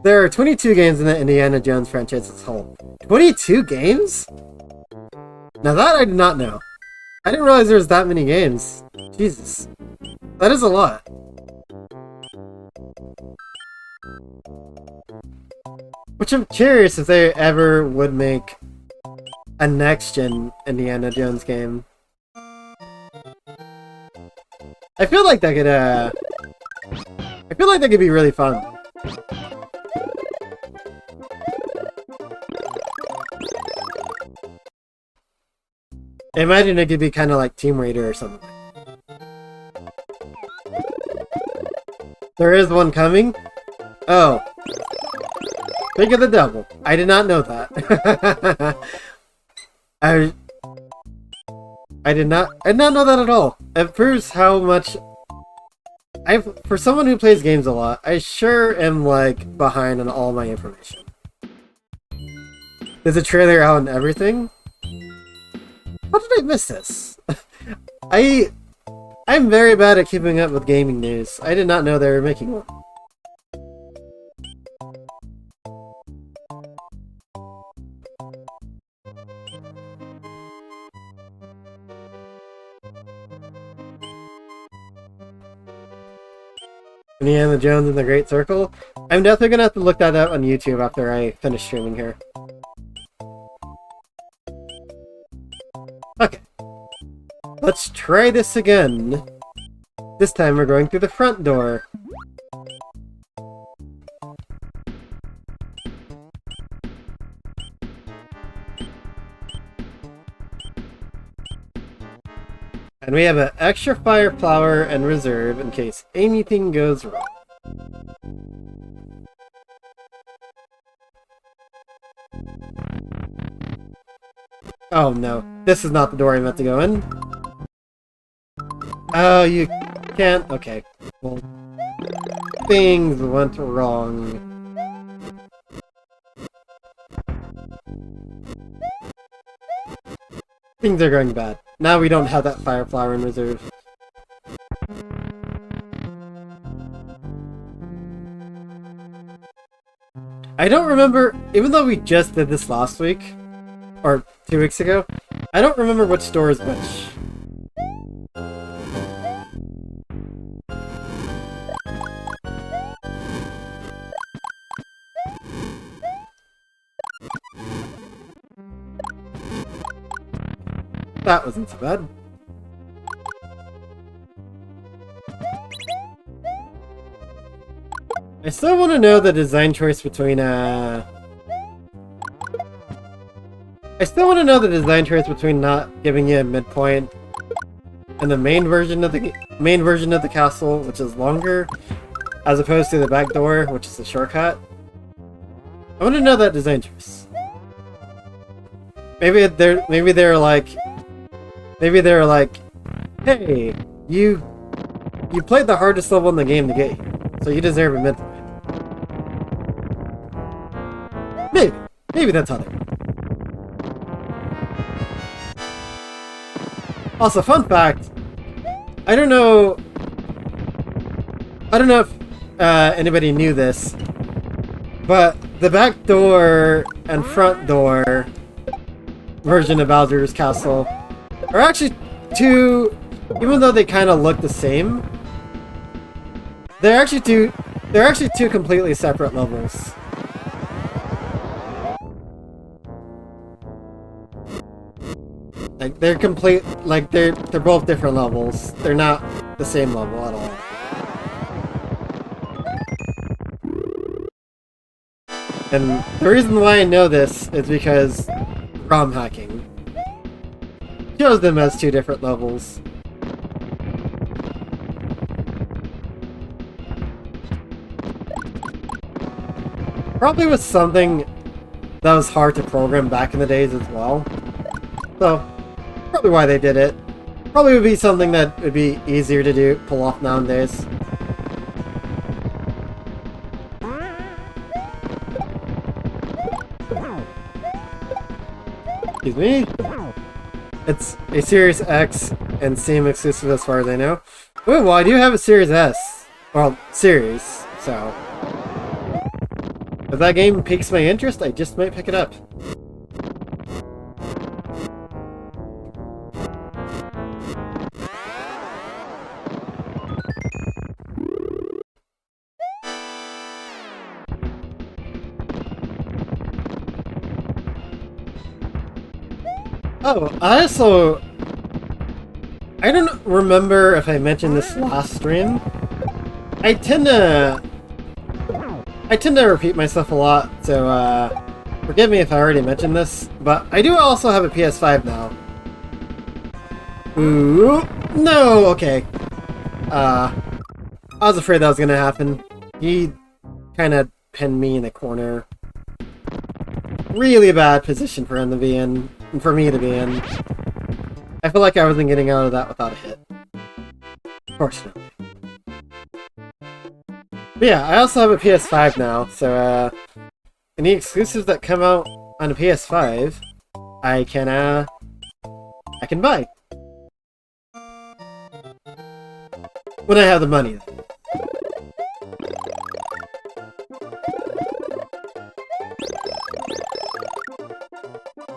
There are 22 games in the Indiana Jones franchise as a whole. 22 games? Now that I did not know. I didn't realize there was that many games. Jesus. That is a lot. Which I'm curious if they ever would make a next-gen Indiana Jones game. I feel like that could be really fun. I imagine it could be kind of like Tomb Raider or something. There is one coming? Oh. Think of the devil. I did not know that. I did not know that at all. It proves how much for someone who plays games a lot, I sure am like behind on all my information. There's a trailer out and everything. How did I miss this? I'm very bad at keeping up with gaming news. I did not know they were making one. Indiana Jones and the Great Circle? I'm definitely gonna have to look that up on YouTube after I finish streaming here. Okay. Let's try this again. This time we're going through the front door. And we have an extra fire flower and reserve in case anything goes wrong. Oh no, this is not the door I meant to go in. Oh, you can't? Okay. Well, things went wrong. Things are going bad. Now we don't have that fire flower in reserve. I don't remember, even though we just did this last week, or 2 weeks ago, I don't remember which door is which. That wasn't so bad. I still want to know the design choice between I still want to know the design choice between not giving you a midpoint and the main version of the castle, which is longer, as opposed to the back door, which is a shortcut. I want to know that design choice. Maybe they're like, hey, you played the hardest level in the game to get here, so you deserve a midpoint. Maybe that's how they work. Also, fun fact, I don't know if anybody knew this, but the back door and front door version of Bowser's Castle are actually two, even though they kind of look the same, they're actually two completely separate levels. Like they're both different levels. They're not the same level at all. And the reason why I know this is because ROM hacking shows them as two different levels. Probably was something that was hard to program back in the days as well. So, probably why they did it. Probably would be something that would be easier to pull off nowadays. Excuse me? It's a Series X and Steam exclusive as far as I know. Oh, well, I do have a Series S. Well, Series, so... if that game piques my interest, I just might pick it up. Oh, I don't remember if I mentioned this last stream. I tend to repeat myself a lot, so forgive me if I already mentioned this, but I do also have a PS5 now. Ooh, no, okay. I was afraid that was gonna happen. He kind of pinned me in the corner. Really bad position for him to be in, and for me to be in. I feel like I wasn't getting out of that without a hit. Fortunately. But yeah, I also have a PS5 now, so any exclusives that come out on a PS5, I can buy. When I have the money.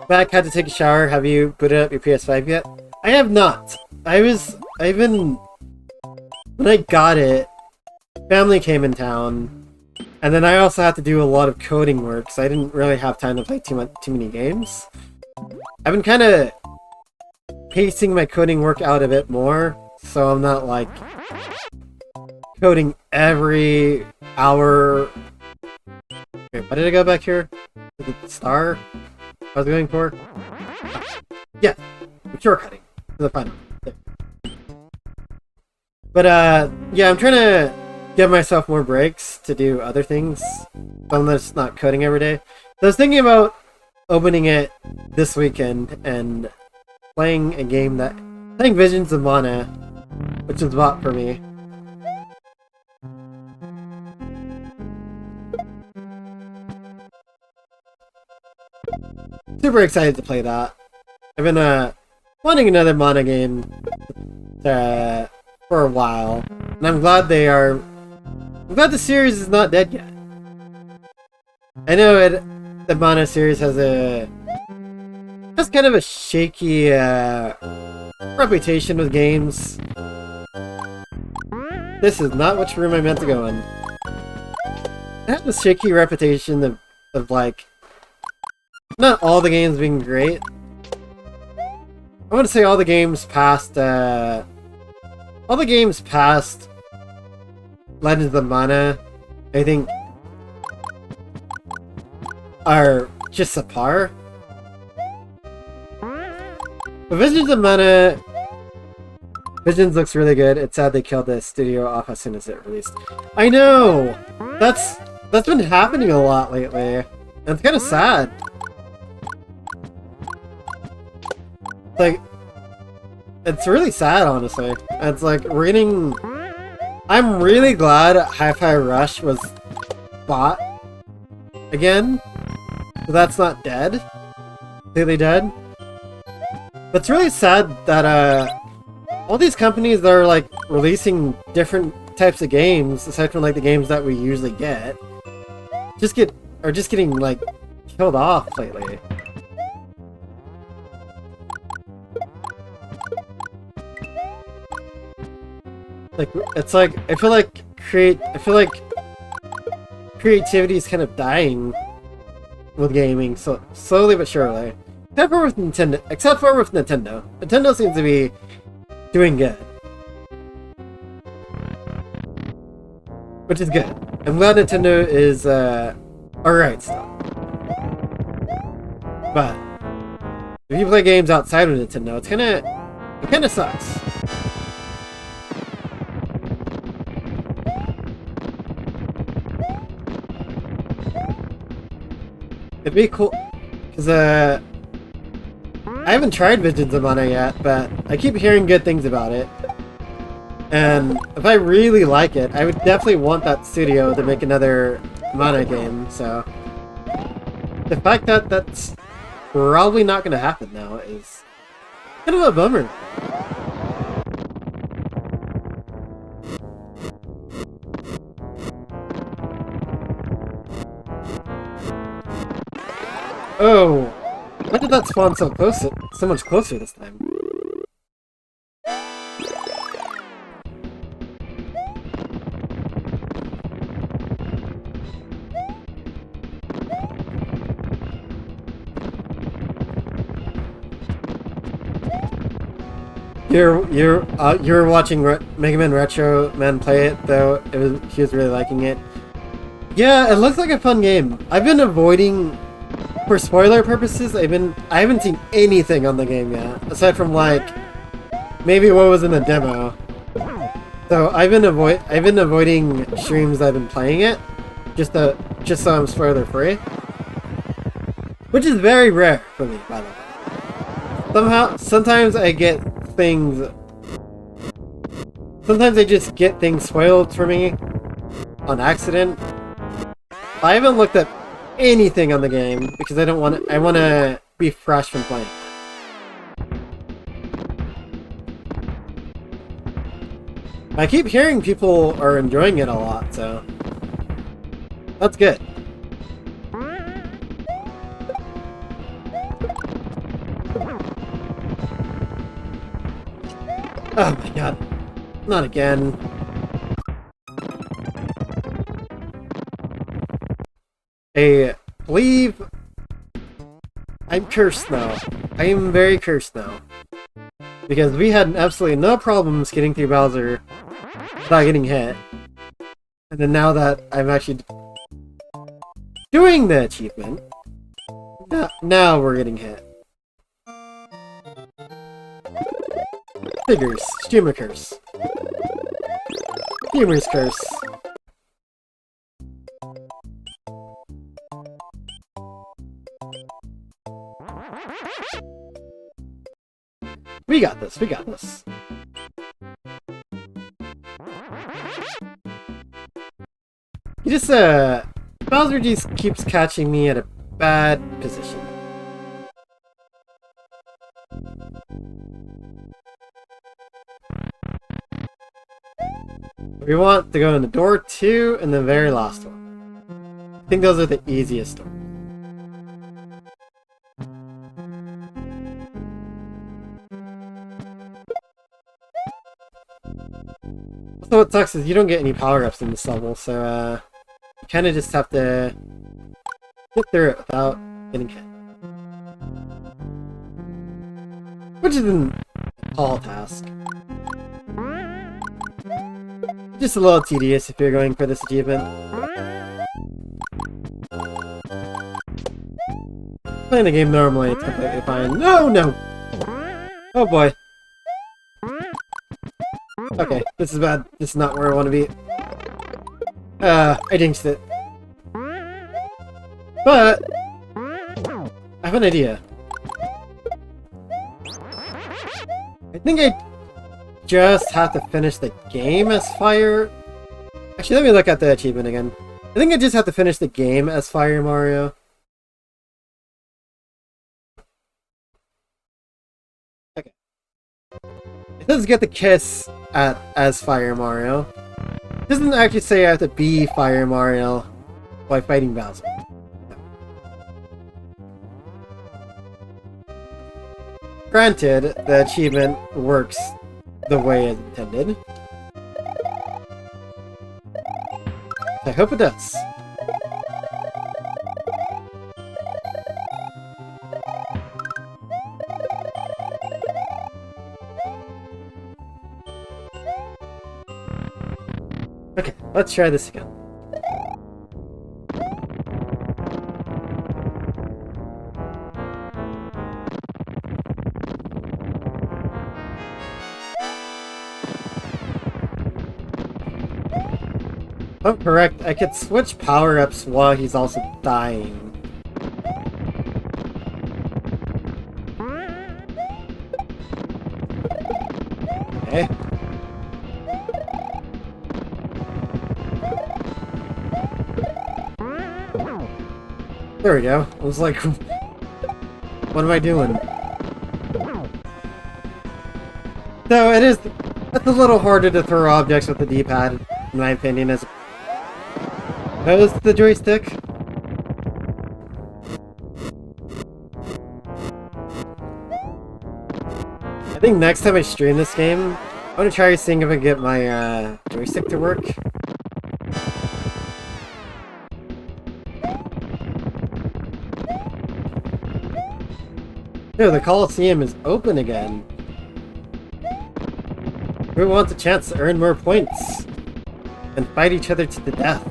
Back, had to take a shower. Have you booted up your PS5 yet? I have not. When I got it, family came in town, and then I also had to do a lot of coding work, so I didn't really have time to play too many games. I've been kind of pacing my coding work out a bit more, so I'm not like coding every hour. Wait, why did I go back here? Is it the star I was going for? Yeah, shortcutting to the final. There. But yeah, I'm trying to give myself more breaks to do other things, so I'm just not coding every day. So I was thinking about opening it this weekend and playing Visions of Mana, which was bought for me. Super excited to play that. I've been wanting another Mana game for a while, and I'm glad the series is not dead yet. I know the Mana series has kind of a shaky reputation with games. This is not which room I meant to go in. It has a shaky reputation of like, not all the games being great. I want to say all the games past Legends of Mana, I think, are just subpar. But Visions of Mana, Visions looks really good. It's sad they killed the studio off as soon as it released. I know! That's been happening a lot lately. And it's kind of sad. Like, it's really sad, honestly. It's like reading. I'm really glad Hi-Fi Rush was bought again, so that's not dead, completely dead. But it's really sad that all these companies that are like releasing different types of games, aside from like the games that we usually get, are just getting like killed off lately. Like, it's like, I feel like creativity is kind of dying with gaming, so slowly but surely. Except for with Nintendo. Nintendo seems to be doing good. Which is good. I'm glad Nintendo is, alright still. But, if you play games outside of Nintendo, it kinda sucks. It'd be cool, because I haven't tried Visions of Mana yet, but I keep hearing good things about it. And if I really like it, I would definitely want that studio to make another Mana game, so... The fact that that's probably not going to happen now is kind of a bummer. Oh, why did that spawn so much closer this time? You're watching Mega Man Retro Man play it though. He was really liking it. Yeah, it looks like a fun game. I've been avoiding. For spoiler purposes, I haven't seen anything on the game yet, aside from like maybe what was in the demo. So I've been avoiding streams that I've been playing it, just so I'm further free, which is very rare for me, by the way. Sometimes I get things. Sometimes I just get things spoiled for me on accident. I haven't looked at anything on the game because I don't want to. I want to be fresh from playing. I keep hearing people are enjoying it a lot, so that's good. Oh my god. Not again. I believe I'm cursed now. I am very cursed now. Because we had absolutely no problems getting through Bowser without getting hit. And then now that I'm actually doing the achievement, now we're getting hit. Figures. Streamer curse. Streamer's curse. We got this, we got this. He just, Bowser just keeps catching me at a bad position. We want to go in the door 2 and the very last one. I think those are the easiest doors. So what sucks is you don't get any power-ups in this level, so you kinda just have to get through it without getting hit. Which isn't a tall task. Just a little tedious if you're going for this achievement. Playing the game normally, it's completely fine. No, no! Oh boy. Okay, this is bad. This is not where I want to be. I jinxed it. But I have an idea. I think I just have to finish the game as Fire... Actually, let me look at the achievement again. I think I just have to finish the game as Fire Mario. Okay. It does get the kiss as Fire Mario. It doesn't actually say I have to be Fire Mario by fighting Bowser. Granted, the achievement works the way it's intended. I hope it does. Okay, let's try this again. Oh, correct. I could switch power-ups while he's also dying. Okay. There we go. I was like, what am I doing? So it is... It's a little harder to throw objects with the D-pad, in my opinion, as opposed to the joystick. I think next time I stream this game, I'm gonna try seeing if I can get my joystick to work. No, the Coliseum is open again. Who wants a chance to earn more points and fight each other to the death?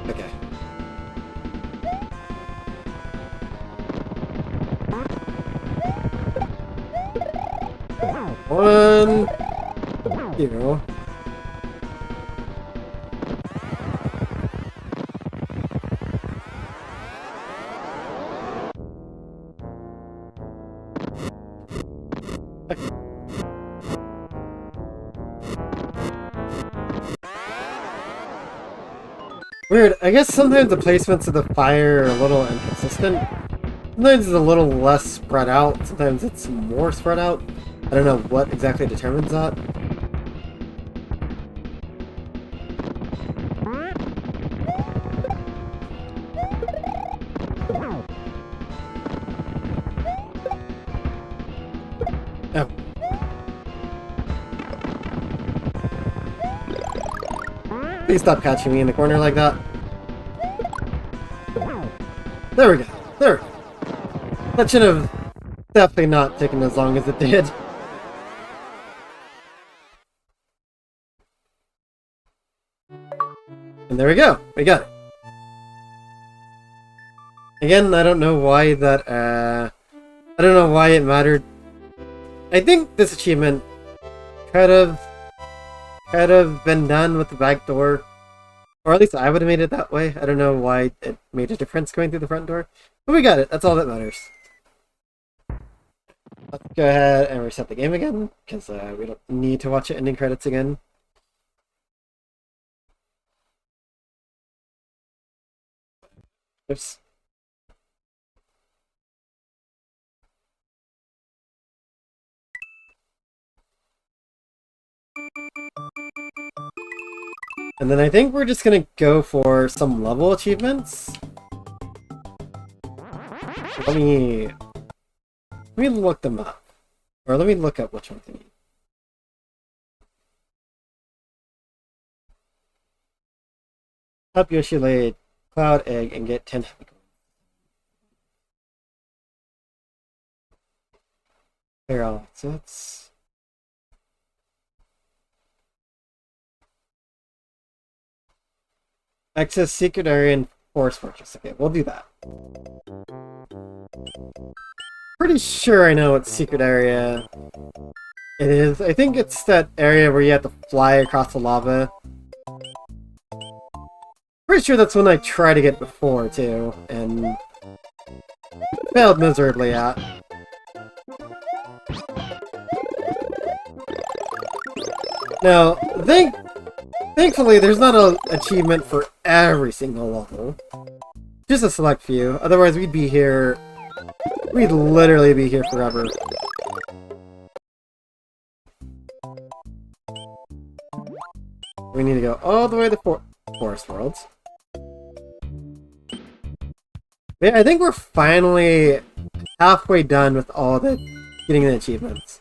Okay. again. You know. Weird. I guess sometimes the placements of the fire are a little inconsistent. Sometimes it's a little less spread out. Sometimes it's more spread out. I don't know what exactly determines that. Oh. Please stop catching me in the corner like that. There we go. There we go. That should have definitely not taken as long as it did. And there we go. We got it. Again, I don't know why that, I don't know why it mattered. I think this achievement could have been done with the back door. Or at least I would have made it that way. I don't know why it made a difference going through the front door. But we got it. That's all that matters. Let's go ahead and reset the game again, because we don't need to watch the ending credits again. Oops. And then I think we're just gonna go for some level achievements. Let me look them up. Or let me look up which one they need. Help Yoshi lay a cloud egg and get 10 happy coins. Here, so let's... Access secret area and forest fortress. Okay, we'll do that. Pretty sure I know what secret area it is. I think it's that area where you have to fly across the lava. Pretty sure that's one I tried to get before, too, and failed miserably at. Now, thankfully, there's not an achievement for every single level. Just a select few. Otherwise, we'd literally be here forever. We need to go all the way to Forest Worlds. Yeah, I think we're finally halfway done with all the getting the achievements.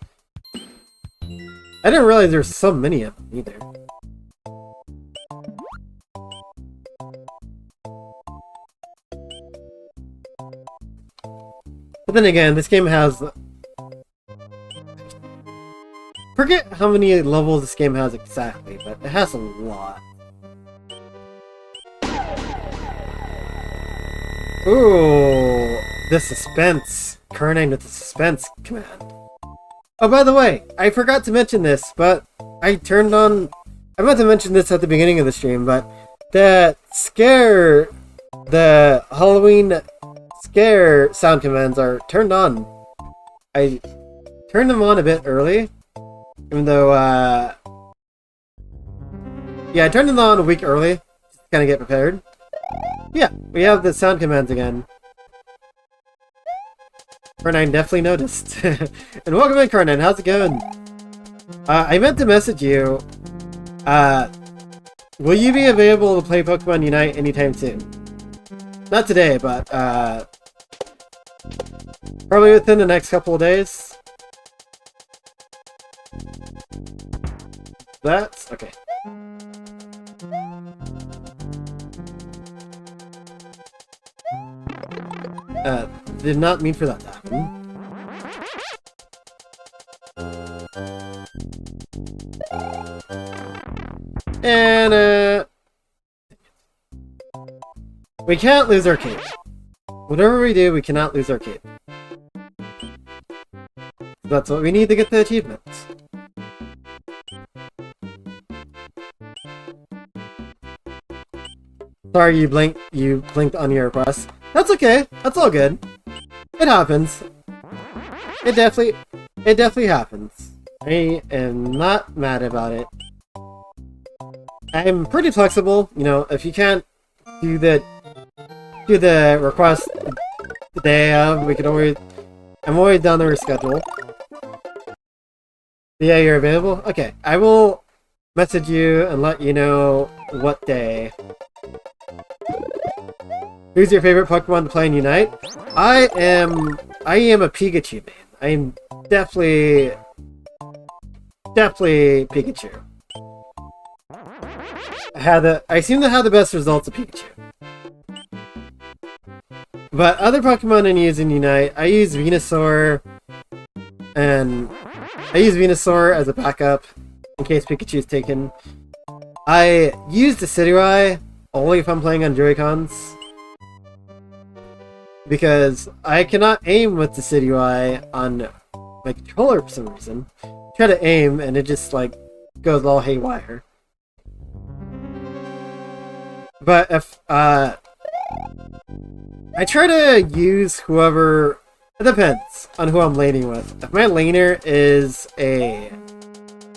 I didn't realize there's so many of them either. But then again, this game has... Forget how many levels this game has exactly, but it has a lot. Ooh, the suspense. Carnine with the suspense command. Oh, by the way, I forgot to mention this, but I turned on... I meant to mention this at the beginning of the stream, but the Halloween scare sound commands are turned on. I turned them on a bit early, even though, yeah, I turned them on a week early, just to kind of get prepared. Yeah, we have the sound commands again. Carnine definitely noticed. And welcome in, Carnine. How's it going? I meant to message you. Will you be available to play Pokemon Unite anytime soon? Not today, but probably within the next couple of days. That's okay. Did not mean for that to happen. And, we can't lose our cape. Whatever we do, we cannot lose our cape. That's what we need to get the achievements. Sorry you blinked on your request. That's okay. That's all good. It happens. It definitely happens. I am not mad about it. I'm pretty flexible, you know, if you can't do the request the day of, we could always I'm always down to reschedule. Yeah, you're available? Okay, I will message you and let you know what day. Who's your favorite Pokemon to play in Unite? I am a Pikachu man. I am definitely Pikachu. I seem to have the best results of Pikachu. But other Pokemon I use in Unite, I use Venusaur, and I use Venusaur as a backup in case Pikachu is taken. I use the Decidueye only if I'm playing on Joy-Cons, because I cannot aim with the Decidueye on my controller for some reason. Try to aim and it just like goes all haywire. But if I try to use whoever. It depends on who I'm laning with. If my laner is a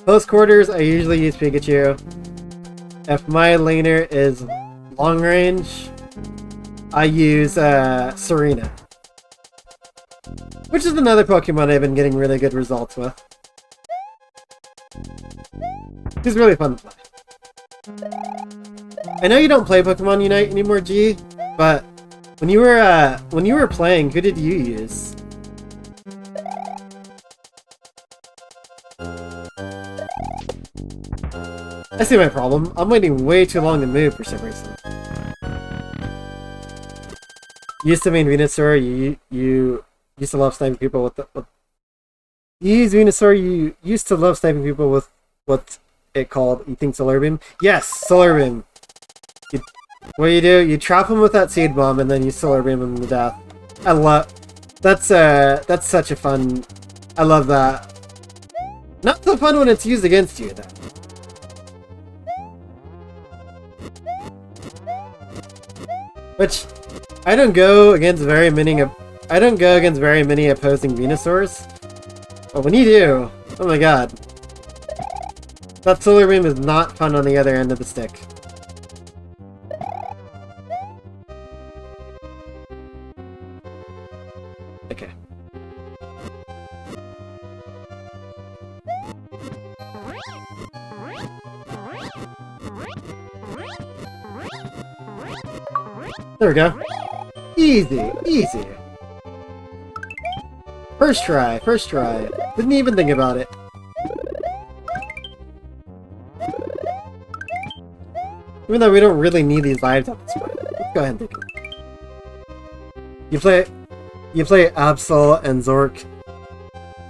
close quarters, I usually use Pikachu. If my laner is long range, I use Serena, which is another Pokemon I've been getting really good results with. He's really fun to play. I know you don't play Pokemon Unite anymore, G, but when you were playing, who did you use? I see my problem. I'm waiting way too long to move for some reason. You used to main Venusaur. You used to love sniping people with the. You use Venusaur. You used to love sniping people with what's it called? You think Solar Beam? Yes, Solar Beam. What do? You trap him with that seed bomb and then you Solar Beam him to death. I love that's such a fun. I love that. Not so fun when it's used against you though. Which I don't go against very many opposing Venusaurs. But when you do, oh my god. That Solar Beam is not fun on the other end of the stick. Okay. There we go. Easy, easy. First try, first try. Didn't even think about it. Even though we don't really need these lives at this point. Let's go ahead and take it. You play Absol and Zork,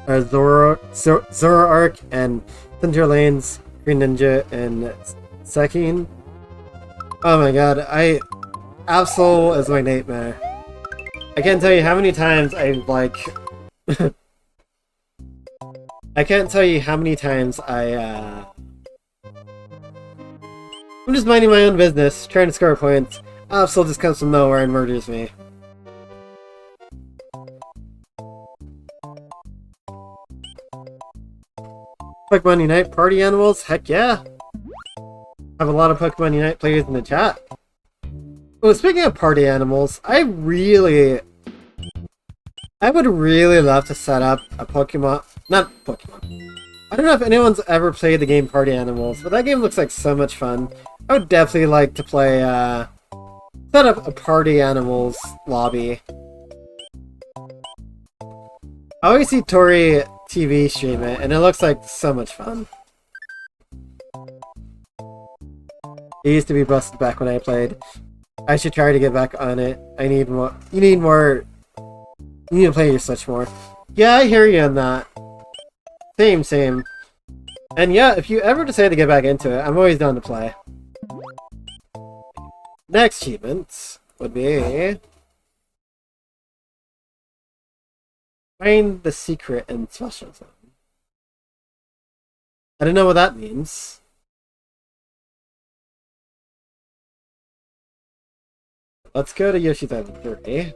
or Zoroark and Cinder Lanes, Green Ninja, and Sekine. Oh my god, Absol is my nightmare. I can't tell you how many times I've like... I can't tell you how many times I'm just minding my own business, trying to score points. Absol just comes from nowhere and murders me. Pokemon Unite party animals? Heck yeah! I have a lot of Pokemon Unite players in the chat. Oh, speaking of party animals, I would really love to set up a Pokemon... Not Pokemon. I don't know if anyone's ever played the game Party Animals, but that game looks like so much fun. I would definitely like to play, set up a Party Animals lobby. I always see Tori TV stream it, and it looks like so much fun. It used to be busted back when I played. I should try to get back on it. I need more. You need more. You need to play your Switch more. Yeah, I hear you on that. Same. And yeah, if you ever decide to get back into it, I'm always down to play. Next achievement would be... Find the secret in Special Zone. I don't know what that means. let's go to Yoshi's Island 3.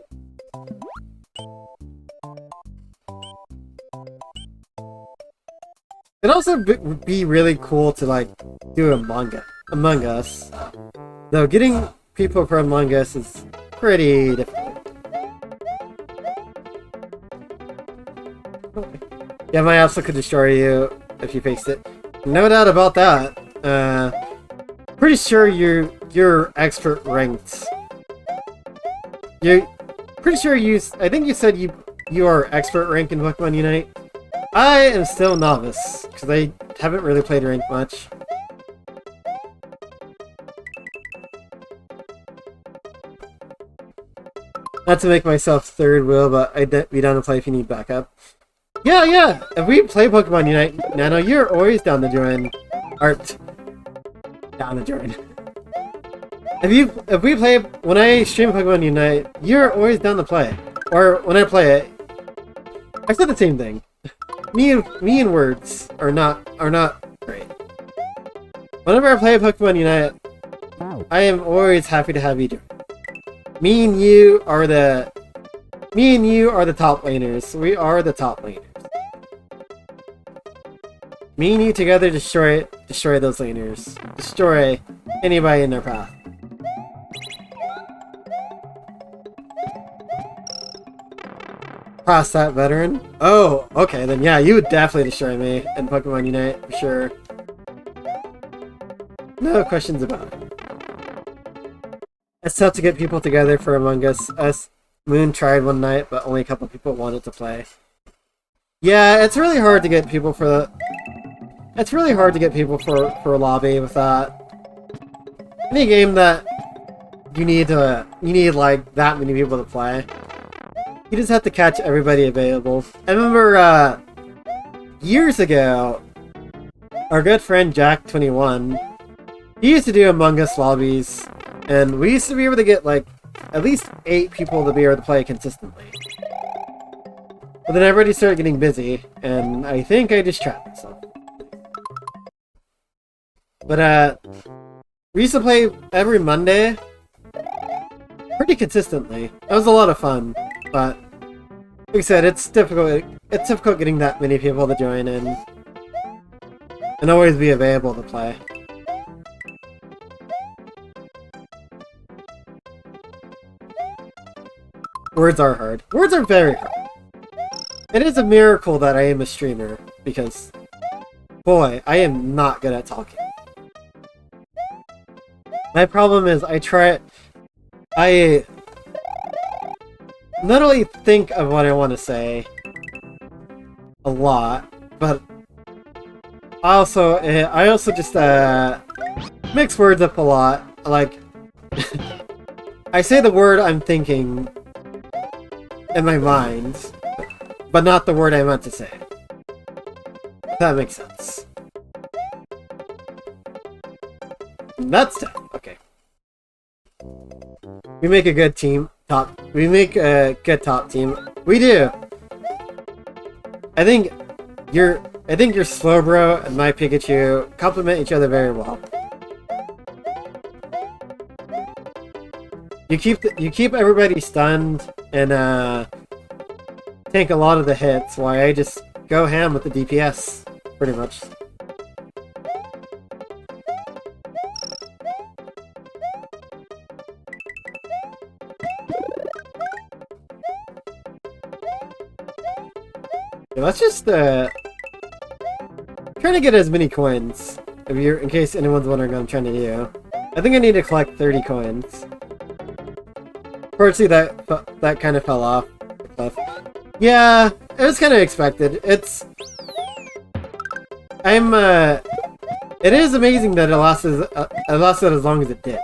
It'd also be really cool to, like, do Among Us. Though getting people for Among Us is pretty difficult. Yeah, my absol could destroy you if you faced it. No doubt about that. Pretty sure you're expert ranked. You're pretty sure I think you said you are expert rank in Pokemon Unite. I am still novice, because I haven't really played rank much. Not to make myself third wheel, but I'd be down to play if you need backup. Yeah! If we play Pokemon Unite, Nano, you're always down to join. Down to join. If we play, when I stream Pokemon Unite, you're always down to play. Or when I play it, I said the same thing. Me and words are not great. Whenever I play Pokemon Unite, I am always happy to have you do. Me and you are the top laners. We are the top laners. Me and you together destroy those laners. Destroy anybody in their path. Past that veteran? Oh, okay, then yeah, you would definitely destroy me in Pokemon Unite, for sure. No questions about it. It's tough to get people together for Among Us. Moon tried one night, but only a couple people wanted to play. Yeah, it's really hard to get people for a lobby with that. Any game that you need like that many people to play. You just have to catch everybody available. I remember years ago, our good friend Jack21, he used to do Among Us lobbies, and we used to be able to get like at least 8 people to be able to play consistently. But then everybody started getting busy, and I think I just trapped myself. But we used to play every Monday pretty consistently. That was a lot of fun. But like I said, it's difficult getting that many people to join in and always be available to play. Words are hard. Words are very hard. It is a miracle that I am a streamer, because boy, I am not good at talking. My problem is I not only think of what I want to say a lot, but I also just mix words up a lot. Like I say the word I'm thinking in my mind, but not the word I meant to say. If that makes sense. That's tough. Okay. We make a good team. We make a good top team. We do. I think your Slowbro and my Pikachu complement each other very well. You keep everybody stunned and take a lot of the hits, while I just go ham with the DPS, pretty much. Let's just trying to get as many coins. In case anyone's wondering what I'm trying to do. I think I need to collect 30 coins. Unfortunately, that kind of fell off the cliff. Yeah, it was kind of expected. It is amazing that it lasted as long as it did.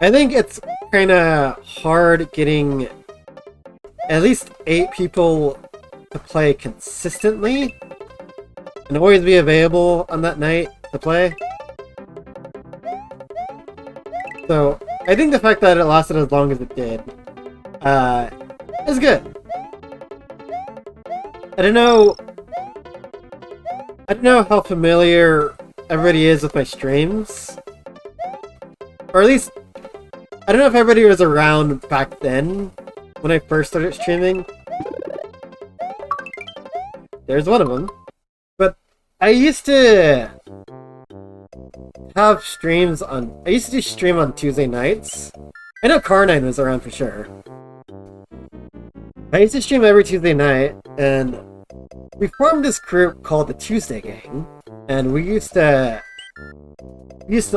I think it's kind of hard getting at least 8 people to play consistently and always be available on that night to play. So I think the fact that it lasted as long as it did is good. I don't know how familiar everybody is with my streams, Or at least, I don't know if everybody was around back then when I first started streaming. There's one of them. But I used to have streams on... I used to do stream on Tuesday nights. I know Car9 was around for sure. I used to stream every Tuesday night, and we formed this group called the Tuesday Gang, and we used to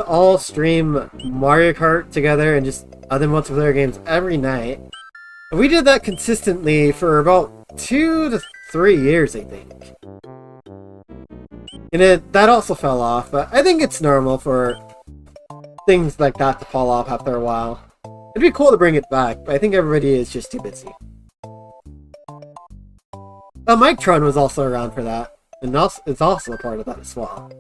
all stream Mario Kart together and just other multiplayer games every night. And we did that consistently for about 2 to 3 years, I think. And that also fell off, but I think it's normal for things like that to fall off after a while. It'd be cool to bring it back, but I think everybody is just too busy. Mike Tron was also around for that, and it's also a part of that as well.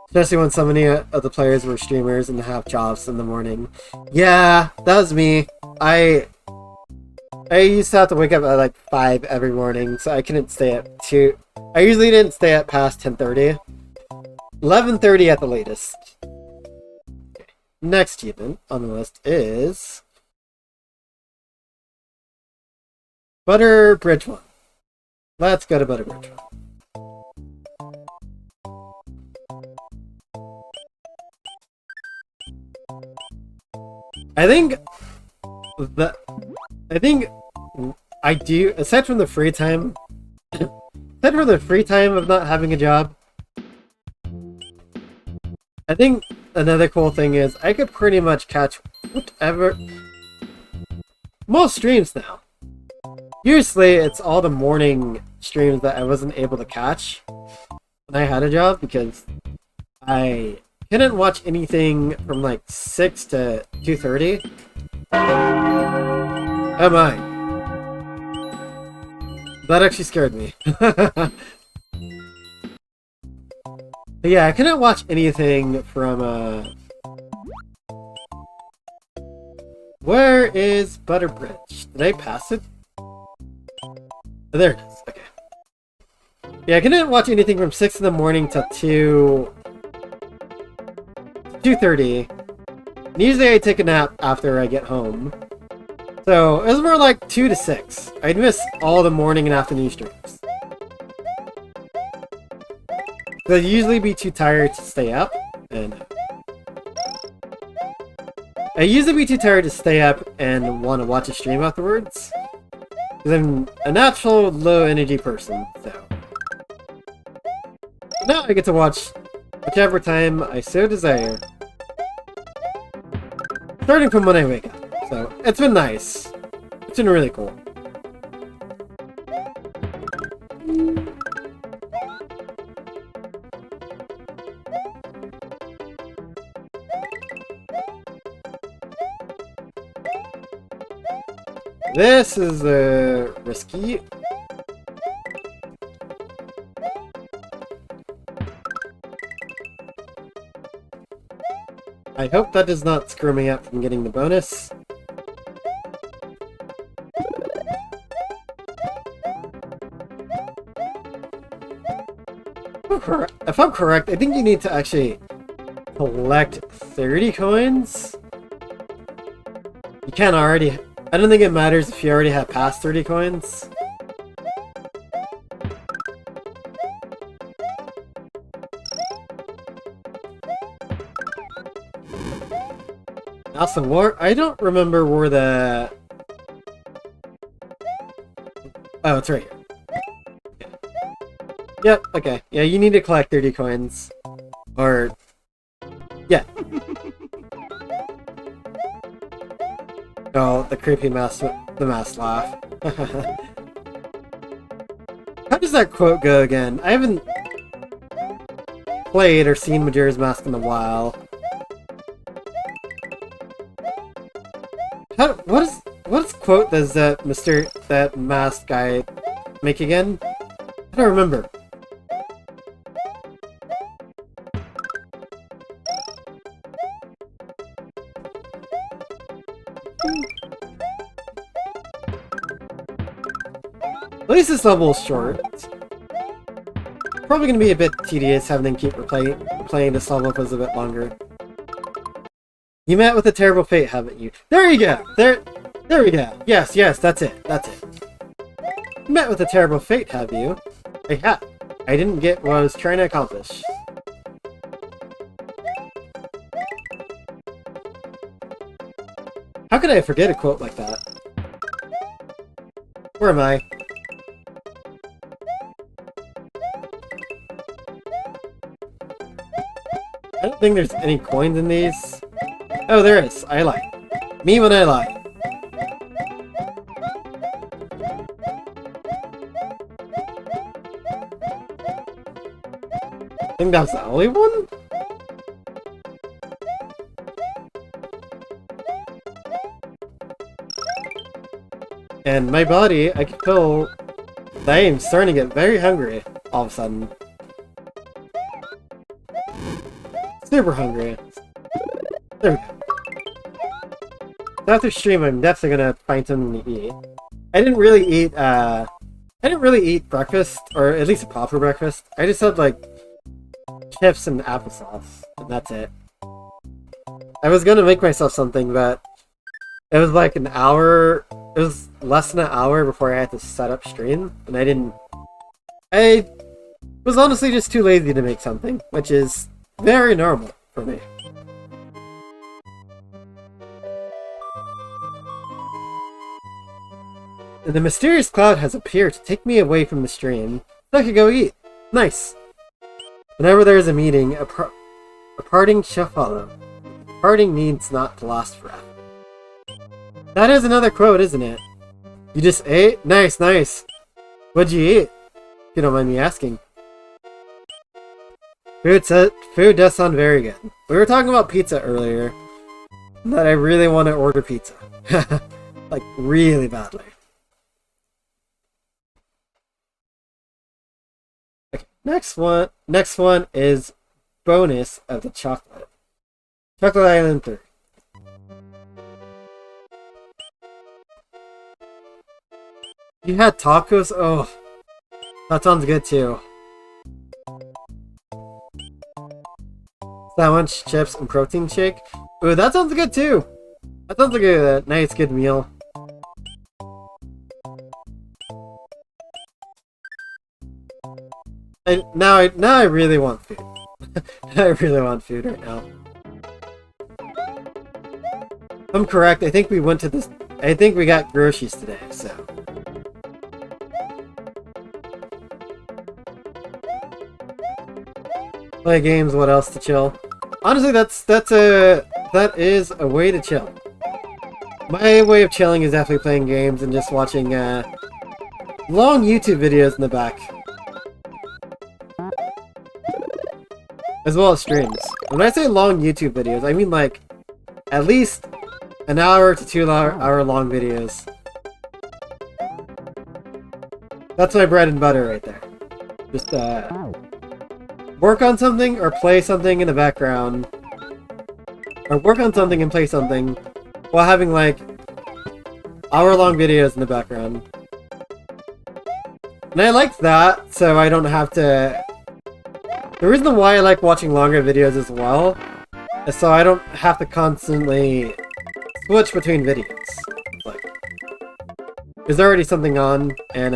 Especially when so many of the players were streamers and have jobs in the morning. Yeah, that was me. I used to have to wake up at like 5 every morning, so I couldn't stay up too... I usually didn't stay up past 10:30. 11:30 at the latest. Okay. Next achievement on the list is... Butter Bridge 1. Let's go to Butter Bridge 1. I think I do, aside from the free time of not having a job, I think another cool thing is I could pretty much catch whatever, most streams now. Usually it's all the morning streams that I wasn't able to catch when I had a job because I couldn't watch anything from like 6 to 2:30. Oh my. That actually scared me. But yeah, I couldn't watch anything from, Where is Butter Bridge? Did I pass it? Oh, there it is. Okay. Yeah, I couldn't watch anything from 6 in the morning till 2:30. And usually I take a nap after I get home. So, it was more like 2 to 6. I'd miss all the morning and afternoon streams. So I'd usually be too tired to stay up, and... want to watch a stream afterwards. Because I'm a natural low-energy person, so... Now I get to watch whichever time I so desire. Starting from when I wake up. So, it's been nice. It's been really cool. This is risky. I hope that does not screw me up from getting the bonus. If I'm correct, I think you need to actually collect 30 coins. You can't already... I don't think it matters if you already have past 30 coins. Also, I don't remember where the... Oh, it's right here. Okay. Yep, okay. Yeah, you need to collect 30 coins. Or... Yeah. Oh, the creepy mask laugh. How does that quote go again? I haven't played or seen Majora's Mask in a while. What quote does that masked guy make again? I don't remember. At least this level is short. Probably gonna be a bit tedious having them keep replaying this level if it was a bit longer. You met with a terrible fate, haven't you? There you go! There we go! Yes, that's it. That's it. You met with a terrible fate, have you? I have. I didn't get what I was trying to accomplish. How could I forget a quote like that? Where am I? I don't think there's any coins in these. Oh, there is. I lie. Me when I lie. I think that's the only one? And my body, I can feel that I am starting to get very hungry all of a sudden. Super hungry. There we go. After stream, I'm definitely gonna find something to eat. I didn't really eat breakfast, or at least a proper breakfast. I just had like chips and applesauce, and that's it. I was gonna make myself something, but it was like an hour. It was less than an hour before I had to set up stream, and I was honestly just too lazy to make something, which is very normal for me. And the mysterious cloud has appeared to take me away from the stream, so I could go eat. Nice. Whenever there is a meeting, a parting shall follow. Parting needs not to last forever. That is another quote, isn't it? You just ate? Nice, nice. What'd you eat? If you don't mind me asking. Food does sound very good. We were talking about pizza earlier. That I really want to order pizza. Like, really badly. Okay, next one is bonus of the chocolate. Chocolate Island 3. You had tacos? Oh, that sounds good too. Sandwich, chips, and protein shake. Ooh, that sounds good too. That sounds like a nice, good meal. Now I really want food. I really want food right now. If I'm correct, I think we went to this. I think we got groceries today, so. Play games, what else to chill? Honestly, that is a way to chill. My way of chilling is definitely playing games and just watching long YouTube videos in the back. As well as streams. When I say long YouTube videos, I mean like at least an hour to 2 hour long videos. That's my bread and butter right there. Just work on something or play something in the background. Or work on something and play something while having like hour-long videos in the background. And I like that, so I don't have to... The reason why I like watching longer videos as well is so I don't have to constantly switch between videos. It's like, there's already something on, and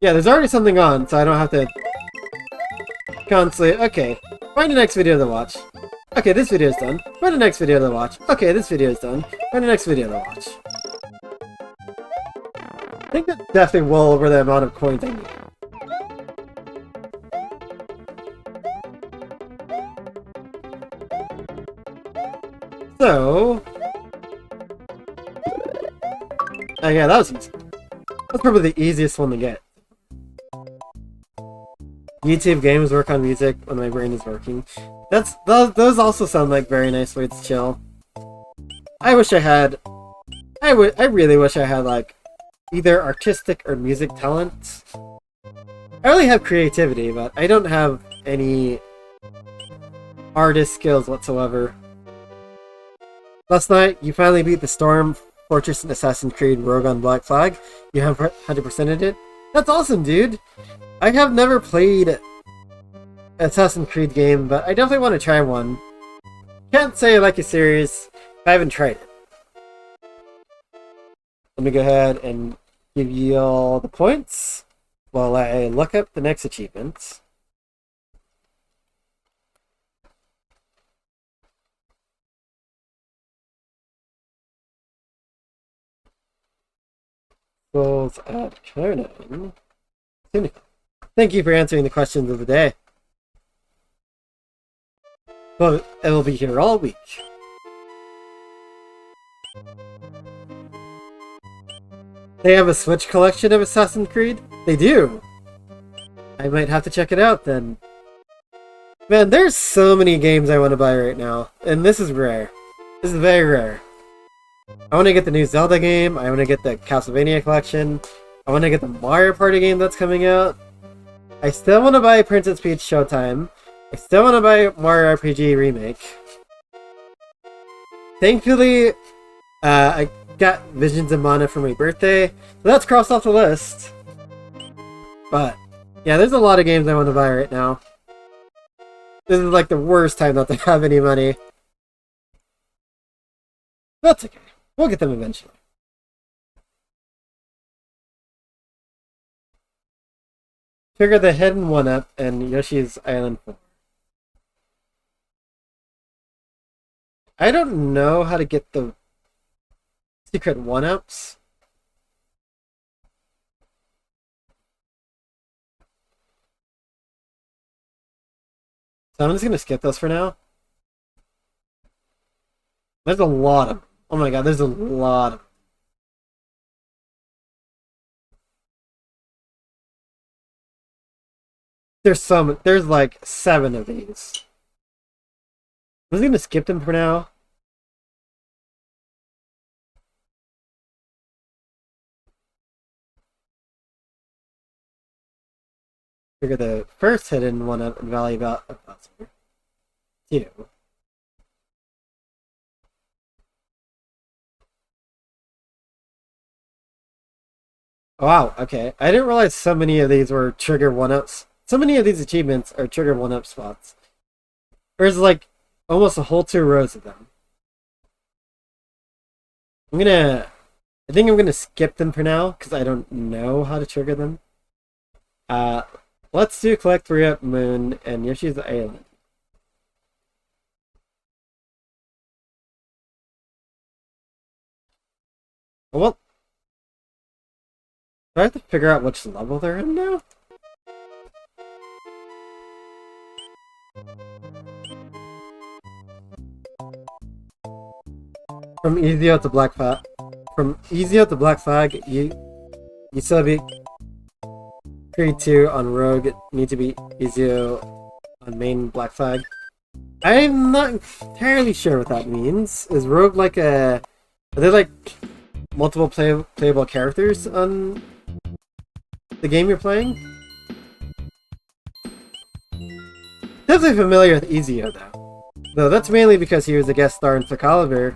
yeah, there's already something on, so I don't have to constantly, okay, find the next video to watch. Okay, this video's done. Find the next video to watch. Okay, this video's done. Find the next video to watch. I think that's definitely well over the amount of coins I need. So... oh yeah, that was easy. That's probably the easiest one to get. YouTube games work on music when my brain is working. Those also sound like very nice ways to chill. I wish I had... I really wish I had, like, either artistic or music talent. I really have creativity, but I don't have any artist skills whatsoever. Last night, you finally beat the Storm Fortress in Assassin's Creed Rogue on Black Flag. You have 100%ed it. That's awesome, dude! I have never played Assassin's Creed game, but I definitely want to try one. Can't say I like a series if I haven't tried it. Let me go ahead and give you all the points while I look up the next achievements. Goals at Conan. Thank you for answering the questions of the day. Well, it will be here all week. They have a Switch collection of Assassin's Creed? They do! I might have to check it out then. Man, there's so many games I want to buy right now, and this is rare. This is very rare. I want to get the new Zelda game, I want to get the Castlevania collection, I want to get the Mario Party game that's coming out. I still want to buy Princess Peach Showtime. I still want to buy Mario RPG Remake. Thankfully, I got Visions of Mana for my birthday, so that's crossed off the list. But, yeah, there's a lot of games I want to buy right now. This is like the worst time not to have any money. That's okay. We'll get them eventually. Trigger the hidden 1-up and Yoshi's Island 4. I don't know how to get the secret 1-ups. So I'm just gonna skip those for now. There's a lot of them. Oh my god, there's a lot of them. There's like 7 of these. I'm just gonna skip them for now. Figure the first hidden 1-up and value about 2. Oh, wow, okay. I didn't realize so many of these were trigger 1-ups. So many of these achievements are trigger 1-up spots. There's like almost a whole 2 rows of them. I think I'm gonna skip them for now, because I don't know how to trigger them. Let's do collect 3-up Moon and Yoshi's Island. Well, do I have to figure out which level they're in now? From Ezio to Black Flag. From Ezio to Black Flag, you still be Creed 2 on Rogue, need to be Ezio on main Black Flag. I'm not entirely sure what that means. Is Rogue like a... Are there like multiple playable characters on the game you're playing? Definitely familiar with Ezio though. Though that's mainly because he was a guest star in Soul Calibur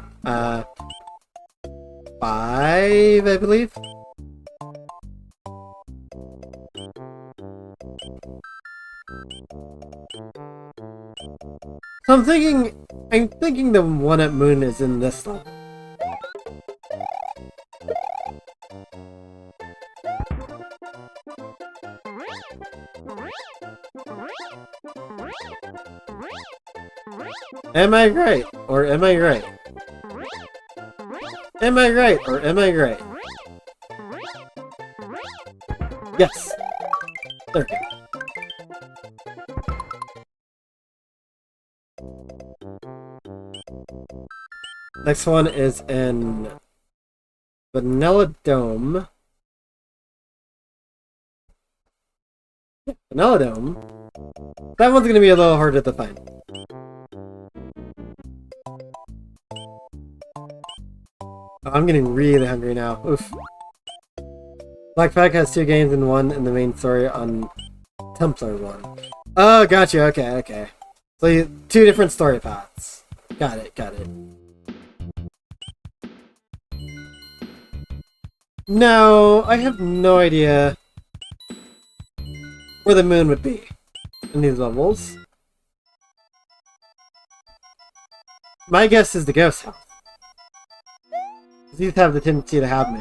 5, I believe. So I'm thinking the 1-up Moon is in this level. Am I right? Or am I right? Am I right? Or am I right? Yes! There we go. Next one is in Vanilla Dome. Vanilla Dome. That one's gonna be a little harder to find. Oh, I'm getting really hungry now. Oof. Black Flag has 2 games in one in the main story on Templar one. Oh, gotcha. Okay. So 2 different story paths. Got it. No, I have no idea where the moon would be in these levels. My guess is the ghost house. These have the tendency to have me.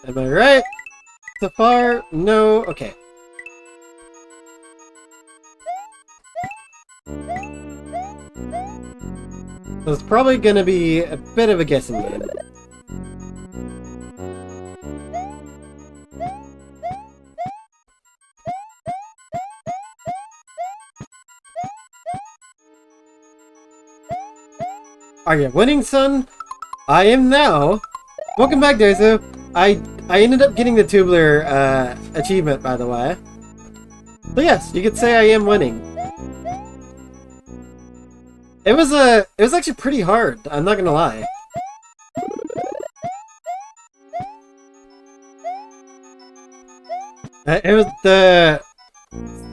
Am I right? So far, no. Okay. So it's probably gonna be a bit of a guessing game. Are you winning, son? I am now. Welcome back, Daiso. I ended up getting the Tubular achievement, by the way. But yes, you could say I am winning. It was actually pretty hard. I'm not gonna lie. It was the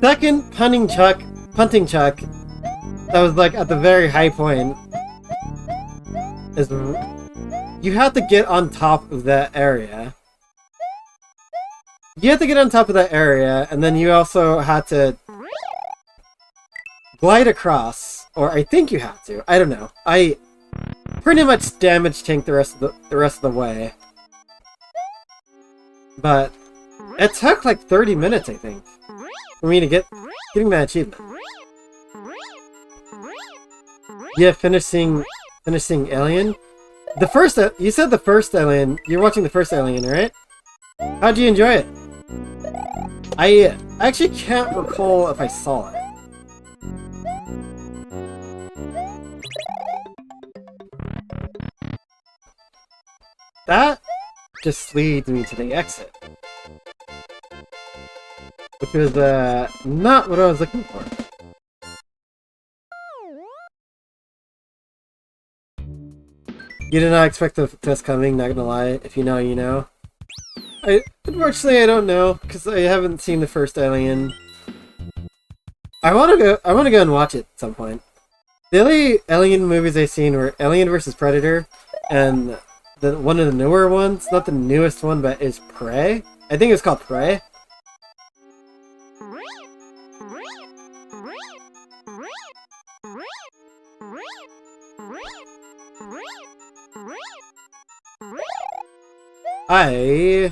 second punting chuck that was like at the very high point. You have to get on top of that area. You have to get on top of that area, and then you also had to glide across, or I think you have to. I don't know. I pretty much damage tanked the rest of the way, but it took like 30 minutes, I think, for me to getting that achievement. Yeah, finishing Alien. The first, you said the first Alien. You're watching the first Alien, right? How'd you enjoy it? I actually can't recall if I saw it. That just leads me to the exit. Which was, not what I was looking for. You did not expect the test coming, not gonna lie. If you know, you know. Unfortunately, I don't know, because I haven't seen the first Alien. I wanna go and watch it at some point. The only Alien movies I've seen were Alien vs. Predator, and one of the newer ones, not the newest one, but is Prey. I think it's called Prey. I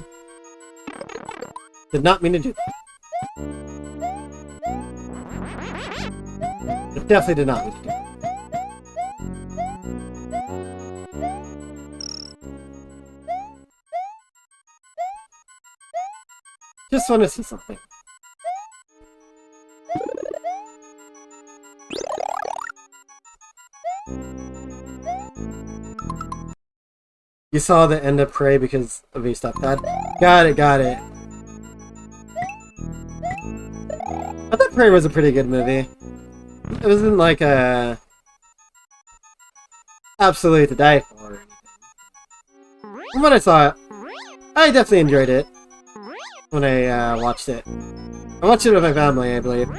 did not mean to do that. I definitely did not mean to do that. Just want to see something. You saw the end of Prey because of your stepdad? Got it. I thought Prey was a pretty good movie. It wasn't like a absolutely to die for or anything. From what I saw, I definitely enjoyed it when I watched it. I watched it with my family, I believe.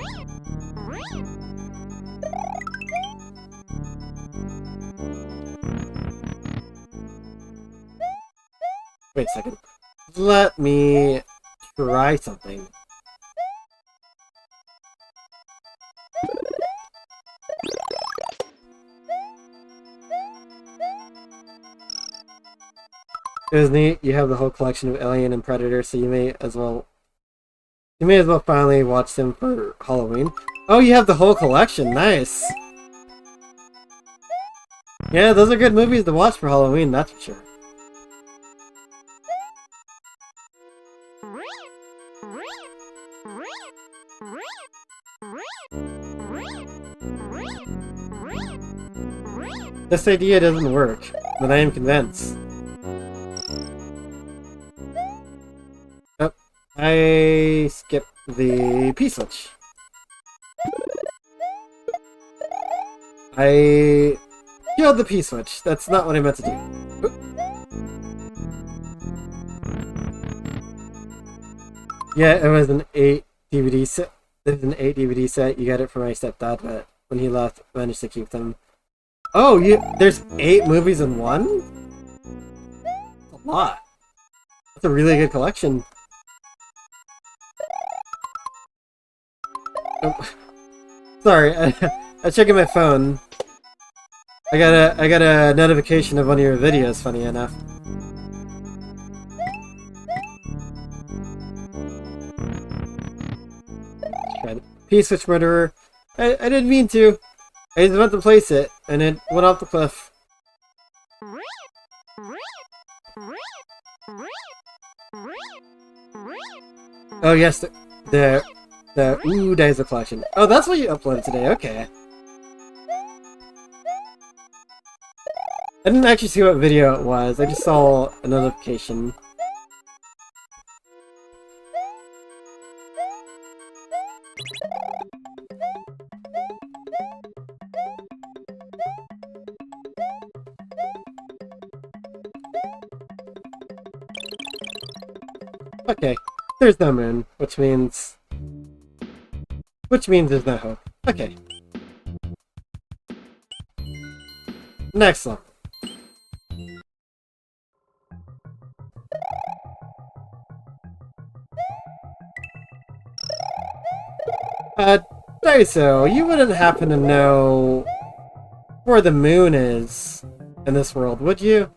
Wait a second. Let me try something. It was neat. You have the whole collection of Alien and Predator, so you may as well finally watch them for Halloween. Oh, you have the whole collection. Nice. Yeah, those are good movies to watch for Halloween, that's for sure. This idea doesn't work, but I am convinced. Oh, I skipped the P-switch. I killed the P-switch. That's not what I meant to do. Oop. Yeah, it was an 8 DVD set. It was an 8 DVD set. You got it from my stepdad, but when he left, I managed to keep them. Oh, there's 8 movies in one? That's a lot. That's a really good collection. Oh, sorry, I was checking my phone. I got a notification of one of your videos, funny enough. P-switch murderer. I didn't mean to. I just meant to place it, and it went off the cliff. Oh yes, the ooh, Daiso collection. Oh, that's what you uploaded today. Okay. I didn't actually see what video it was. I just saw a notification. Okay, there's no moon, which means there's no hope. Okay. Next level. Daiso, you wouldn't happen to know where the moon is in this world, would you?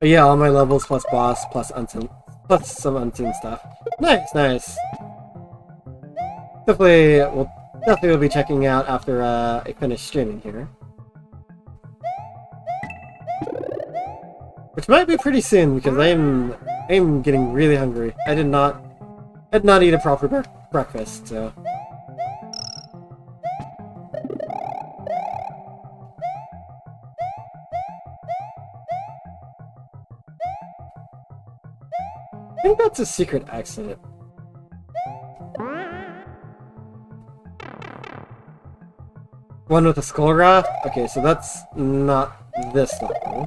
Yeah, all my levels plus boss plus unseen, plus some unseen stuff. Nice, nice. Definitely will be checking out after I finish streaming here, which might be pretty soon because I'm getting really hungry. I did not eat a proper breakfast, so. I think that's a secret exit. One with a skull raft? Okay, so that's not this level.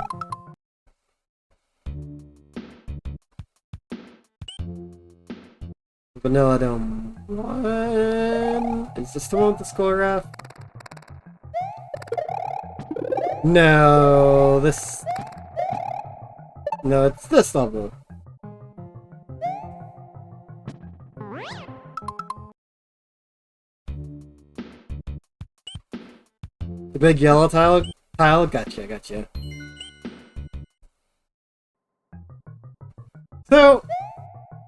Vanilla Dome 1... Is this the one with the skull raft? No, this... No, it's this level. The big yellow tile? Gotcha. So,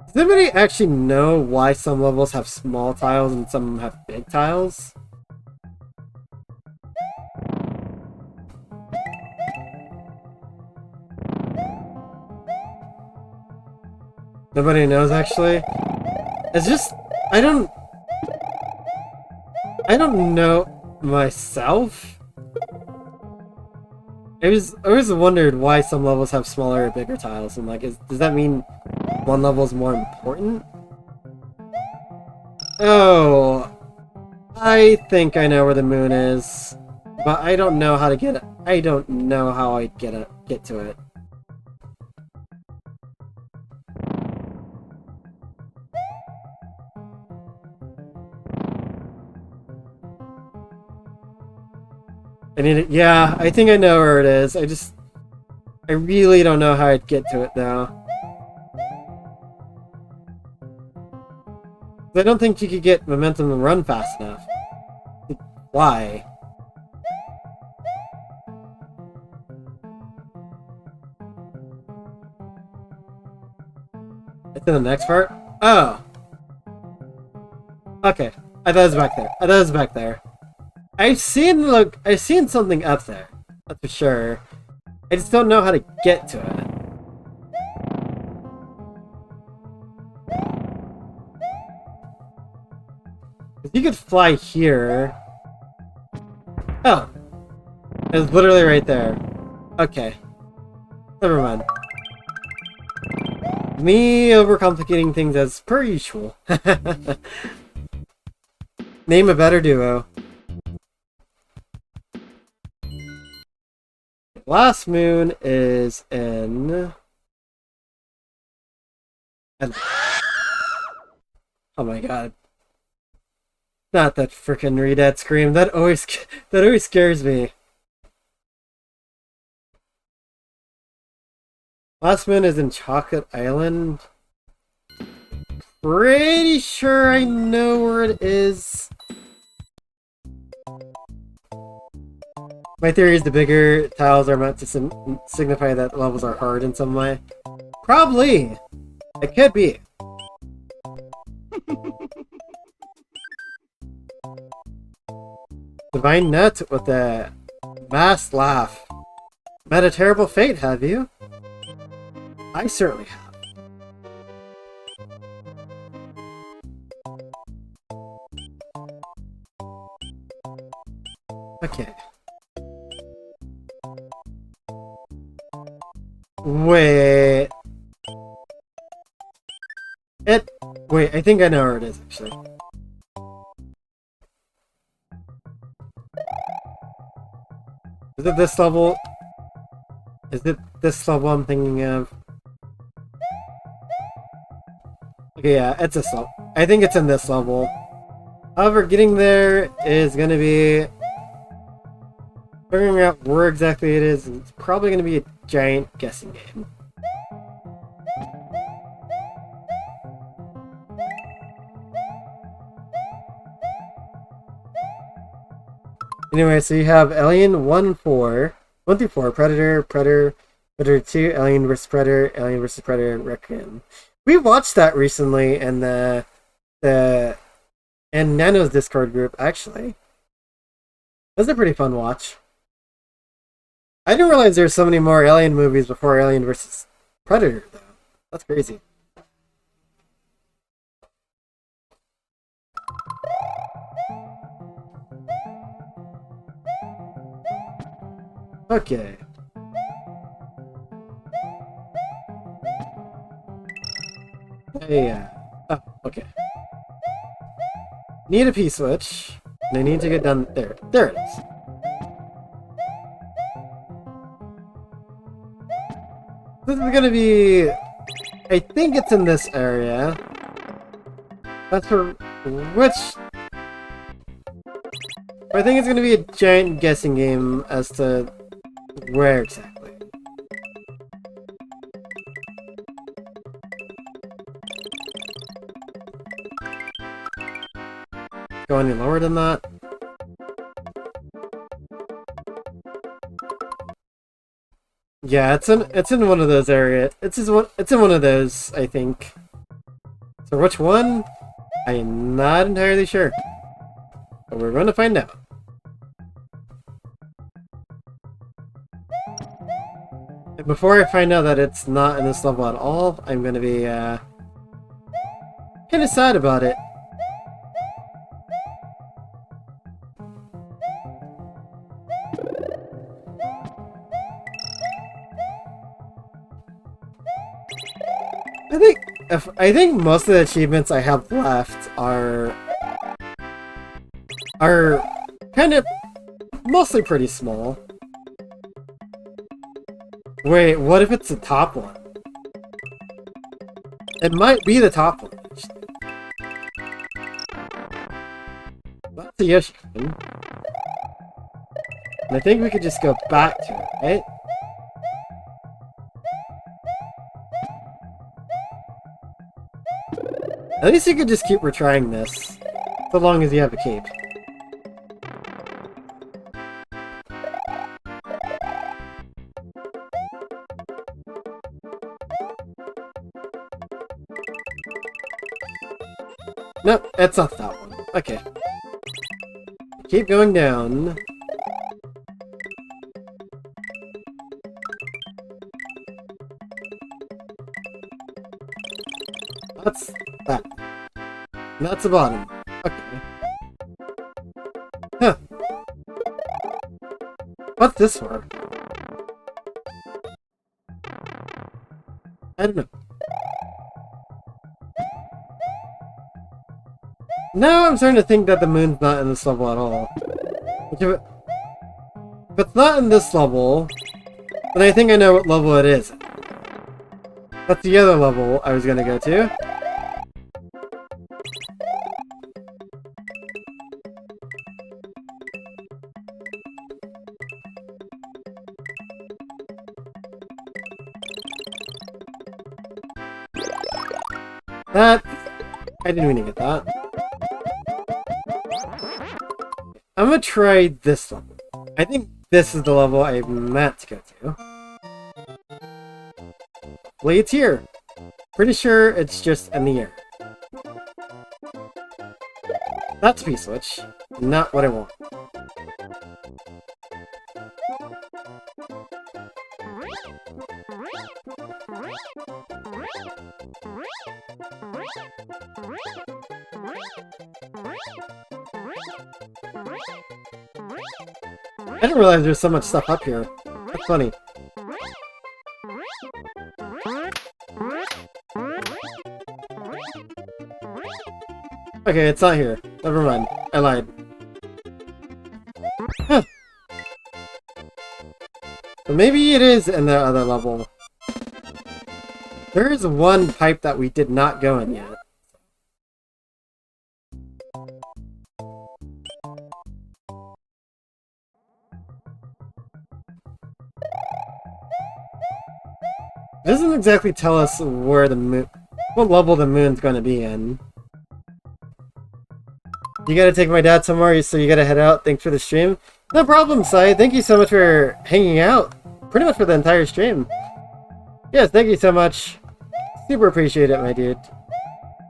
does anybody actually know why some levels have small tiles and some have big tiles? Nobody knows, actually? It's just... I don't know myself. I always wondered why some levels have smaller or bigger tiles, and like, does that mean one level is more important? Oh, I think I know where the moon is, but I don't know how to get it. I don't know how I get to it. I need it. Yeah, I think I know where it is. I really don't know how I'd get to it now. I don't think you could get momentum and run fast enough. Why? It's in the next part? Oh! Okay. I thought it was back there. I've seen something up there. That's for sure. I just don't know how to get to it. You could fly here. Oh. It's literally right there. Okay. Never mind. Me overcomplicating things as per usual. Name a better duo. Last moon is in... Oh my god. Not that frickin' Redad scream. That always scares me. Last moon is in Chocolate Island. Pretty sure I know where it is. My theory is the bigger tiles are meant to signify that levels are hard in some way. Probably! It could be. Divine Nut with a vast laugh. Met a terrible fate, have you? I certainly have. Okay. Wait. Wait, I think I know where it is, actually. Is it this level? Is it this level I'm thinking of? Okay, yeah, it's this level. I think it's in this level. However, getting there is gonna be figuring out where exactly it is. It's probably gonna be a giant guessing game. Anyway, so you have Alien 1 and 4. 1 through 4, Predator, Predator 2, Alien vs. Predator, Requiem. We watched that recently in the Nano's Discord group, actually. It was a pretty fun watch. I didn't realize there were so many more Alien movies before Alien vs. Predator, though. That's crazy. Okay. Hey, oh, okay. Need a P-switch. And I need to get down there. There it is. This is gonna be... I think it's in this area. That's for which... I think it's gonna be a giant guessing game as to where exactly. Go any lower than that? Yeah, it's in one of those areas. It's in one of those, I think. So which one? I am not entirely sure. But we're going to find out. And before I find out that it's not in this level at all, I'm going to be kind of sad about it. I think most of the achievements I have left are kind of mostly pretty small. Wait, what if it's the top one? It might be the top one. That's a Yoshi. And I think we could just go back to it, right? At least you could just keep retrying this, so long as you have a cape. Nope, it's not that one. Okay. Keep going down. That's that. And that's the bottom. Okay. Huh. What's this for? I don't know. Now I'm starting to think that the moon's not in this level at all. If it's not in this level, then I think I know what level it is. That's the other level I was gonna go to. That... I didn't mean to get that. I'm gonna try this level. I think this is the level I meant to go to. Well, it's here. Pretty sure it's just in the air. That's P-switch. Not what I want. I didn't realize there's so much stuff up here. That's funny. Okay, it's not here. Never mind. I lied. Huh. But maybe it is in the other level. There is one pipe that we did not go in yet. It doesn't exactly tell us where the moon, what level the moon's going to be in. You gotta take my dad somewhere, so you gotta head out. Thanks for the stream. No problem, Sai. Thank you so much for hanging out. Pretty much for the entire stream. Yes, thank you so much. Super appreciate it, my dude.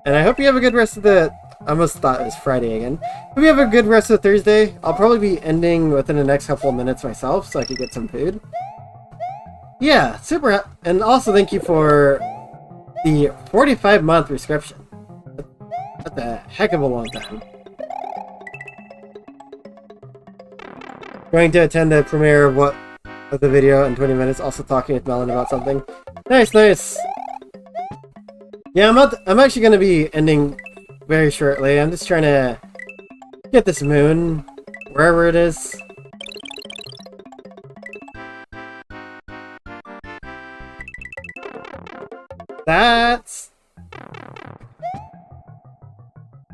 And I hope you have a good rest of the... I almost thought it was Friday again. Hope you have a good rest of Thursday. I'll probably be ending within the next couple of minutes myself, so I can get some food. Yeah, super... And also thank you for the 45-month subscription. That's a heck of a long time. Going to attend the premiere of the video in 20 minutes, also talking with Melon about something. Nice, nice! Yeah, I'm actually going to be ending very shortly. I'm just trying to get this moon, wherever it is. That's...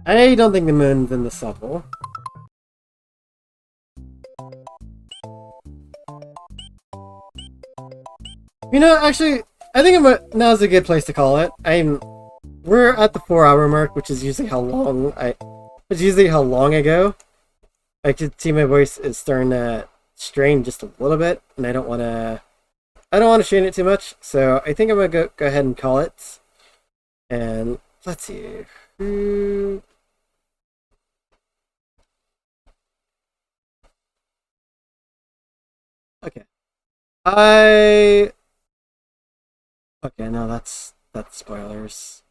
I don't think the moon's in this level. You know, actually, I think now's a good place to call it. We're at the 4-hour mark, which is usually how long I go. I could see my voice is starting to strain just a little bit, and I don't want to strain it too much. So I think I'm gonna go ahead and call it. And let's see. Okay. Okay, no, that's spoilers.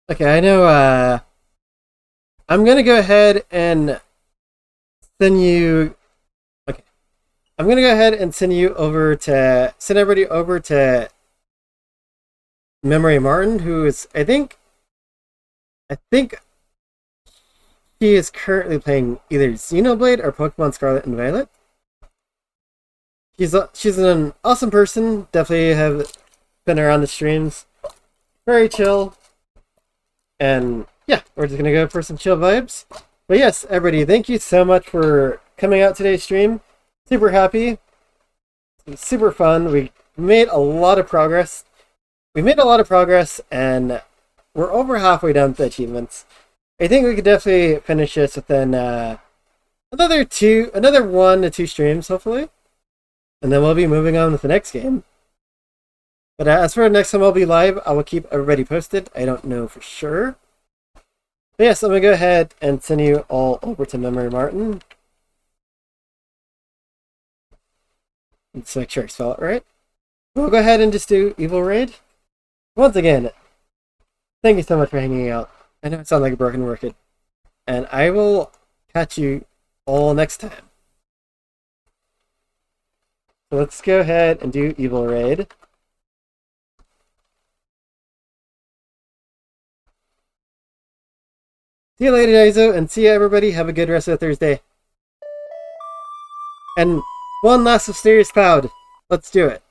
Okay, I know, I'm gonna go ahead and send you... Okay. I'm gonna go ahead and send everybody over to Memory Martin, who is, I think he is currently playing either Xenoblade or Pokemon Scarlet and Violet. She's an awesome person. Definitely have been around the streams. Very chill. And yeah, we're just gonna go for some chill vibes. But yes, everybody, thank you so much for coming out today's stream. Super happy. It was super fun. We made a lot of progress. And we're over halfway down with the achievements. I think we could definitely finish this within another 1 to 2 streams, hopefully. And then we'll be moving on with the next game. But as for the next time I'll be live, I will keep everybody posted. I don't know for sure. But yes, I'm going to go ahead and send you all over to Memory Martin. Let's make sure I spell it right. We'll go ahead and just do Evil Raid. Once again, thank you so much for hanging out. I know it sounds like a broken record. And I will catch you all next time. So let's go ahead and do Evil Raid. See you later, Daizo, and see you everybody. Have a good rest of the Thursday. And one last mysterious cloud. Let's do it.